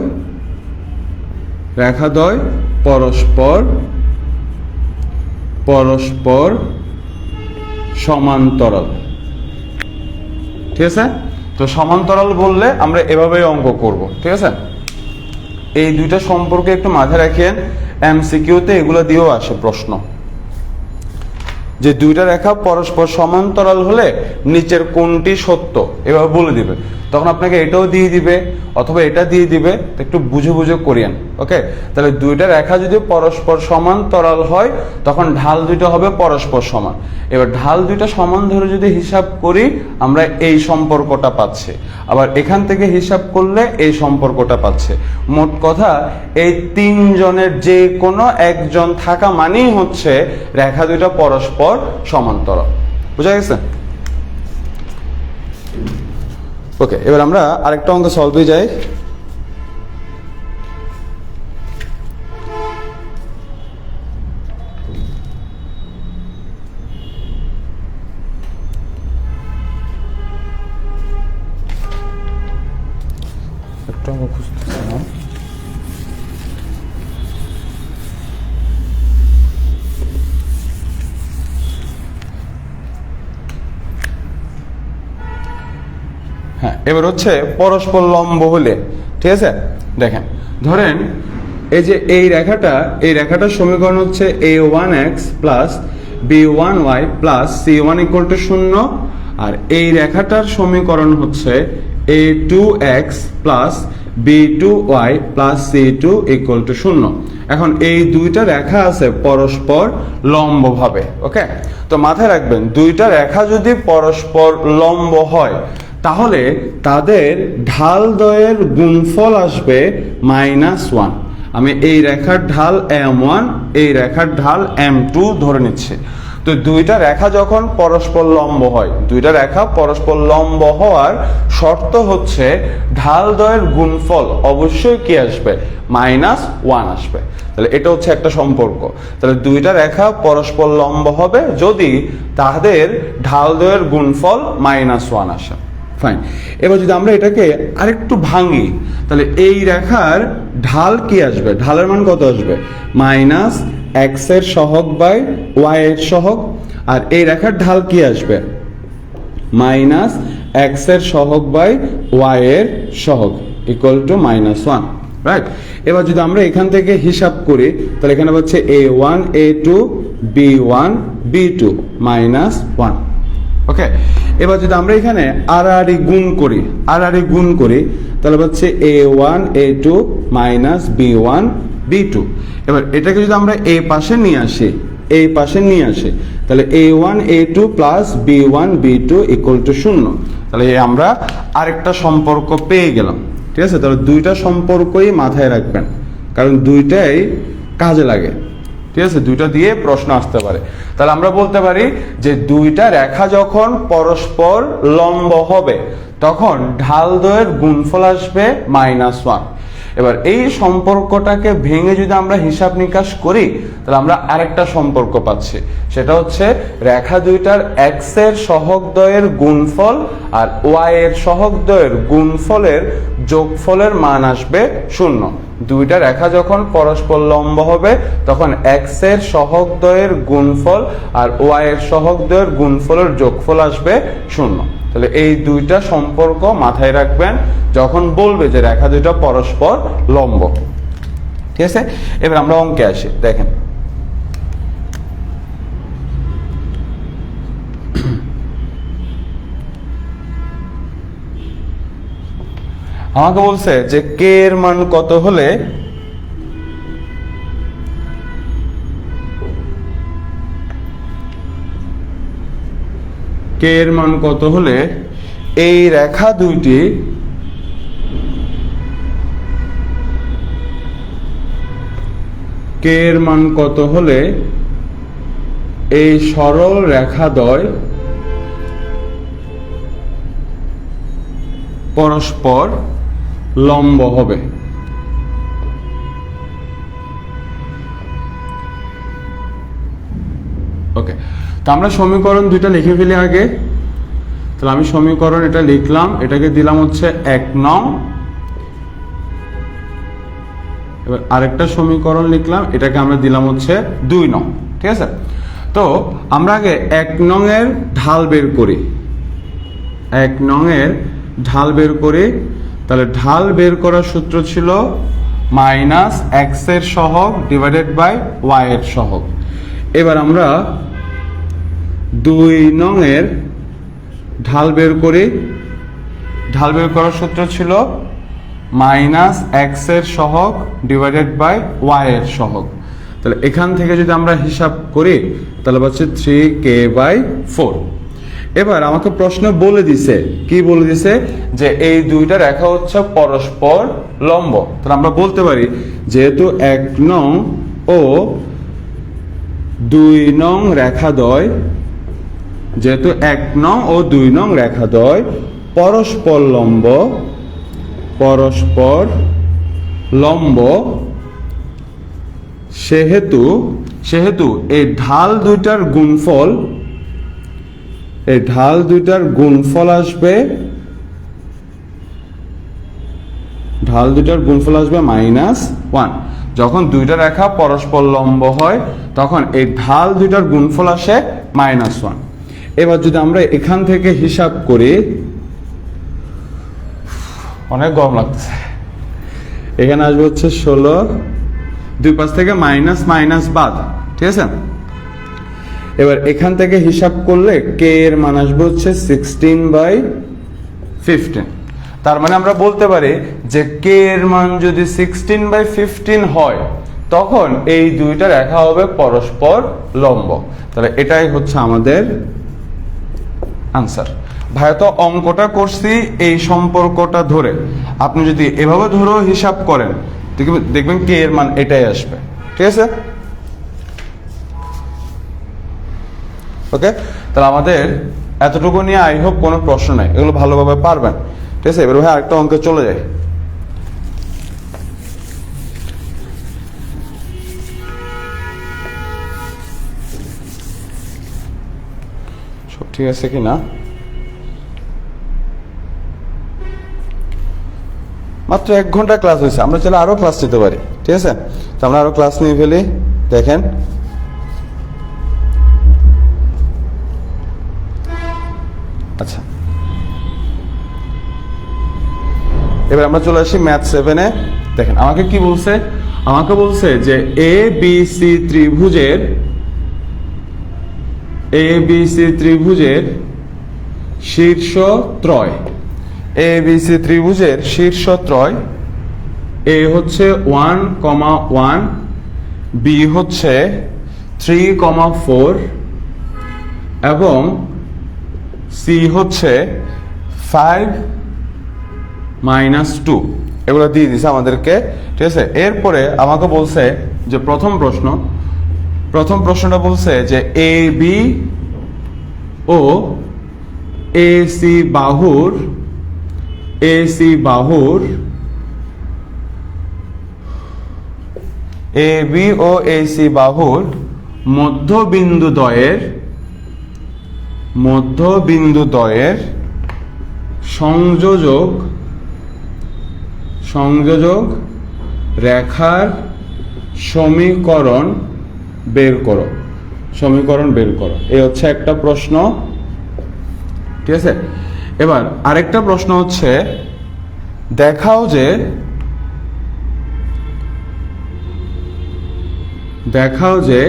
পরস্পর সমান্তরাল। ঠিক আছে, তো সমান্তরাল বললে আমরা এভাবেই অঙ্ক করব। ঠিক আছে, এই দুইটা সম্পর্কে একটু মাথায় রাখেন, এমসিকিউতে এগুলো দিয়েও আসে প্রশ্ন, যে দুইটা রেখা পরস্পর সমান্তরাল হলে নিচের কোনটি সত্য, এভাবে বলে দিবে। তখন আপনাকে এটাও দিয়ে দিবে অথবা এটা দিয়ে দিবে, একটু বুঝে করিয়েন। ওকে, তাহলে দুইটা রেখা যদি পরস্পর সমান্তরাল হয় তখন ঢাল দুইটা হবে পরস্পর সমান। এবার ঢাল দুইটা সমান ধরে যদি হিসাব করি আমরা এই সম্পর্কটা পাচ্ছি, আবার এখান থেকে হিসাব করলে এই সম্পর্কটা পাচ্ছে। মোট কথা এই 3 জনের যে কোনো একজন থাকা মানেই হচ্ছে রেখা দুইটা পরস্পর সমান্তরাল। বুঝা গেছে? ওকে, এবার আমরা আরেকটা অঙ্ক সলভে যাই। একটা অঙ্ক খুঁজতেছিলাম। হ্যাঁ, এবার হচ্ছে পরস্পর লম্ব হলে, ঠিক আছে, দেখেন ধরেন এই যে এই রেখাটার সমীকরণ হচ্ছে a1x plus b1y plus c1 = 0, আর এই রেখাটার সমীকরণ হচ্ছে a2x plus b2y plus c2 equal to 0। এখন এই দুইটা রেখা আছে পরস্পর লম্বভাবে, ওকে। তো মাথায় রাখবেন দুইটা রেখা যদি পরস্পর লম্ব হয় তাহলে তাদের ঢাল দ্বয়ের গুণফল আসবে -1। আমি এই রেখার ঢাল m1, এই রেখার ঢাল m2 ধরে নিচ্ছি। তো দুইটা রেখা যখন পরস্পর লম্ব হয়, দুইটা রেখা পরস্পর লম্ব হওয়ার শর্ত হচ্ছে ঢাল দ্বয়ের গুণফল অবশ্যই কি আসবে, -1 আসবে। তাহলে এটা হচ্ছে একটা সম্পর্ক। তাহলে দুইটা রেখা পরস্পর লম্ব হবে যদি তাদের ঢাল দ্বয়ের গুণফল -1 আসে। ফাইন। এবার যদি আমরা এটাকে আরেকটু ভাঙি তাহলে এই রেখার ঢাল কি আসবে, ঢালের মান কত আসবে, -x এর সহগ বাই y এর সহগ। আর এই রেখার ঢাল কি আসবে, -x এর সহগ বাই y এর সহগ ইকুয়াল টু -1, রাইট। এবার যদি আমরা এখান থেকে হিসাব করি তাহলে এখানে হচ্ছে a1 a2 b1 b2 -1, ওকে। এবার যদি আমরা এখানে আড়াআড়ি গুণ করি তাহলে হচ্ছে a1 a2 b1 b2। এবার এটাকে যদি আমরা এই পাশে নিয়ে আসি তাহলে a1 a2 plus b1 b2 equal to 0। তাহলে আমরা আরেকটা সম্পর্ক পেয়ে গেলাম, ঠিক আছে। তাহলে দুইটা সম্পর্কই মাথায় রাখবেন কারণ দুইটাই কাজে লাগে, ঠিক আছে। দুইটা দিয়ে প্রশ্ন আসতে পারে। তাহলে আমরা বলতে পারি যে দুইটা রেখা যখন পরস্পর লম্ব হবে তখন ঢাল দ্বয়ের গুণফল আসবে -1। এবার এই সম্পর্কটাকে ভেঙে যদি আমরা হিসাব নিকাশ করি তাহলে আমরা আরেকটা সম্পর্ক পাচ্ছি, সেটা হচ্ছে রেখা দুইটার x এর সহগ দ্বয়ের গুণফল আর y এর সহগ দ্বয়ের গুণফলের যোগফলের মান আসবে 0। দুইটা রেখা যখন পরস্পর লম্ব হবে তখন x এর সহগ দ্বয়ের গুণফল আর y এর সহগ দ্বয়ের গুণফলের যোগফল আসবে 0। তাহলে এই দুইটা সম্পর্ক মাথায় রাখবেন যখন বলবে যে রেখা দুইটা পরস্পর লম্ব, ঠিক আছে। এবার আমরা অঙ্কে আসি, দেখেন আমাকে বলছে যে কে এর মান কত হলে এই রেখা দুইটি এই সরল রেখাদ্বয় পরস্পর লম্ব হবে। ওকে, তো আমরা সমীকরণ দুইটা লিখে ফেলি আগে। তাহলে আমি সমীকরণ এটা লিখলাম, এটাকে দিলাম হচ্ছে 1 নং। এবার আরেকটা সমীকরণ লিখলাম, এটাকে আমরা দিলাম হচ্ছে 2 নং, ঠিক আছে। তো আমরা আগে 1 নং এর ঢাল বের করি, 1 নং এর ঢাল বের করি। তাহলে ঢাল বের করার সূত্র ছিল -x এর সহগ ডিভাইডেড বাই y এর সহগ। এবার আমরা 2 নং এর ঢাল বের করি, ঢাল বের করার সূত্র ছিল -x এর সহগ ডিভাইডেড বাই y এর সহগ। তাহলে এখান থেকে যদি আমরা হিসাব করি তাহলে হচ্ছে 3k/4। এবার আমাকে প্রশ্ন বলে দিছে, কি বলে দিছে, যে এই দুইটা রেখা হচ্ছে পরস্পর লম্ব। তাহলে আমরা বলতে পারি যেহেতু 1 নং ও 2 নং রেখাদ্বয়, যেহেতু 1 নং ও 2 নং রেখাদ্বয় পরস্পর লম্ব, সেহেতু এই ঢাল দুইটার গুণফল আসবে -1। যখন দুইটা রেখা পরস্পর লম্ব হয় তখন এই ঢাল দুইটার গুণফল আসে -1। এবার যদি আমরা এখান থেকে হিসাব করি, অনেক গরম লাগতেছে, এখানে আসবে হচ্ছে 16, দুই পাশ থেকে মাইনাস বাদ, ঠিক আছে। এবার এখান থেকে হিসাব করলে কে এর মান আসবে হচ্ছে 16/15। তার মানে আমরা বলতে পারি যে কে এর মান যদি 16/15 হয় তখন এই দুইটা রেখা হবে পরস্পর লম্ব। তাহলে এটাই হচ্ছে আমাদের আনসার। ভাইয়া তো অঙ্কটা করছি এই সম্পর্কটা ধরে, আপনি যদি এভাবে ধরেও হিসাব করেন দেখবেন কে এর মান এটাই আসবে। ঠিক আছে, ওকে। তাহলে আমাদের এতটুকু নিয়ে আই হোপ কোনো প্রশ্ন নাই, এগুলো ভালোভাবে পারবেন। ঠিক আছে, এবার ভাই আরেকটা অঙ্কে চলে যায়। সব ঠিক আছে কি না? মাত্র 1 ঘন্টা ক্লাস হয়েছে, আমরা চাইলে আরো ক্লাস নিতে পারি। ঠিক আছে, তো আমরা আরো ক্লাস নিয়ে ফেলি। দেখেন আচ্ছা, এবার আমরা চলে আসি ম্যাথ 7-এ। দেখেন আমাকে কি বলছে, আমাকে বলছে যে ABC ত্রিভুজের শীর্ষত্রয়, ABC ত্রিভুজের শীর্ষত্রয় A হচ্ছে 1,1, B হচ্ছে 3,4 এবং C হচ্ছে 5-2। এগুলো দিয়ে দিছে আমাদেরকে। ঠিক আছে, এরপরে আমাকে বলছে যে প্রথম প্রশ্নটা বলছে যে AB ও AC বাহুর AB ও AC বাহুর মধ্যবিন্দুদ্বয়ের সংযোজক রেখার সমীকরণ বের করো। এই হচ্ছে একটা প্রশ্ন। ঠিক আছে, এবার আরেকটা প্রশ্ন হচ্ছে দেখাও যে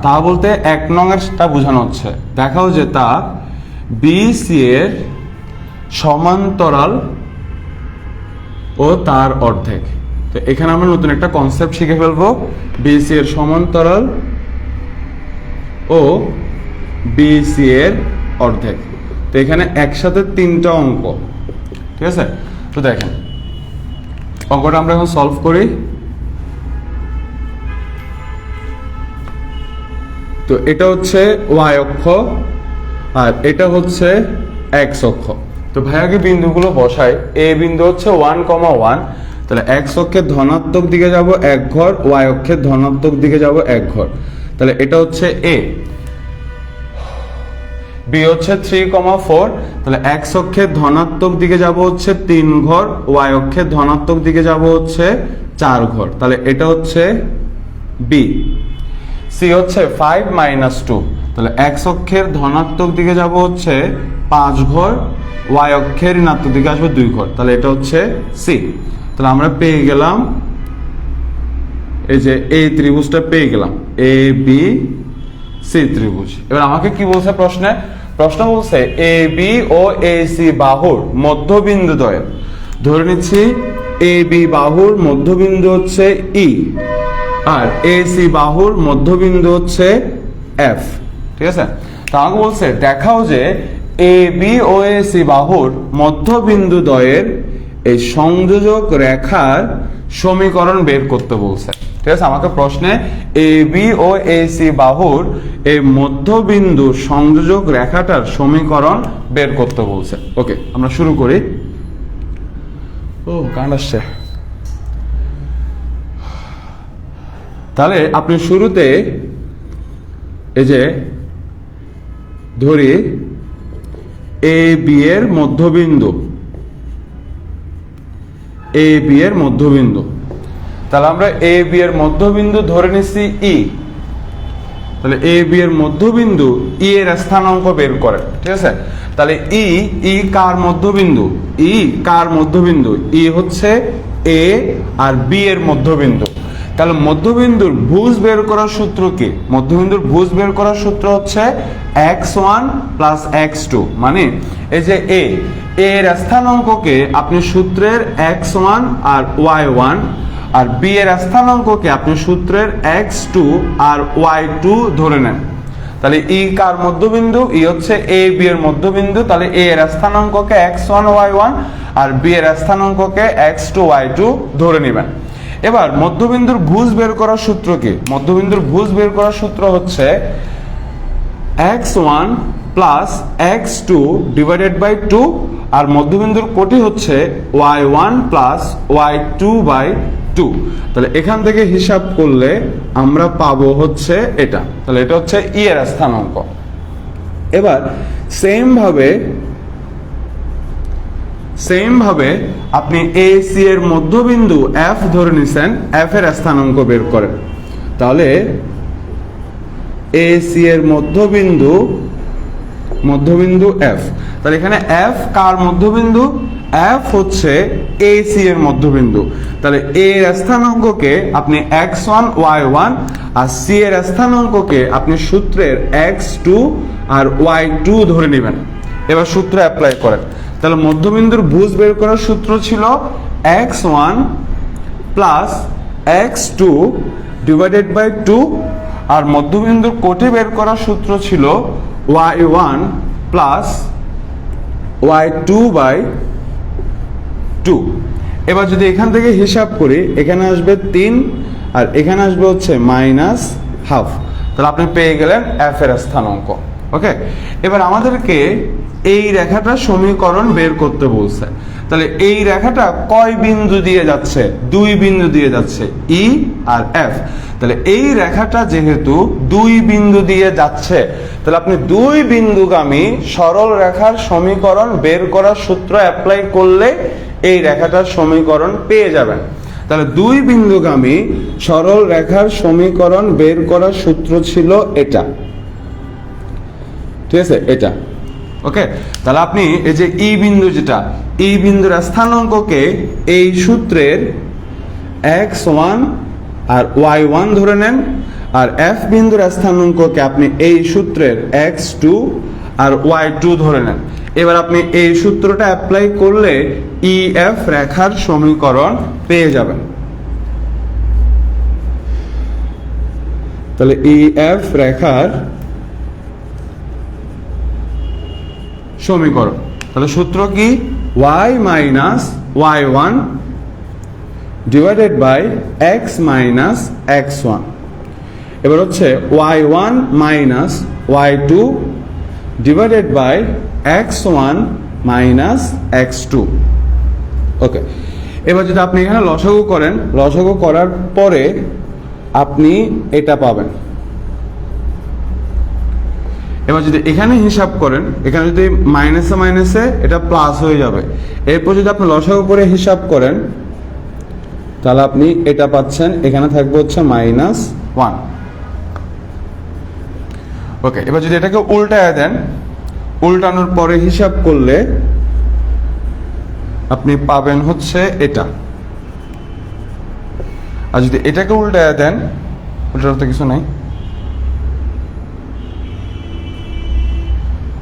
তা বলতে 1 নং এরটা বোঝানো হচ্ছে, দেখাও যে তা BC এর সমান্তরাল ও তার অর্ধেক। তো এখানে আমরা নতুন একটা কনসেপ্ট শিখে ফেলবো, BC এর সমান্তরাল ও BC এর অর্ধেক। তো এখানে একসাথে 3টা অঙ্ক। ঠিক আছে, তো দেখেন অঙ্কটা আমরা এখন সলভ করি। তো এটা হচ্ছে y অক্ষ আর এটা হচ্ছে x অক্ষ। তো ভাইয়াকে বিন্দুগুলো বসাই। a বিন্দু হচ্ছে 1,1, তাহলে x অক্ষের ধনাত্মক দিকে যাব 1 ঘর, y অক্ষের ধনাত্মক দিকে যাব 1 ঘর। তাহলে এটা হচ্ছে a। b হচ্ছে 3,4, তাহলে x অক্ষের ধনাত্মক দিকে যাব হচ্ছে 3 ঘর, y অক্ষের ধনাত্মক দিকে যাব হচ্ছে 4 ঘর। তাহলে এটা হচ্ছে b। c হচ্ছে 5-2, তাহলে x অক্ষের ধনাত্মক দিকে যাব হচ্ছে 5 ঘর, y অক্ষের ঋণাত্মক দিকে আসবে 2 ঘর। তাহলে এটা হচ্ছে c। তাহলে আমরা পেয়ে গেলাম এই যে এই ত্রিভুজটা পেয়ে গেলাম, ABC ত্রিভুজ। এবার আমাকে কি বলছে প্রশ্ন বলছে AB ও AC বাহুর মধ্যবিন্দুদ্বয়ের, ধরে নিচ্ছি AB বাহুর মধ্যবিন্দু হচ্ছে E আর AC বাহুর মধ্যবিন্দু হচ্ছে F। ঠিক আছে, তো আমাকে বলছে দেখাও যে AB ও AC বাহুর মধ্যবিন্দুদ্বয়ের এই সংযোজক রেখার সমীকরণ বের করতে বলছে। ঠিক আছে, আমাকে প্রশ্নে AB ও AC বাহুর এই মধ্যবিন্দু সংযোজক রেখাটার সমীকরণ বের করতে বলছে। ওকে, আমরা শুরু করি। কান আসছে। তাহলে আপনি শুরুতে এই যে ধরি AB এর মধ্যবিন্দু, তাহলে আমরা AB এর মধ্যবিন্দু ধরে নিচ্ছি E। তাহলে AB এর মধ্যবিন্দু E এর স্থানাঙ্ক বের করেন। ঠিক আছে, তাহলে E কার মধ্যবিন্দু? E হচ্ছে A আর B এর মধ্যবিন্দু। তাহলে মধ্যবিন্দুর ভুজ বের করার সূত্র কি? মধ্যবিন্দুর ভুজ বের করার সূত্র হচ্ছে x1 প্লাস x2, মানে এই যে এর স্থানাঙ্ককে আপনি সূত্রের x1 আর y1, আর বি এর স্থানাঙ্ককে আপনি সূত্রের x2 আর y2 ধরে নেন। তাহলে ই কার মধ্যবিন্দু? ই হচ্ছে এ বি এর মধ্যবিন্দু। তাহলে এ এর স্থানাঙ্ককে x1 y1 আর বি এর স্থানাঙ্ককে x2 y2 ধরে নেবেন। এবার মধ্যবিন্দুর ভুজ বের করার সূত্র কি? মধ্যবিন্দুর ভুজ বের করার সূত্র হচ্ছে x1 plus x2 divided by 2, আর মধ্যবিন্দুর কোটি হচ্ছে y1 প্লাস y2 বাই 2। তাহলে এখান থেকে হিসাব করলে আমরা পাবো হচ্ছে এটা। তাহলে এটা হচ্ছে ই এর স্থানাঙ্ক। এবার সেম ভাবে আপনি এ সি এর মধ্যবিন্দু এফ ধরে নিছেন, এফ এর স্থানাঙ্ক বের করেন। তাহলে এ সি এর মধ্যবিন্দু এফ, তাহলে এখানে এফ কার মধ্যবিন্দু? এফ হচ্ছে এ সি এর মধ্যবিন্দু। তাহলে এ এর স্থানাঙ্ককে আপনি x1 y1 আর সি এর স্থানাঙ্ককে আপনি সূত্রের x2 আর y2 ধরে নেবেন। এবার সূত্র অ্যাপ্লাই করেন। তাহলে মধ্যবিন্দুর ভুজ বের করার সূত্র ছিল x1 plus x2 divided by 2, আর মধ্যবিন্দুর কোটি বের করার সূত্র ছিল y1 প্লাস y2 বাই 2। এবার যদি এখান থেকে হিসাব করি, এখানে আসবে 3 আর এখানে আসবে হচ্ছে মাইনাস হাফ। তাহলে আপনি পেয়ে গেলেন এফ এর স্থানাঙ্ক। ওকে, এবার আমাদেরকে এই রেখাটার সমীকরণ বের করতে বলছে। তাহলে এই রেখাটা কয় বিন্দু দিয়ে যাচ্ছে? 2 বিন্দু দিয়ে যাচ্ছে, ই আর এফ। তাহলে এই রেখাটা যেহেতু 2 বিন্দু দিয়ে যাচ্ছে, তাহলে আপনি 2 বিন্দুগামী সরল রেখার সমীকরণ বের করার সূত্র অ্যাপ্লাই করলে এই রেখাটার সমীকরণ পেয়ে যাবেন। তাহলে 2 বিন্দুগামী সরল রেখার সমীকরণ বের করার সূত্র ছিল এটা, ঠিক আছে, এটা। ওকে, তাহলে আপনি এই যে ই বিন্দু, যেটা ই বিন্দুর স্থানাঙ্ককে এই সূত্রের x1 আর y1 ধরে নেন, আর এফ বিন্দুর স্থানাঙ্ককে আপনি এই সূত্রের x2 আর y2 ধরে নেন। এবার আপনি এই সূত্রটা অ্যাপ্লাই করলে ই এফ রেখার সমীকরণ পেয়ে যাবেন। তাহলে ই এফ রেখার সমীকরণ, তাহলে সূত্র কি? y minus y1 divided by x minus x1। এবার হচ্ছে y1 minus y2 divided by x1 minus x2। Okay, এবার যদি আপনি এখানে লসাগু করেন, লসাগু করার পরে আপনি এটা পাবেন। এবার যদি এখানে হিসাব করেন, এখানে যদি মাইনাসে মাইনাসে এটা প্লাস হয়ে যাবে। এরপর যদি আপনি লসাগু করে হিসাব করেন, তাহলে আপনি এটা পাচ্ছেন, এখানে থাকবে হচ্ছে -1। ওকে, এবার যদি এটাকে উল্টায় দেন, উল্টানোর পরে হিসাব করলে আপনি পাবেন হচ্ছে এটা। আর যদি এটাকে উল্টায় দেন, উল্টাতে কিছু নাই,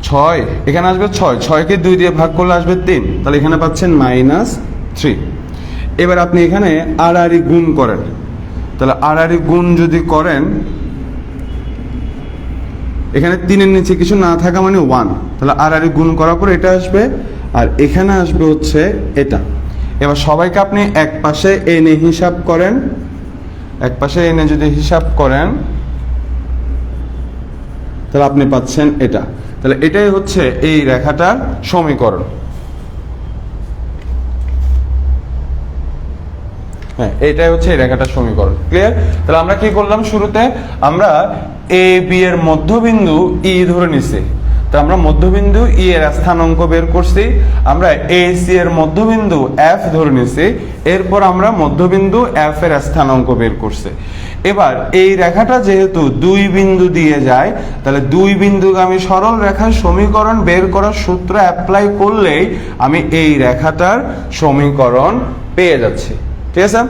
6 এখানে আসবে 6, 6কে 2 দিয়ে ভাগ করলে আসবে 3, তাহলে এখানে পাচ্ছেন -3। এবার আপনি এখানে আড়াআড়ি গুণ করেন, তাহলে আড়াআড়ি গুণ যদি করেন, এখানে 3-এর নিচে কিছু না থাকা মানে 1, তাহলে আড়াআড়ি গুণ করার পর এটা আসবে, আর এখানে আসবে হচ্ছে এটা। এবার সবাইকে আপনি এক পাশে এনে হিসাব করেন, এক পাশে এনে যদি হিসাব করেন, তাহলে আপনি পাচ্ছেন এটা। তাহলে এটাই হচ্ছে এই রেখাটার সমীকরণ। হ্যাঁ, এটাই হচ্ছে এই রেখাটার সমীকরণ। ক্লিয়ার? তাহলে আমরা কি করলাম? শুরুতে আমরা এ বি এর মধ্যবিন্দু ই ধরে নিছি, তো আমরা মধ্যবিন্দু ই এর স্থানাঙ্ক বের করছি, আমরা এ সি এর মধ্যবিন্দু এফ ধরে নিছি, এরপর আমরা মধ্যবিন্দু এফ এর স্থানাঙ্ক বের করছি। এবার এই রেখাটা যেহেতু 2 বিন্দু দিয়ে যায়, তাহলে 2 বিন্দুগামী সরল রেখার সমীকরণ বের করার সূত্র অ্যাপ্লাই করলেই আমি এই রেখাটার সমীকরণ পেয়ে যাচ্ছি। ঠিক আছে?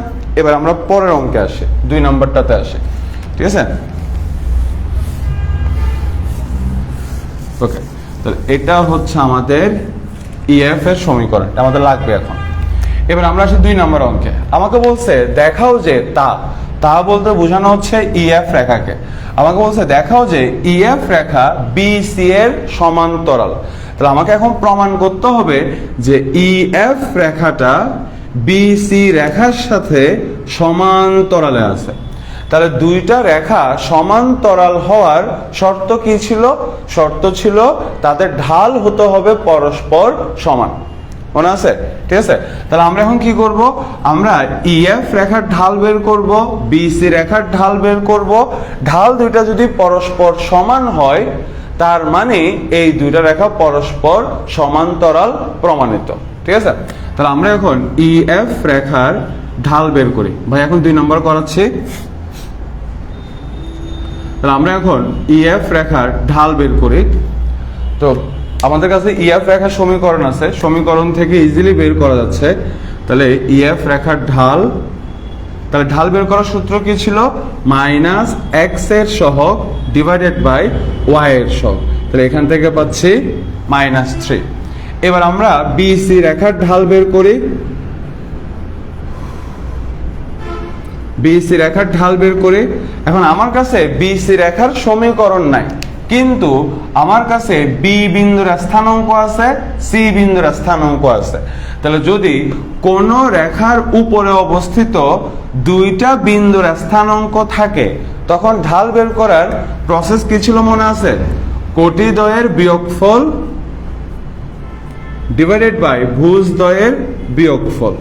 এবার আমরা পরের অঙ্কে আসি, 2 নম্বরটাতে আসি, ঠিক আছে? ওকে, তাহলে এটা হচ্ছে আমাদের ইএফ এর সমীকরণ, এটা আমাদের লাগবে এখন। এবার আমরা আসি 2 নম্বর অঙ্কে। আমাকে বলছে দেখাও যে তা বলতে বোঝানো হচ্ছে ইএফ রেখাকে। আমাকে বলছে দেখাও যে ইএফ রেখা বিসি এর সমান্তরাল। তাহলে আমাকে এখন প্রমাণ করতে হবে যে ইএফ রেখাটা বিসি রেখার সাথে সমান্তরালে আছে। তাহলে দুইটা রেখা সমান্তরাল হওয়ার শর্ত কি ছিল? শর্ত ছিল তাদের ঢাল হতে হবে পরস্পর সমান, মনে আছে? ঠিক আছে, তাহলে আমরা এখন কি করব? আমরা ইএফ রেখার ঢাল বের করব, বিসি রেখার ঢাল বের করব। ঢাল দুইটা যদি পরস্পর সমান হয় তার মানে এই দুইটা রেখা পরস্পর সমান্তরাল প্রমাণিত, ঠিক আছে? তাহলে আমরা এখন ইএফ রেখার ঢাল বের করি। ভাই এখন 2 নম্বর করাচ্ছি। তাহলে আমরা এখন ইএফ রেখার ঢাল বের করি। তো আমাদের কাছে ইএফ রেখার সমীকরণ আছে, সমীকরণ থেকে ইজিলি বের করা যাচ্ছে। তাহলে ইএফ রেখার ঢাল, তাহলে ঢাল বের করার সূত্র কি ছিল? -x এর সহগ ডিভাইডেড বাই y এর সহগ। তাহলে এখান থেকে পাচ্ছি -3। এবার আমরা বিসি রেখার ঢাল বের করি। বিসি রেখার ঢাল বের করে এখন আমার কাছে বিসি রেখার সমীকরণ নাই, কিন্তু আমার কাছে বি বিন্দুর স্থানাঙ্ক আছে, সি বিন্দুর স্থানাঙ্ক আছে। তাহলে যদি কোন রেখার উপরে অবস্থিত দুইটা বিন্দুর স্থানাঙ্ক থাকে তখন ঢাল বের করার প্রসেস কি ছিল মনে আছে? কোটিদ্বয়ের বিয়োগফল ডিভাইডেড বাই ভুজদ্বয়ের বিয়োগফল।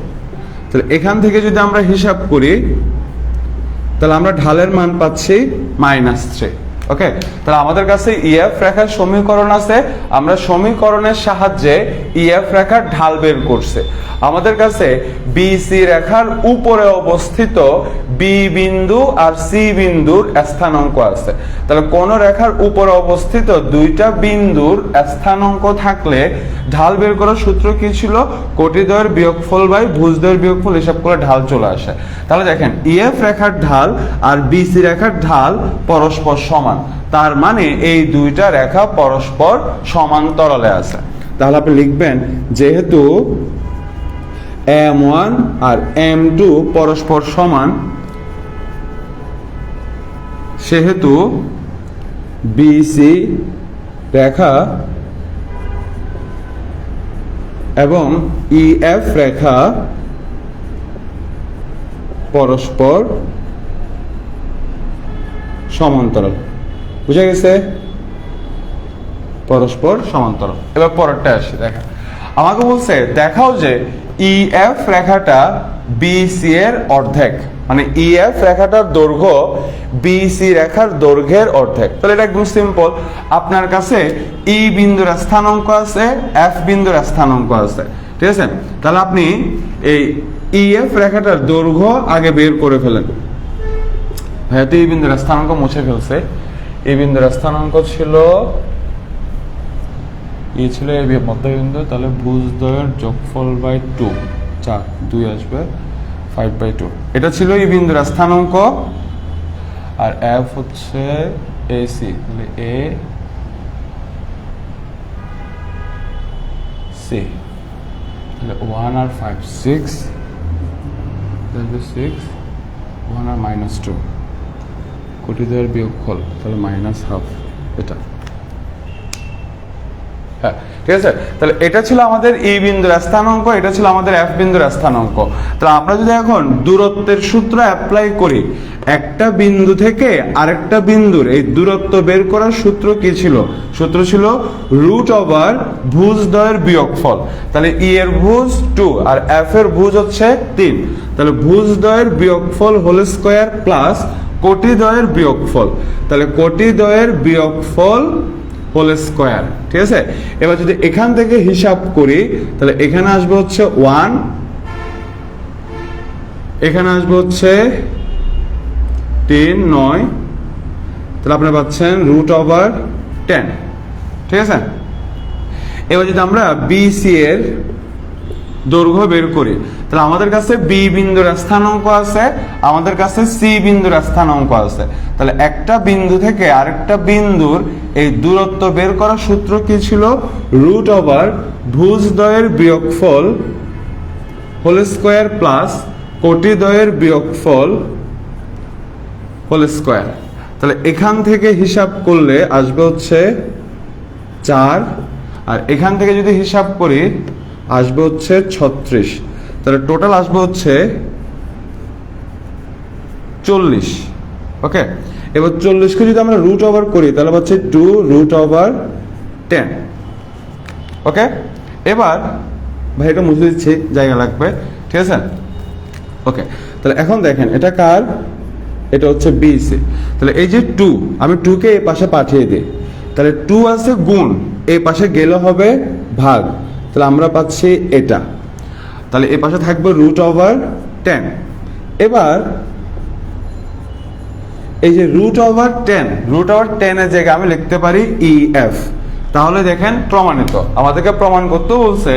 তাহলে এখান থেকে যদি আমরা হিসাব করি তাহলে আমরা ঢালের মান পাচ্ছি -3। ওকে, তাহলে আমাদের কাছে ইএফ রেখার সমীকরণ আছে, আমরা সমীকরণের সাহায্যে ইএফ রেখার ঢাল বের করছে। আমাদের কাছে বিসি রেখার উপরে অবস্থিত বি বিন্দু আর সি বিন্দুর স্থানাঙ্ক আছে। তাহলে কোন রেখার উপরে অবস্থিত দুইটা বিন্দুর স্থানাঙ্ক থাকলে ঢাল বের করার সূত্র কি ছিল? কোটিদ্বয়ের বিয়োগফল বাই ভুজদ্বয়ের বিয়োগফল, হিসাব করে ঢাল চলে আসে। তাহলে দেখেন ইএফ রেখার ঢাল আর বিসি রেখার ঢাল পরস্পর সমান, তার মানে এই দুইটা রেখা পরস্পর সমান্তরালে আছে। তাহলে আপনি লিখবেন যেহেতু M1 আর M2 পরস্পর সমান সেহেতু বিসি রেখা এবং ইএফ রেখা পরস্পর সমান্তরাল। বুঝা গেছে? পরস্পর সমান্তরাল। এবার পরেরটা আসি, দেখা আমাকে বলছে দেখাও যে ইএফ রেখাটা বিসি এর অর্ধেক, মানে ইএফ রেখাটার দৈর্ঘ্য বিসি রেখার দৈর্ঘ্যের অর্ধেক। তাহলে এটা একদম সিম্পল, আপনার কাছে ই বিন্দুর স্থানাঙ্ক আছে, এফ বিন্দুর স্থানাঙ্ক আছে, ঠিক আছে? তাহলে আপনি এই ইএফ রেখাটার দৈর্ঘ্য আগে বের করে ফেলেন। ভাইয়া তো এই বিন্দুর স্থানাঙ্ক মুছে ফেলছে। এই বিন্দুর স্থানাঙ্ক ছিল এই ছিল এই মধ্যবিন্দু, তাহলে ভুজদ্বয়ের যোগফল বাই 2, 4 2 আসবে 5/2। এটা ছিল এই বিন্দুর স্থানাঙ্ক। আর এফ হচ্ছে এসি, তাহলে এ সি, তাহলে 1 আর 5 6, তাহলে 6 1 আর -2 কোটিদ্বয়ের বিয়োগফল, তাহলে -12 এটা। হ্যাঁ, ঠিক আছে। তাহলে এটা ছিল আমাদের ই বিন্দুর স্থানাঙ্ক, এটা ছিল আমাদের এফ বিন্দুর স্থানাঙ্ক। তাহলে আমরা যদি এখন দূরত্বের সূত্র অ্যাপ্লাই করি, একটা বিন্দু থেকে আরেকটা বিন্দুর এই দূরত্ব বের করার সূত্র কি ছিল? সূত্র ছিল √ওভার ভুজদ্বয়ের বিয়োগফল। তাহলে ই এর ভুজ 2 আর এফ এর ভুজ হচ্ছে 3, তাহলে ভুজদ্বয়ের বিয়োগফল হোল স্কয়ার প্লাস কোটিদ্বয়ের বিয়োগফল। তাহলে কোটিদ্বয়ের বিয়োগফল হোল স্কয়ার, ঠিক আছে? এবার যদি এখান থেকে হিসাব করি তাহলে এখানে আসবে হচ্ছে 1, এখানে আসবে হচ্ছে 3 9, তাহলে আপনি পাচ্ছেন √10, ঠিক আছে? এবার যদি আমরা বিসি এর দৈর্ঘ্য বের করি, তাহলে আমাদের কাছে বি বিন্দুর স্থানাঙ্ক আছে, আমাদের কাছে সি বিন্দুর স্থানাঙ্ক আছে। তাহলে একটা বিন্দু থেকে আরেকটা বিন্দুর এই দূরত্ব বের করার সূত্র কি ছিল? রুট ওভার ভুজদ্বয়ের বিয়োগফল হোল স্কয়ার প্লাস কোটিদ্বয়ের বিয়োগফল হোল স্কয়ার। তাহলে এখান থেকে হিসাব করলে আসবে হচ্ছে 4, আর এখান থেকে যদি হিসাব করি আসবে হচ্ছে 36। তাহলে টোটাল আসবে হচ্ছে 40। ওকে, এবার 40কে যদি আমরা রুট ওভার করি তাহলে হচ্ছে 2 রুট ওভার 10। ওকে, এবার ভাই এটা মুছে দিচ্ছি, জায়গা লাগবে, ঠিক আছে? ওকে, তাহলে এখন দেখেন এটা কার? এটা হচ্ছে বিসি। তাহলে এই যে 2, আমি 2 কে এই পাশে পাঠিয়ে দিই, তাহলে 2 আছে গুণ, এই পাশে গেলে হবে ভাগ, তাহলে আমরা পাচ্ছি এটা। তাহলে এই পাশে থাকবে রুট ওভার 10। এবার এই যে রুট ওভার 10 এর জায়গায় আমি লিখতে পারি ইএফ। তাহলে দেখেন প্রমাণিত, আমাদেরকে প্রমাণ করতে বলছে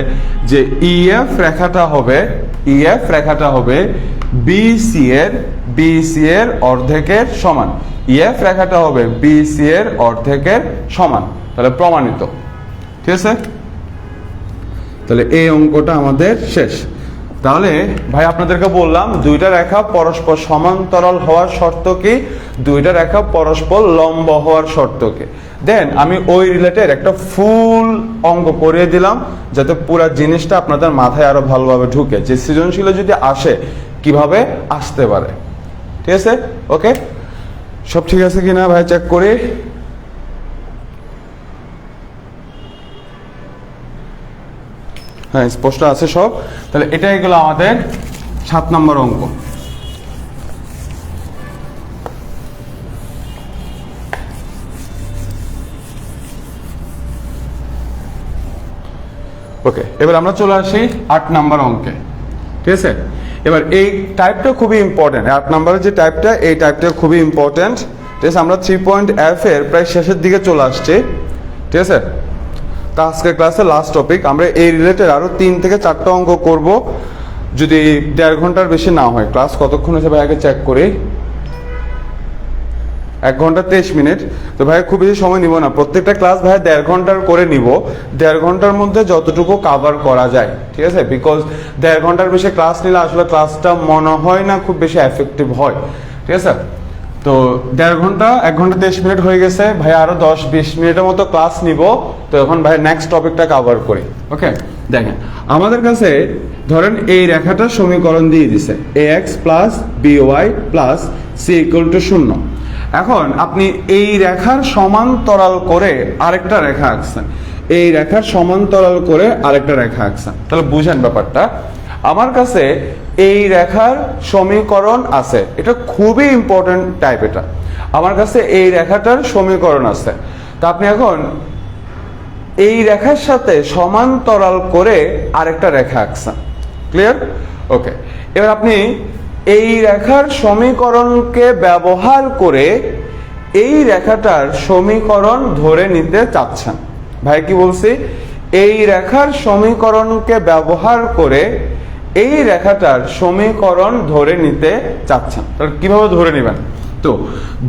যে ইএফ রেখাটা হবে বিসি এর অর্ধেকের সমান। ইএফ রেখাটা হবে বিসি এর অর্ধেকের সমান, তাহলে প্রমাণিত। ঠিক আছে, তাহলে এই অঙ্কটা আমাদের শেষ। তাহলে ভাই আপনাদেরকে বললাম দুইটা রেখা পরস্পর সমান্তরাল হওয়ার শর্ত কি, দুইটা রেখা পরস্পর লম্ব হওয়ার শর্ত কি। দেন আমি ওই রিলেটেড একটা ফুল অঙ্ক করিয়ে দিলাম যাতে পুরো জিনিসটা আপনাদের মাথায় আরো ভালোভাবে ঢুকে, যে সৃজনশীল যদি আসে কিভাবে আসতে পারে। ঠিক আছে, ওকে, সব ঠিক আছে কিনা ভাই চেক করি। হ্যাঁ, স্পষ্ট আছে সব। তাহলে এটাই গেল আমাদের 7 নম্বর অঙ্ক। ওকে, এবার আমরা চলে আসি 8 নম্বর অঙ্কে। ঠিক আছে, এবার এই টাইপটা খুবই ইম্পর্টেন্ট। 8 নম্বরের যে টাইপটা, এই টাইপটা খুবই ইম্পর্টেন্ট। ঠিক আছে, আমরা 3.f এর প্রায় শেষের দিকে চলে আসছি। ঠিক আছে, তা আজকের ক্লাসে লাস্ট টপিক। আমরা এই রিলেটেড আরো 3 থেকে 4টা অঙ্ক করব, যদি 1.5 ঘন্টার বেশি না হয়। ক্লাস কতক্ষণ হয়েছে ভাই আগে চেক করি, 1 ঘন্টা 23 মিনিট। তো ভাই খুব বেশি সময় নিব না, প্রত্যেকটা ক্লাস ভাই 1.5 ঘন্টার করে নিব। 1.5 ঘন্টার মধ্যে যতটুকু কাভার করা যায়, ঠিক আছে? বিকজ 1.5 ঘন্টার বেশি ক্লাস নিলে আসলে ক্লাসটা মনে হয় না খুব বেশি এফেক্টিভ হয়। ঠিক আছে, তো 1.5 ঘন্টা 1 ঘন্টা 23 মিনিট হয়ে গেছে ভাই, আরো 10-20 মিনিটের মতো ক্লাস নিব। তো এখন ভাই নেক্সট টপিকটা কভার করি। ওকে, দেখেন আমাদের কাছে ধরেন এই রেখাটার সমীকরণ দিয়ে দিছে ax plus by plus c equal to 0। এখন আপনি এই রেখার সমান্তরাল করে আরেকটা রেখা আঁকছেন, এই রেখার সমান্তরাল করে আরেকটা রেখা আঁকছেন। তাহলে বুঝেন ব্যাপারটা, আমার কাছে এই রেখার সমীকরণ আছে, এটা খুবই ইম্পর্টেন্ট টাইপ। এটা আমার কাছে এই রেখাটার সমীকরণ আছে। তা আপনি এখন এই রেখার সাথে সমান্তরাল করে আরেকটা রেখা আঁকছেন। ক্লিয়ার? ওকে, এবার আপনি এই রেখার সমীকরণকে ব্যবহার করে এই রেখাটার সমীকরণ ধরে নিতে চাচ্ছেন। ভাই কি বলছি? এই রেখার সমীকরণকে ব্যবহার করে এই রেখাটার সমীকরণ ধরে নিতে চাচ্ছেন। তাহলে কিভাবে ধরে নেবেন? তো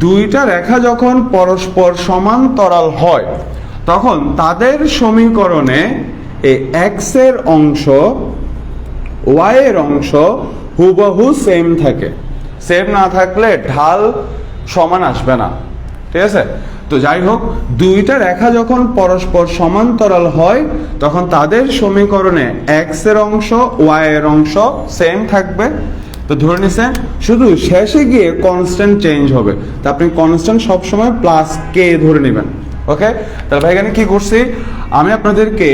দুইটা রেখা যখন পরস্পর সমান্তরাল হয় তখন তাদের সমীকরণে এই এক্স এর অংশ ওয়াই এর অংশ হুবহু সেম থাকে। সেম না থাকলে ঢাল সমান আসবে না। ঠিক আছে, তো যাই হোক, দুইটা রেখা যখন পরস্পর সমান্তরাল হয় তখন তাদের সমীকরণে এক্স এর অংশ ওয়াই এর অংশ সেম থাকবে। তো ধরে নিছেন, শুধু শেষে গিয়ে কনস্ট্যান্ট চেঞ্জ হবে। তা আপনি কনস্ট্যান্ট সবসময় প্লাস কে ধরে নেবেন। ওকে, তাহলে ভাই এখানে কি করছি, আমি আপনাদেরকে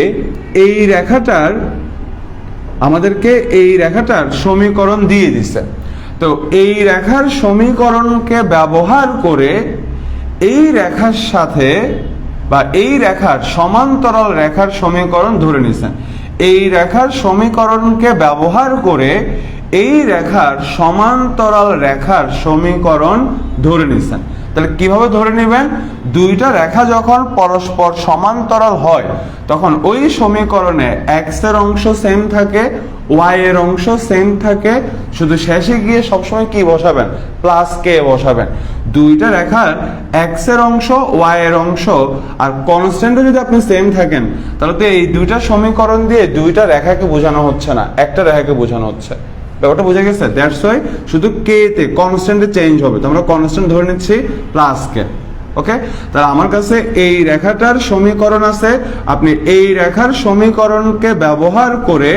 এই রেখাটার সমীকরণ দিয়ে দিছে। তো এই রেখার সমীকরণকে ব্যবহার করে এই রেখার সাথে বা এই রেখার সমান্তরাল রেখার সমীকরণ ধরে নিছেন। এই রেখার সমীকরণকে ব্যবহার করে এই রেখার সমান্তরাল রেখার সমীকরণ ধরে নিছেন। তাহলে কিভাবে ধরে নেবেন, দুইটা রেখা যখন পরস্পর সমান্তরাল হয় তখন ওই সমীকরণে এক্স এর অংশ সেম থাকে, ওয়াই এর অংশ সেম থাকে, শুধু শেষে গিয়ে সবসময় কি বসাবেন, প্লাস কে বসাবেন। দুইটা রেখার এক্স এর অংশ, ওয়াই এর অংশ আর কনস্ট্যান্টে যদি আপনি সেম থাকেন তাহলে তো এই দুইটা সমীকরণ দিয়ে দুইটা রেখাকে বোঝানো হচ্ছে না, একটা রেখাকে বোঝানো হচ্ছে। ব্যাপারটা বোঝা গেছে? দ্যাটস ওয়াই শুধু কে তে কনস্ট্যান্টে চেঞ্জ হবে, তো আমরা কনস্ট্যান্ট ধরে নিচ্ছি প্লাস কে। ওকে, তাহলে আমার কাছে এই রেখাটার সমীকরণ আছে, আপনি এই রেখার সমীকরণকে ব্যবহার করে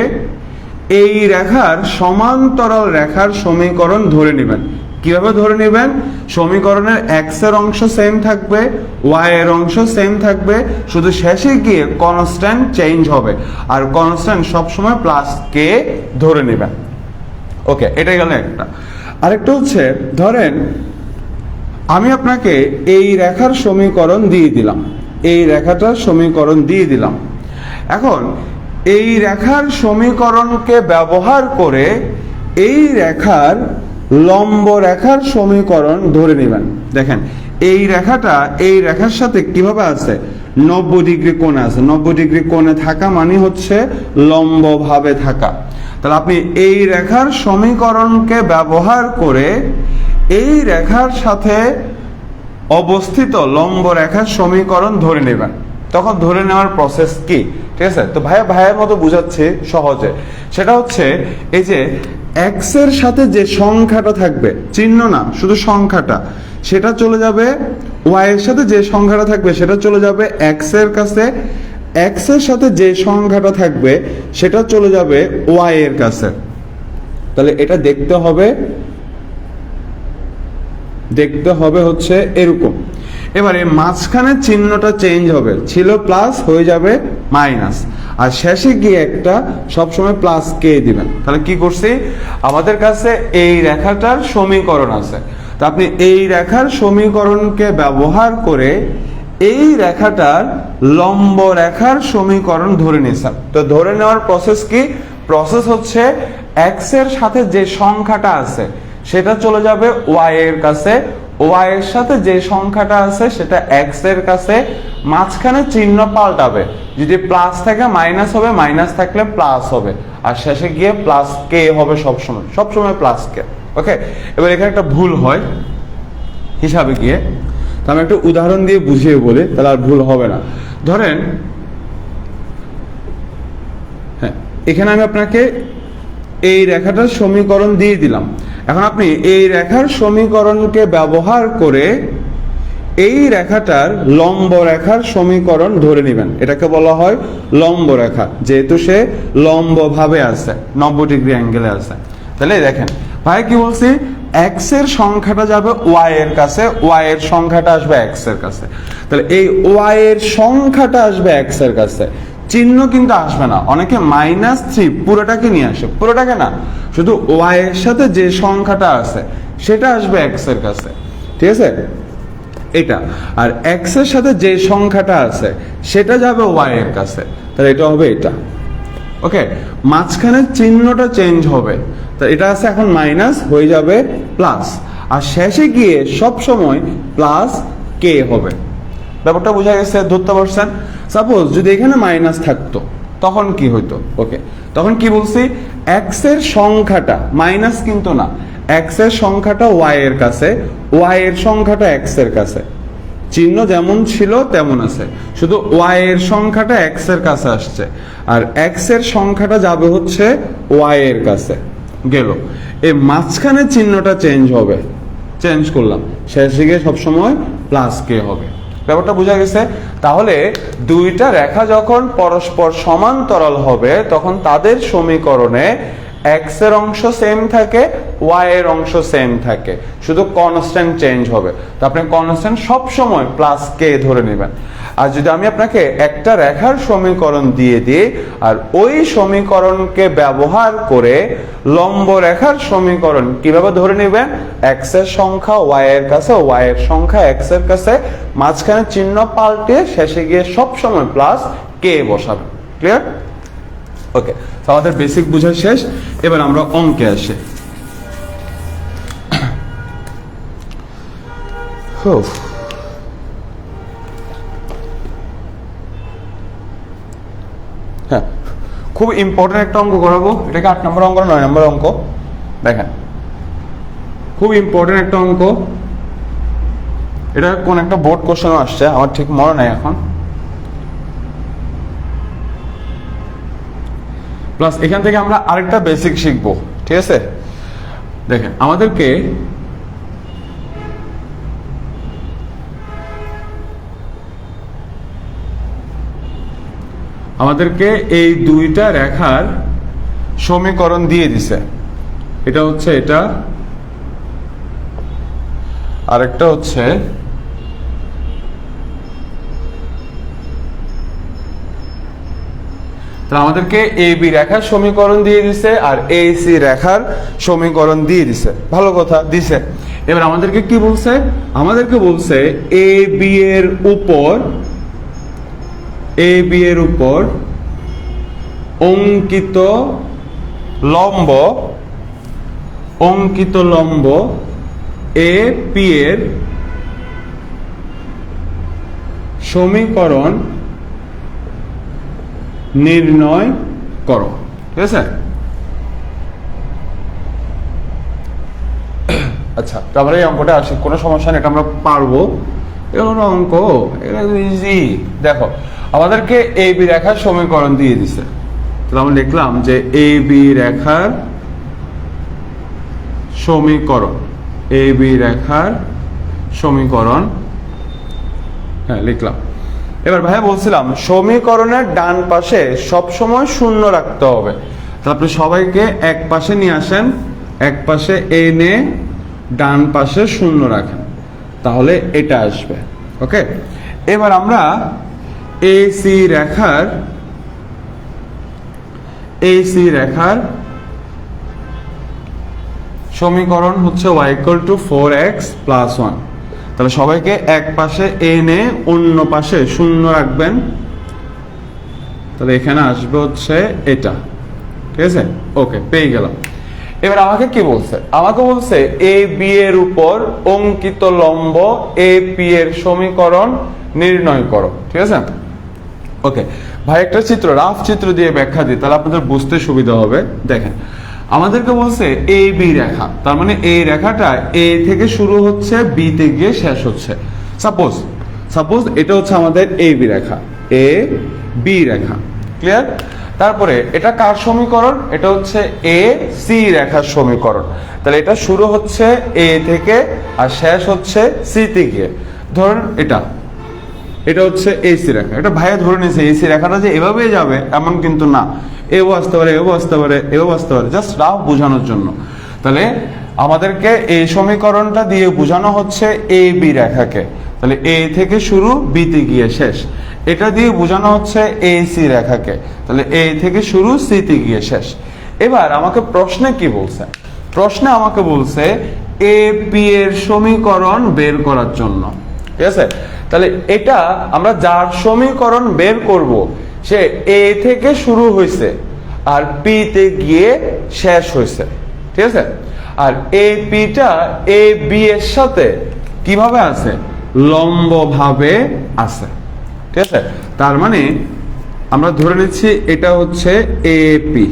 এই রেখার সমান্তরাল রেখার সমীকরণ ধরে নেবেন। কিভাবে ধরে নেবেন, সমীকরণের এক্স এর অংশ সেম থাকবে, ওয়াই এর অংশ সেম থাকবে, শুধু শেষে গিয়ে কনস্ট্যান্ট চেঞ্জ হবে, আর কনস্ট্যান্ট সবসময় প্লাস কে ধরে নেবেন। ওকে, এটাই গেল একটা। আরেকটা হচ্ছে, ধরেন আমি আপনাকে এই রেখার সমীকরণ দিয়ে দিলাম, এই রেখাটার সমীকরণ দিয়ে দিলাম। এখন এই রেখার সমীকরণকে ব্যবহার করে এই রেখার লম্ব রেখার সমীকরণ ধরে নেবেন। দেখেন এই রেখাটা এই রেখার সাথে কিভাবে আছে, 90 ডিগ্রি কোণে আছে। 90 ডিগ্রি কোণে থাকা মানে হচ্ছে লম্ব ভাবে থাকা। তাহলে আপনি এই রেখার সমীকরণকে ব্যবহার করে এই রেখার সাথে অবস্থিত লম্ব রেখার সমীকরণ ধরে নেবেন। তখন ধরে নেওয়ার প্রসেস কি, ঠিক আছে? তো ভাইয়ের মতো বুঝাচ্ছে সহজে, সেটা হচ্ছে এই যে এক্স এর সাথে যে সংখ্যাটা থাকবে, চিহ্ন না শুধু সংখ্যাটা, সেটা চলে যাবে ওয়াই এর সাথে যে সংখ্যাটা থাকবে সেটা চলে যাবে এক্স এর কাছে, এক্স এর সাথে যে সংখ্যাটা থাকবে সেটা চলে যাবে ওয়াই এর কাছে। তাহলে এটা দেখতে হবে হচ্ছে এরকম। এবারে মাঝখানে চিহ্নটা চেঞ্জ হবে, ছিল প্লাস হয়ে যাবে মাইনাস, আর শেষে গিয়ে একটা সবসময় প্লাস কে দিবেন। তাহলে কি করছি, আমাদের কাছে এই রেখাটার সমীকরণ আছে, তো আপনি এই রেখার সমীকরণকে ব্যবহার করে এই রেখাটার লম্ব রেখার সমীকরণ ধরে নিয়েছেন। তো ধরে নেওয়ার প্রসেস কি, প্রসেস হচ্ছে এক্স এর সাথে যে সংখ্যাটা আছে সেটা চলে যাবে ওয়াই এর কাছে, ওয়াই এর সাথে যে সংখ্যাটা আছে সেটা এক্স এর কাছে, মাঝখানে চিহ্ন পাল্টাবে, যদি প্লাস থাকে মাইনাস হবে, মাইনাস থাকলে প্লাস হবে, আর শেষে গিয়ে প্লাস কে হবে, সবসময় প্লাস কে। ওকে, এবার এখানে একটা ভুল হয় হিসাবে গিয়ে, তো আমি একটা উদাহরণ দিয়ে বুঝিয়ে বলি, তাহলে আর ভুল হবে না। ধরেন হ্যাঁ, এখানে আমি আপনাকে এই রেখাটার সমীকরণ দিয়ে দিলাম। এখন আপনি এই রেখার সমীকরণকে ব্যবহার করে এই রেখাটার লম্ব রেখার সমীকরণ ধরে নেবেন। এটাকে বলা হয় লম্ব রেখা, যেহেতু সে লম্ব ভাবে আছে, 90 ডিগ্রি অ্যাঙ্গেলে আছে। তাহলে দেখেন ভাই কি বলছি, এক্স এর সংখ্যাটা যাবে ওয়াই এর কাছে, ওয়াই এর সংখ্যাটা আসবে এক্স এর কাছে। তাহলে এই ওয়াই এর সংখ্যাটা আসবে এক্স এর কাছে, চিহ্ন কিন্তু আসবে না। অনেকে -3 পুরোটাকে নিয়ে আসে, পুরোটাকে না, শুধু ওয়াই এর সাথে যে সংখ্যাটা আছে সেটা আসবে এক্স এর কাছে, ঠিক আছে? এটা আর এক্স এর সাথে যে সংখ্যাটা আছে সেটা যাবে ওয়াই এর কাছে, তাহলে এটা হবে এটা। ওকে, মাঝখানে চিহ্নটা চেঞ্জ হবে, তা এটা আছে এখন মাইনাস হয়ে যাবে প্লাস, আর শেষে গিয়ে সব সময় প্লাস কে হবে। ব্যাপারটা বোঝা গেছে? ধরতে পারছেন? সাপোজ যদি এখানে মাইনাস থাকতো তখন কি হইতো? ওকে, তখন কি বলছি, এক্স এর সংখ্যাটা মাইনাস কিন্তু না, এক্স এর সংখ্যাটা ওয়াই এর কাছে, ওয়াই এর সংখ্যাটা এক্স এর কাছে, চিহ্ন যেমন ছিল তেমন আছে, শুধু ওয়াই এর সংখ্যাটা এক্স এর কাছে আসছে, আর এক্স এর সংখ্যাটা যাবে হচ্ছে ওয়াই এর কাছে। গেল, এই মাঝখানে চিহ্নটা চেঞ্জ হবে, চেঞ্জ করলাম, শেষে গিয়ে সবসময় প্লাস কে হবে। ব্যাপারটা বোঝা গেছে? তাহলে দুইটা রেখা যখন পরস্পর সমান্তরাল হবে তখন তাদের সমীকরণে এক্স এর অংশ সেম থাকে, ওয়াই এর অংশ সেম থাকে, শুধু কনস্ট্যান্ট চেঞ্জ হবে। তো আপনি কনস্ট্যান্ট সবসময় প্লাস কে ধরে নেবেন। আর যদি আমি আপনাকে একটা রেখার সমীকরণ দিয়ে দিই আর ওই সমীকরণকে ব্যবহার করে লম্ব রেখার সমীকরণ কিভাবে ধরে নেবেন, এক্স এর সংখ্যা ওয়াই এর কাছে, ওয়াই এর সংখ্যা এক্স এর কাছে, মাঝখানে চিহ্ন পাল্টে শেষে গিয়ে সবসময় প্লাস কে বসাবেন। ক্লিয়ার? ওকে, তো আমাদের বেসিক বোঝা শেষ, এবার আমরা অঙ্কে আসি। উফ। হ্যাঁ, খুব ইম্পর্টেন্ট একটা অঙ্ক করাবো। এটাকে 8 নম্বর অঙ্ক, 9 নম্বর অঙ্ক। দেখেন, খুব ইম্পর্টেন্ট একটা অঙ্ক। এটা কোন একটা বোর্ড কোশ্চেনও আসছে, আমার ঠিক মনে নাই এখন। প্লাস এখান থেকে আমরা আরেকটা বেসিক শিখবো, ঠিক আছে? দেখেন, আমাদেরকে এই দুইটা রেখার সমীকরণ দিয়ে দিছে। এটা হচ্ছে এটা, আরেকটা হচ্ছে তাহলে আমাদেরকে এ বি রেখার সমীকরণ দিয়ে দিছে আর এ সি রেখার সমীকরণ দিয়ে দিছে। ভালো কথা, দিছে। এবার আমাদেরকে কি বলছে? আমাদেরকে বলছে এ বি এর উপর অঙ্কিত লম্ব এ পি এর সমীকরণ নির্ণয় করো, ঠিক আছে? আচ্ছা, তারপরে এই অঙ্কটা আসে, কোনো সমস্যা নেই, এটা আমরা পারবো। এগুলো অঙ্ক, এটা ইজি। দেখো, আমাদেরকে এ বি রেখার সমীকরণ দিয়ে দিছে। তাহলে আমরা লিখলাম যে এ বি রেখার সমীকরণ, হ্যাঁ লিখলাম। এবার ভাইয়া বলছিলাম সমীকরণের ডান পাশে সবসময় শূন্য রাখতে হবে। তাহলে আপনি সবাইকে এক পাশে নিয়ে আসেন, এক পাশে এনে ডান পাশে শূন্য রাখেন, তাহলে এটা আসবে। ওকে, এবার আমরা এ সি রেখার সমীকরণ হচ্ছে y = 4x + 1। তাহলে সবাইকে এক পাশে এনে অন্য পাশে শূন্য রাখবেন, তাহলে এখানে আসবে হচ্ছে এটা, ঠিক আছে? ওকে, পেয়ে গেলাম। এবার আমাকে কি বলছে? আমাকে বলছে এ বি এর উপর অঙ্কিত লম্ব এ পি এর সমীকরণ নির্ণয় করো, ঠিক আছে? ওকে ভাই, একটা চিত্র, রাফ চিত্র দিয়ে ব্যাখ্যা দিই, তাহলে আপনাদের বুঝতে সুবিধা হবে। দেখেন, আমাদেরকে বলছে এ বি রেখা, তার মানে এই রেখাটা এ থেকে শুরু হচ্ছে, বি তে গিয়ে শেষ হচ্ছে। সাপোজ এটা হচ্ছে আমাদের A B Rekha, A B Rekha, clear? তারপরে এটা কার সমীকরণ? এটা হচ্ছে এ সি রেখার সমীকরণ। তাহলে এটা শুরু হচ্ছে এ থেকে আর শেষ হচ্ছে সি তে গিয়ে। ধরুন এটা হচ্ছে এসি রেখা। এটা ভাইয়া ধরে নিয়েছে এসি রেখাটা যে এভাবেই যাবে এমন কিন্তু না, এও আসতে পারে, এও আসতে পারে, এও আসতে পারে, জাস্ট রাফ বোঝানোর জন্য। তাহলে আমাদেরকে এই সমীকরণটা দিয়ে বোঝানো হচ্ছে এ বি রেখাকে। তাহলে এ থেকে শুরু, বি তে গিয়ে শেষ। এটা দিয়ে বোঝানো হচ্ছে এ সি রেখাকে। তাহলে এ থেকে শুরু, সি তে গিয়ে শেষ। এবার আমাকে প্রশ্নে কি বলছে? প্রশ্নে আমাকে বলছে এ পি এর সমীকরণ বের করার জন্য, ঠিক আছে? তাহলে এটা আমরা যার সমীকরণ বের করব সে এ থেকে শুরু হয়েছে আর পি তে গিয়ে শেষ হয়েছে, ঠিক আছে? আর এ পিটা এ বি এর সাথে কিভাবে আছে? লম্বভাবে আছে, ঠিক আছে? তার মানে আমরা ধরে নিচ্ছি এটা হচ্ছে এ পি।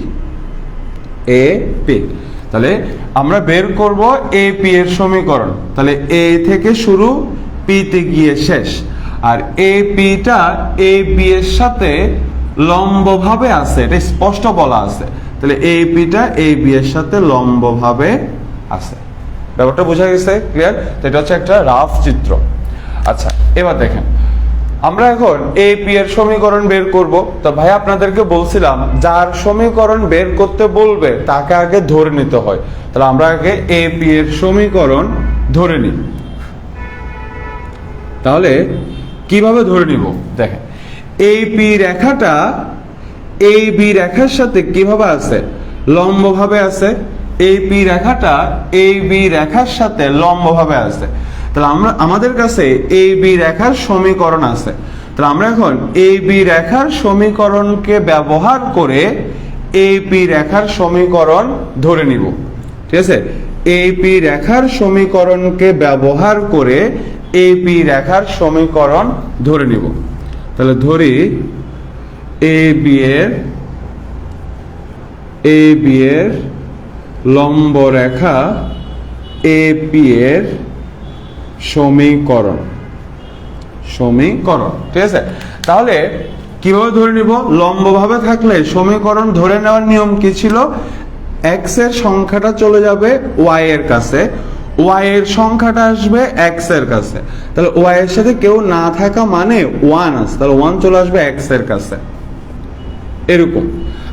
তাহলে আমরা বের করব এ পি এর সমীকরণ। তাহলে এ থেকে শুরু, পি তে গিয়ে শেষ। আর এ পিটা এ বি এর সাথে লম্বভাবে আছে, এটা স্পষ্ট বলা আছে। তাহলে এ পিটা এ বি এর সাথে লম্বভাবে আছে। ব্যাপারটা বোঝা গেছে? ক্লিয়ার? তো এটা হচ্ছে একটা রাফ চিত্র। আচ্ছা, এবার দেখেন, আমরা এখন এ পি এর সমীকরণ বের করব। তো ভাই আপনাদেরকে বলছিলাম যার সমীকরণ বের করতে বলবে তাকে আগে ধরে নিতে হয়। তাহলে আমরা আগে এ পি এর সমীকরণ ধরে নিই। তাহলে কিভাবে ধরে নিব? দেখেন, এই পি রেখাটা এই বি রেখার সাথে কিভাবে আছে? লম্বভাবে আছে। এই পি রেখাটা এই বি রেখার সাথে লম্বভাবে আছে। তাহলে আমাদের কাছে এই বি রেখার সমীকরণ আছে। তাহলে আমরা এখন এই বি রেখার সমীকরণকে ব্যবহার করে এই পি রেখার সমীকরণ ধরে নিব, ঠিক আছে? এপি রেখার সমীকরণকে ব্যবহার করে এপি রেখার সমীকরণ ধরে নিব। তাহলে ধরি এ বি এর লম্ব রেখা এপি এর সমীকরণ, ঠিক আছে। তাহলে কিভাবে ধরে নিব? লম্বভাবে থাকলে সমীকরণ ধরে নেওয়ার নিয়ম কি ছিল? এক্স এর সংখ্যাটা চলে যাবে ওয়াই এর কাছে, ওয়াই এর সংখ্যাটা আসবে এক্স এর কাছে। তাহলে ওয়াই এর সাথে কেউ না থাকা মানে ওয়ান আছে, তাহলে ওয়ান চলে আসবে এক্স এর কাছে, এরকম।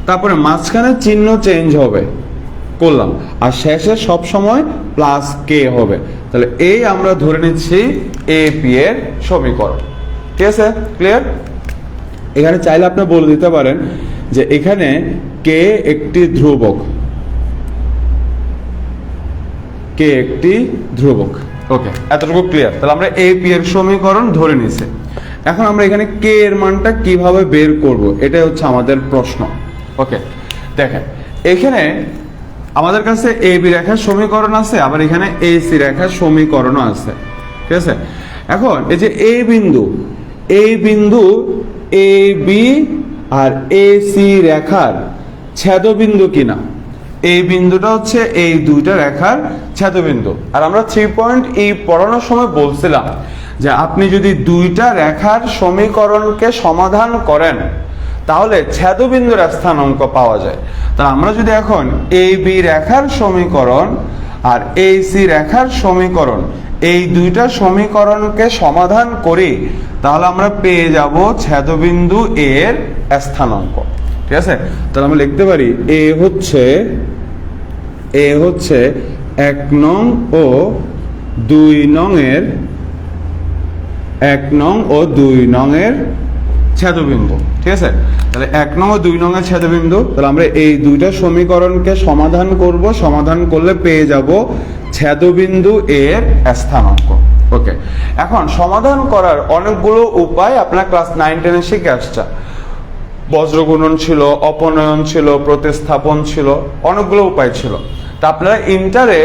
তারপরে মাঝখানে চিহ্ন চেঞ্জ হবে করলাম, আর শেষে সব সময় প্লাস কে হবে। তাহলে এই আমরা ধরে নিচ্ছি এপি এর সমীকরণ, ঠিক আছে? ক্লিয়ার? এখানে চাইলে আপনি বলে দিতে পারেন যে এখানে কে একটি ধ্রুবক, ওকে, এতটুকু ক্লিয়ার। তাহলে আমরা এপি এর সমীকরণ ধরে নিছি। এখন আমরা এখানে কে এর মানটা কিভাবে বের করব, এটাই হচ্ছে আমাদের প্রশ্ন। ওকে, দেখেন এখানে আমাদের কাছে এ বি রেখার সমীকরণ আছে, আবার এখানে এ সি রেখার সমীকরণও আছে, ঠিক আছে। এখন এই যে এই বিন্দু A B R A C রেখার ছেদবিন্দু কিনা, এই বিন্দুটা হচ্ছে এই দুইটা রেখার ছেদবিন্দু। আর আমরা 3 পয়েন্ট পড়ানোর সময় বলছিলাম যে আপনি যদি দুইটা রেখার সমীকরণকে সমাধান করেন তাহলে ছেদবিন্দুর স্থানাঙ্ক পাওয়া যায়। তাহলে আমরা যদি এখন এ বি রেখার সমীকরণ আর এ সি রেখার সমীকরণ, এই দুইটা সমীকরণকে সমাধান করি তাহলে আমরা পেয়ে যাব ছেদবিন্দু এর স্থানাঙ্ক, ঠিক আছে। তাহলে আমরা লিখতে পারি এ হচ্ছে 1 নং ও 2 নং এর ছেদবিন্দু, ঠিক আছে। তাহলে 1 নং ও 2 নং এর ছেদবিন্দু। তাহলে আমরা এই দুইটা সমীকরণকে সমাধান করব, সমাধান করলে পেয়ে যাব ছেদবিন্দু এর স্থানাঙ্ক। ওকে, এখন সমাধান করার অনেকগুলো উপায় আপনার ক্লাস 9-10 শিখে আসছে। বজ্রগুণন ছিল, অপনয়ন ছিল, প্রতিস্থাপন ছিল, অনেকগুলো উপায় ছিল। তা আপনারা ইন্টারে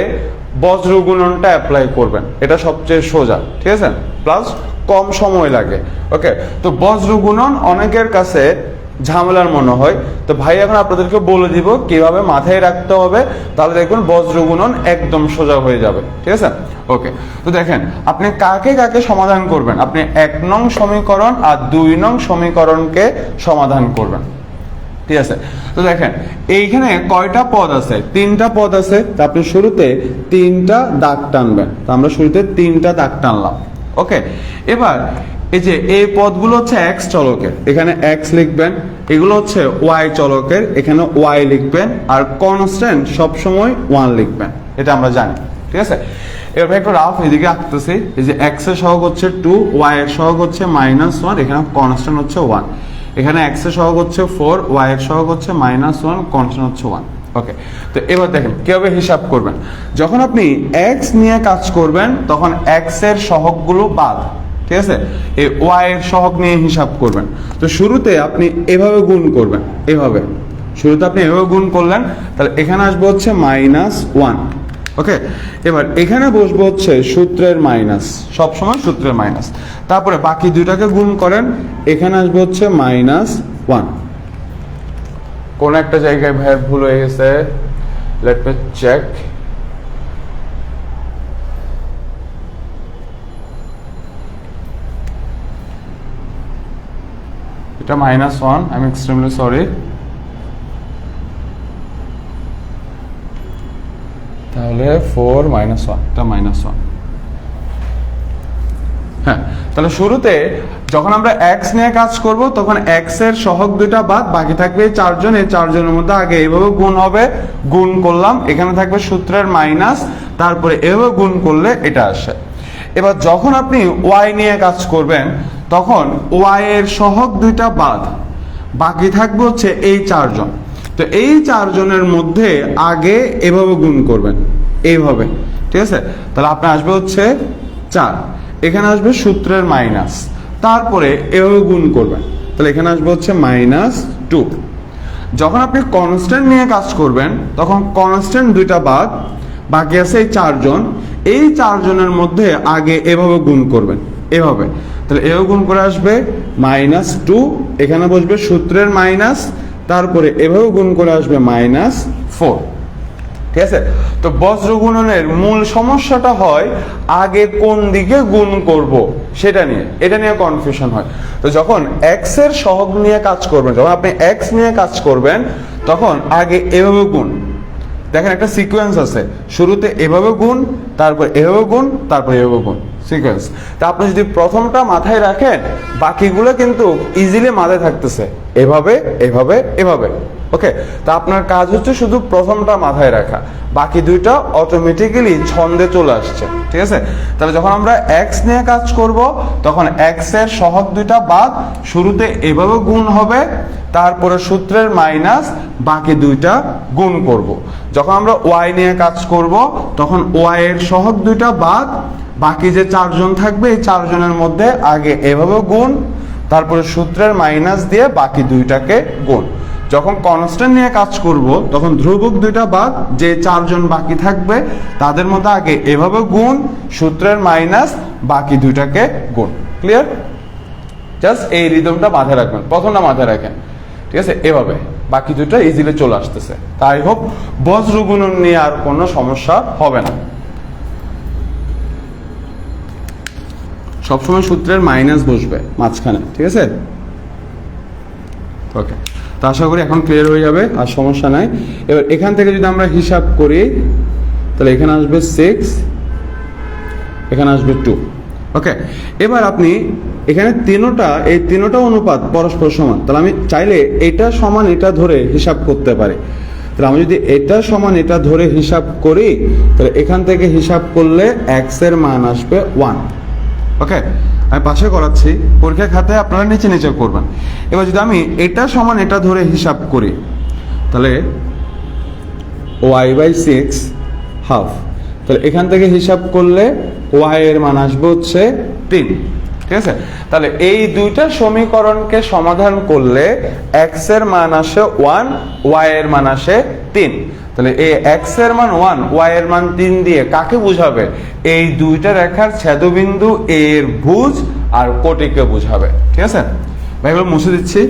বজ্রগুণনটা অ্যাপ্লাই করবেন, এটা সবচেয়ে সোজা, ঠিক আছে, প্লাস কম সময় লাগে। ওকে, তো বজ্রগুণন অনেকের কাছে ঝামেলার মনে হয়, তো ভাই এখন আপনাদেরকে বলে দিব কিভাবে মাথায় রাখতে হবে, তাহলে দেখবেন বজ্রগুণন একদম সোজা হয়ে যাবে, ঠিক আছে। ওকে, তো দেখেন আপনি কাকে কাকে সমাধান করবেন, আপনি 1 নং সমীকরণ আর 2 নং সমীকরণকে সমাধান করবেন, ঠিক আছে। তো দেখেন এইখানে কয়টা পদ আছে? 3টা পদ আছে। তা আপনি শুরুতে 3টা দাগ টানবেন, তো আমরা শুরুতে 3টা দাগ টানলাম। ওকে, এবার এই যে এই পদগুলো হচ্ছে এক্স চলকের, এখানে এক্স লিখবেন। এগুলো হচ্ছে ওয়াই চলকের, এখানে ওয়াই লিখবেন। আর কনস্ট্যান্ট সবসময় 1 লিখবেন, এটা আমরা জানি, ঠিক আছে। এবার একটু রাফ এদিকে আঁকতেছি। এই যে এক্স এর সহগ হচ্ছে 2, ওয়াই এর সহগ হচ্ছে -1, এখানে কনস্ট্যান্ট হচ্ছে 1। এখানে এক্স এর সহগ হচ্ছে 4, ওয়াই এর সহগ হচ্ছে -1, কনস্ট্যান্ট হচ্ছে 1। ওকে, তো এবার দেখেন কিভাবে হিসাব করবেন। যখন আপনি এক্স নিয়ে কাজ করবেন তখন এক্স এর সহগগুলো বাদ, ঠিক আছে। এই ওয়াই এর সহগ নিয়ে হিসাব করবেন। তো শুরুতে আপনি এভাবে গুণ করবেন, এভাবে শুরুতে আপনি এভাবে গুণ করলেন, তাহলে এখানে আসবে হচ্ছে -1। ওকে, এবার এখানে বসবো হচ্ছে সূত্রের মাইনাস, সবসময় সূত্রের মাইনাস। তারপরে বাকি দুইটাকে গুণ করেন, এখানে আসবে হচ্ছে -1। কোন একটা জায়গায় ভাইয়ের ভুল হয়ে গেছে, লেট মি চেক। এটা -1, আই এম এক্সট্রিমলি সরি। তাহলে 4 -1, এটা -1। হ্যাঁ, তাহলে শুরুতে যখন আমরা এক্স নিয়ে কাজ করব তখন এক্স এর সহগ দুইটা বাদ, বাকি থাকবে 4 জন। এই 4 জনের মধ্যে আগে এইভাবে গুণ হবে, গুণ করলাম, এখানে থাকবে সূত্রের মাইনাস, তারপরে এভাবে গুণ করলে এটা আসে। এবার যখন আপনি ওয়াই নিয়ে কাজ করবেন তখন ওয়াই এর সহগ দুইটা বাদ, বাকি থাকবে হচ্ছে এই 4 জন। তো এই 4 জনের মধ্যে আগে এভাবে গুণ করবেন, এইভাবে, ঠিক আছে। তাহলে আপনার আসবে হচ্ছে 4, এখানে আসবে সূত্রের মাইনাস, তারপরে এভাবে গুণ করবেন, তাহলে এখানে আসবে হচ্ছে -2। যখন আপনি কনস্ট্যান্ট নিয়ে কাজ করবেন তখন কনস্ট্যান্ট দুইটা বাদ, বাকি আছে এই 4 জন, এই 4 জনের মধ্যে আগে এভাবে গুণ করবেন, এভাবে। তাহলে এও গুণ করে আসবে -2, এখানে বসবে সূত্রের মাইনাস, তারপরে এভাবে গুণ করে আসবে -4। ঠিক আছে? তো বজ্র গুণনের মূল সমস্যাটা হয় আগে কোন দিকে গুণ করব সেটা নিয়ে, এটা নিয়ে কনফিউশন হয়। তো যখন x এর সহগ নিয়ে কাজ করবেন, যখন আপনি x নিয়ে কাজ করবেন, তখন আগে এভাবে গুণ, দেখেন একটা সিকোয়েন্স আছে, শুরুতে এভাবে গুণ, তারপর এভাবে গুণ, তারপর এভাবে গুণ, সিকোয়েন্স। তা আপনি যদি প্রথমটা মাথায় রাখেন, বাকিগুলো কিন্তু ইজিলি মাথায় থাকতেছে, এভাবে এভাবে এভাবে। ওকে, তা আপনার কাজ হচ্ছে শুধু প্রথমটা মাথায় রাখা, বাকি দুইটা অটোমেটিক্যালি ছন্দে চলে আসছে। ঠিক আছে? তাহলে যখন আমরা x নিয়ে কাজ করব, তখন x এর সহগ দুইটা বাদ, শুরুতে এভাবে গুণ হবে, তারপরে সূত্রের মাইনাস, বাকি দুইটা গুণ করব। যখন আমরা y নিয়ে কাজ করব, তখন y এর সহগ দুইটা বাদ, বাকি যে 4 জন থাকবে, এই 4 জনের মধ্যে আগে এভাবে গুণ, তারপরে সূত্রের মাইনাস দিয়ে বাকি দুইটাকে গুণ। যখন কনস্ট্যান্ট নিয়ে কাজ করব, তখন ধ্রুবক দুইটা বাদ, যে 4 জন বাকি থাকবে তাদের মধ্যে আগে এভাবে গুণ, সূত্রের মাইনাস, বাকি দুইটাকে গুণ। ক্লিয়ার? জাস্ট এই রিদমটা মাথায় রাখবেন, প্রথমটা মাথায় রাখেন। ঠিক আছে? এভাবে বাকি দুইটা ইজিলি চলে আসতেছে। তাই হোপ বজ্র গুণন নিয়ে আর কোনো সমস্যা হবে না। সবসময় সূত্রের মাইনাস বসবে মাঝখানে। ঠিক আছে? ওকে, তো আশা করি এখন ক্লিয়ার হয়ে যাবে, আর সমস্যা নাই। এবার এখান থেকে যদি আমরা হিসাব করি, তাহলে এখানে আসবে 6, এখানে আসবে 2। ওকে, এবার আপনি এখানে এই তিনোটা অনুপাত পরস্পর সমান, তাহলে আমি চাইলে এটা সমান এটা ধরে হিসাব করতে পারি। তাহলে আমি যদি এটা সমান এটা ধরে হিসাব করি, তাহলে এখান থেকে হিসাব করলে x এর মান আসবে 1। ওকে, আমি পাশে করাচ্ছি, পরীক্ষা খাতায় আপনারা নিচে নিচে করবেন। এবার যদি আমি এটা সমান এটা ধরে হিসাব করি, তাহলে y/6 হাফ, তাহলে এখান থেকে হিসাব করলে y এর মান আসবে হচ্ছে 3। ঠিক আছে? তাহলে এই দুইটা সমীকরণকে সমাধান করলে x এর মান আসে 1, y এর মান আসে 3। তাহলে এই x এর মান 1, y এর মান 3 দিয়ে কাকে বুঝাবে? এই দুইটা রেখার ছেদবিন্দু a এর ভুজ আর কোটিকে বুঝাবে। ঠিক আছে ভাই, এগুলো মুছে দিচ্ছি।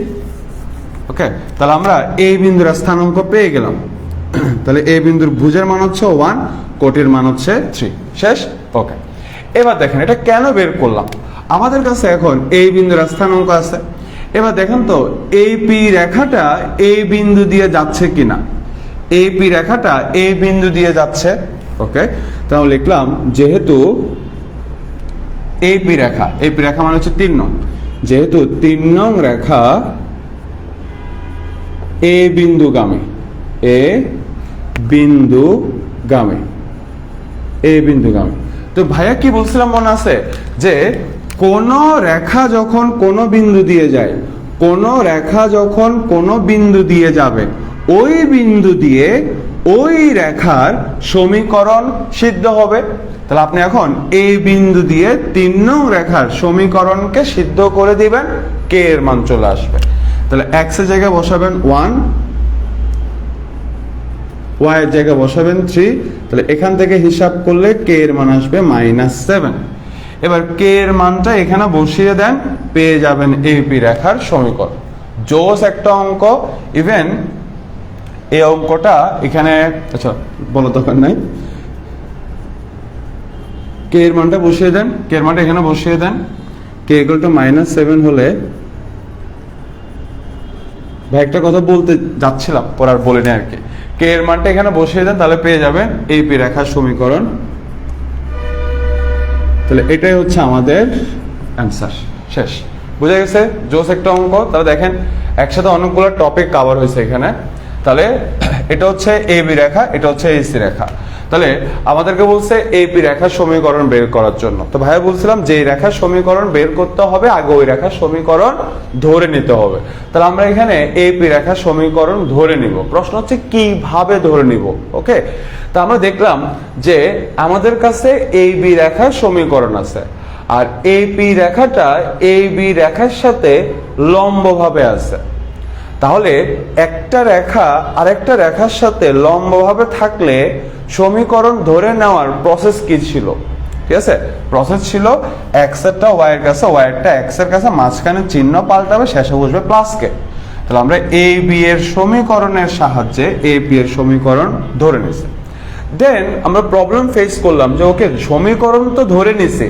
ওকে, তাহলে আমরা এই বিন্দুর স্থানাঙ্ক পেয়ে গেলাম। তাহলে এই বিন্দুর ভুজের মান হচ্ছে 1, কোটির মান হচ্ছে 3। শেষ? ওকে, এবার দেখেন এটা কেন বের করলাম। আমাদের কাছে এখন এই বিন্দুর স্থানাঙ্ক আছে। এবার দেখেন তো এই পি রেখাটা এই বিন্দু দিয়ে যাচ্ছে কিনা। এই পি রেখাটা এই বিন্দু দিয়ে যাচ্ছে। ওকে, তাহলে লিখলাম যেহেতু এই পি রেখা মানে হচ্ছে 3 নং, যেহেতু 3 নং রেখা এ বিন্দুগামী, তো ভাইয়া কি বলছিলাম মনে আছে, যে কোন রেখা যখন কোন বিন্দু দিয়ে যায়, কোন রেখা যখন কোন বিন্দু দিয়ে যাবে, ওই বিন্দু দিয়ে ওই রেখার সমীকরণ সিদ্ধ হবে। তাহলে আপনি এখন এই বিন্দু দিয়ে 3 নং রেখার সমীকরণকে সিদ্ধ করে দিবেন, কে এর মান চলে আসবে। তাহলে x এর জায়গায় বসাবেন 1, y এর জায়গায় বসাবেন 3। তাহলে এখান থেকে হিসাব করলে কে এর মান আসবে -7। এবার কে এর মানটা এখানে বসিয়ে দেন, পেয়ে যাবেন এপি রেখার সমীকরণ। জোস একটা অঙ্ক। ইভেন এই অঙ্কটা এখানে, আচ্ছা বলো দরকার নাই, কে এর মানটা বসিয়ে দেন, কে এর মানটা এখানে বসিয়ে দেন। কে ইকুয়াল টু -7 হলে, ভাই একটা কথা বলতে যাচ্ছিলাম পর আর বলিনি আর কি, কে এর মানটা এখানে বসিয়ে দেন, তাহলে পেয়ে যাবেন এপি রেখার সমীকরণ। তাহলে এটাই হচ্ছে আমাদের অ্যান্সার। শেষ? বুঝে গেছে? জোস একটা অঙ্ক। তাহলে দেখেন একসাথে অনেকগুলো টপিক কভার হয়েছে এখানে। তাহলে এটা হচ্ছে এবি রেখা, এটা হচ্ছে এসি রেখা। তাহলে আমাদেরকে বলছে এপি রেখার সমীকরণ বের করার জন্য। তো ভাইয়া বলছিলাম যে এই রেখার সমীকরণ বের করতে হবে, আগে ওই রেখার সমীকরণ ধরে নিতে হবে। তাহলে আমরা এখানে এপি রেখার সমীকরণ ধরে নিব। প্রশ্ন হচ্ছে কিভাবে ধরে নিব। ওকে, তা আমরা দেখলাম যে আমাদের কাছে এই বি রেখার সমীকরণ আছে, আর এই পি রেখাটা এই বি রেখার সাথে লম্বভাবে আছে। তাহলে একটা রেখা আরেকটা রেখার সাথে লম্বভাবে থাকলে সমীকরণ ধরে নেওয়ার প্রসেস কি ছিল? ঠিক আছে, প্রসেস ছিল এক্স এরটা ওয়াই এর কাছে, ওয়াই এরটা এক্স এর কাছে, মাঝখানে চিহ্ন পাল্টাবে, শেষে বসবে প্লাস কে। তাহলে আমরা এ বি এর সমীকরণের সাহায্যে এ বি এর সমীকরণ ধরে নিছি। দেন আমরা প্রবলেম ফেস করলাম যে ওকে সমীকরণ তো ধরে নিছি,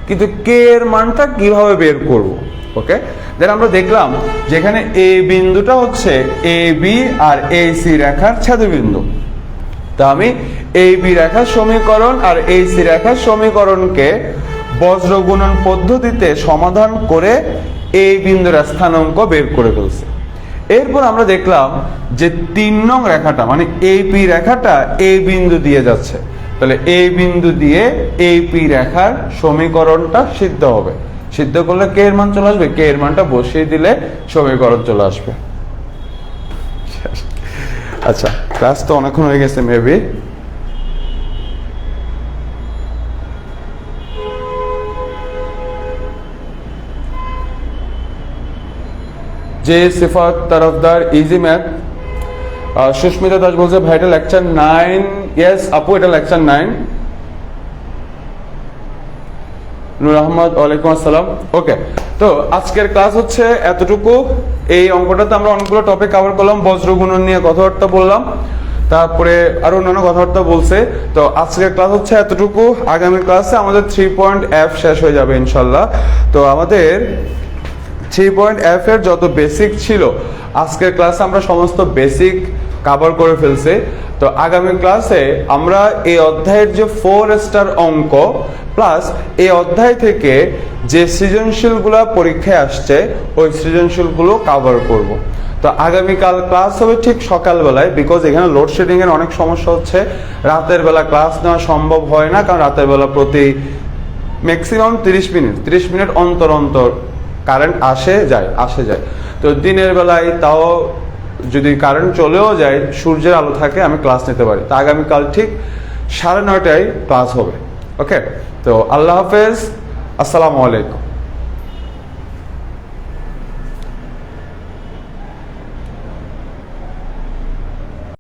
কিন্তু কে এর মানটা কিভাবে বের করব। ওকে, দেন আমরা দেখলাম যেখানে এ বিন্দুটা হচ্ছে A B R A C রেখার ছেদবিন্দু। তা আমি এই বি রেখার সমীকরণ আর এই সি রেখার সমীকরণকে বজ্র গুণন পদ্ধতিতে সমাধান করে এই বিন্দুর স্থানাঙ্ক বের করে ফেলছি। এরপর আমরা দেখলাম যে 3 নং রেখাটা মানে এই পি রেখাটা এই বিন্দু দিয়ে যাচ্ছে, তাহলে এই বিন্দু দিয়ে এই পি রেখার সমীকরণটা সিদ্ধ হবে। সিদ্ধ করলে কে এর মান চলে আসবে, কে এর মানটা বসিয়ে দিলে সমীকরণ চলে আসবে। আচ্ছা, ক্লাস তো অনেকক্ষণ হয়ে গেছে মেবি। যে সিফাত তারফদার ইজি ম্যাথ, সুস্মিতা দাস বলছে ভাই এটা লেকচার 9। ইয়েস আপু, এটা লেকচার 9। নূর আহমদ ওয়ালাইকুম আসসালাম। ওকে, তো আজকের ক্লাস হচ্ছে এতটুকু। এই অঙ্কটাতে আমরা অনেকগুলো টপিক কভার করলাম, বজ্র গুণন নিয়ে কথাবার্তা বললাম, তারপরে আরো অন্যান্য কথাবার্তা বলছে। তো আজকের ক্লাস হচ্ছে এতটুকু। আগামী ক্লাসে আমাদের 3.f শেষ হয়ে যাবে ইনশাল্লাহ। তো আমাদের 3.f এর যত বেসিক ছিল আজকের ক্লাসে আমরা সমস্ত বেসিক কভার করে ফেলছি। তো আগামী ক্লাসে আমরা এই অধ্যায়ের যে 4 স্টার অঙ্ক প্লাস এই অধ্যায় থেকে যে সৃজনশীলগুলো পরীক্ষায় আসছে ওই সৃজনশীলগুলো কভার করব। তো আগামীকাল ক্লাস হবে ঠিক সকালবেলায়, বিকজ এখানে লোডশেডিং এর অনেক সমস্যা হচ্ছে। রাতের বেলা ক্লাস নেওয়া সম্ভব হয় না, কারণ রাতের বেলা প্রতি ম্যাক্সিমাম 30 মিনিট অন্তর অন্তর কারেন্ট আসে যায়। তো দিনের বেলায় তাও যদি কারেন্ট চলেও যায়, সূর্যের আলো থাকে, আমি ক্লাস নিতে পারি। তো আগামীকাল ঠিক 9:30টায় ক্লাস হবে। ওকে, তো আল্লাহ হাফেজ, আসসালামু আলাইকুম।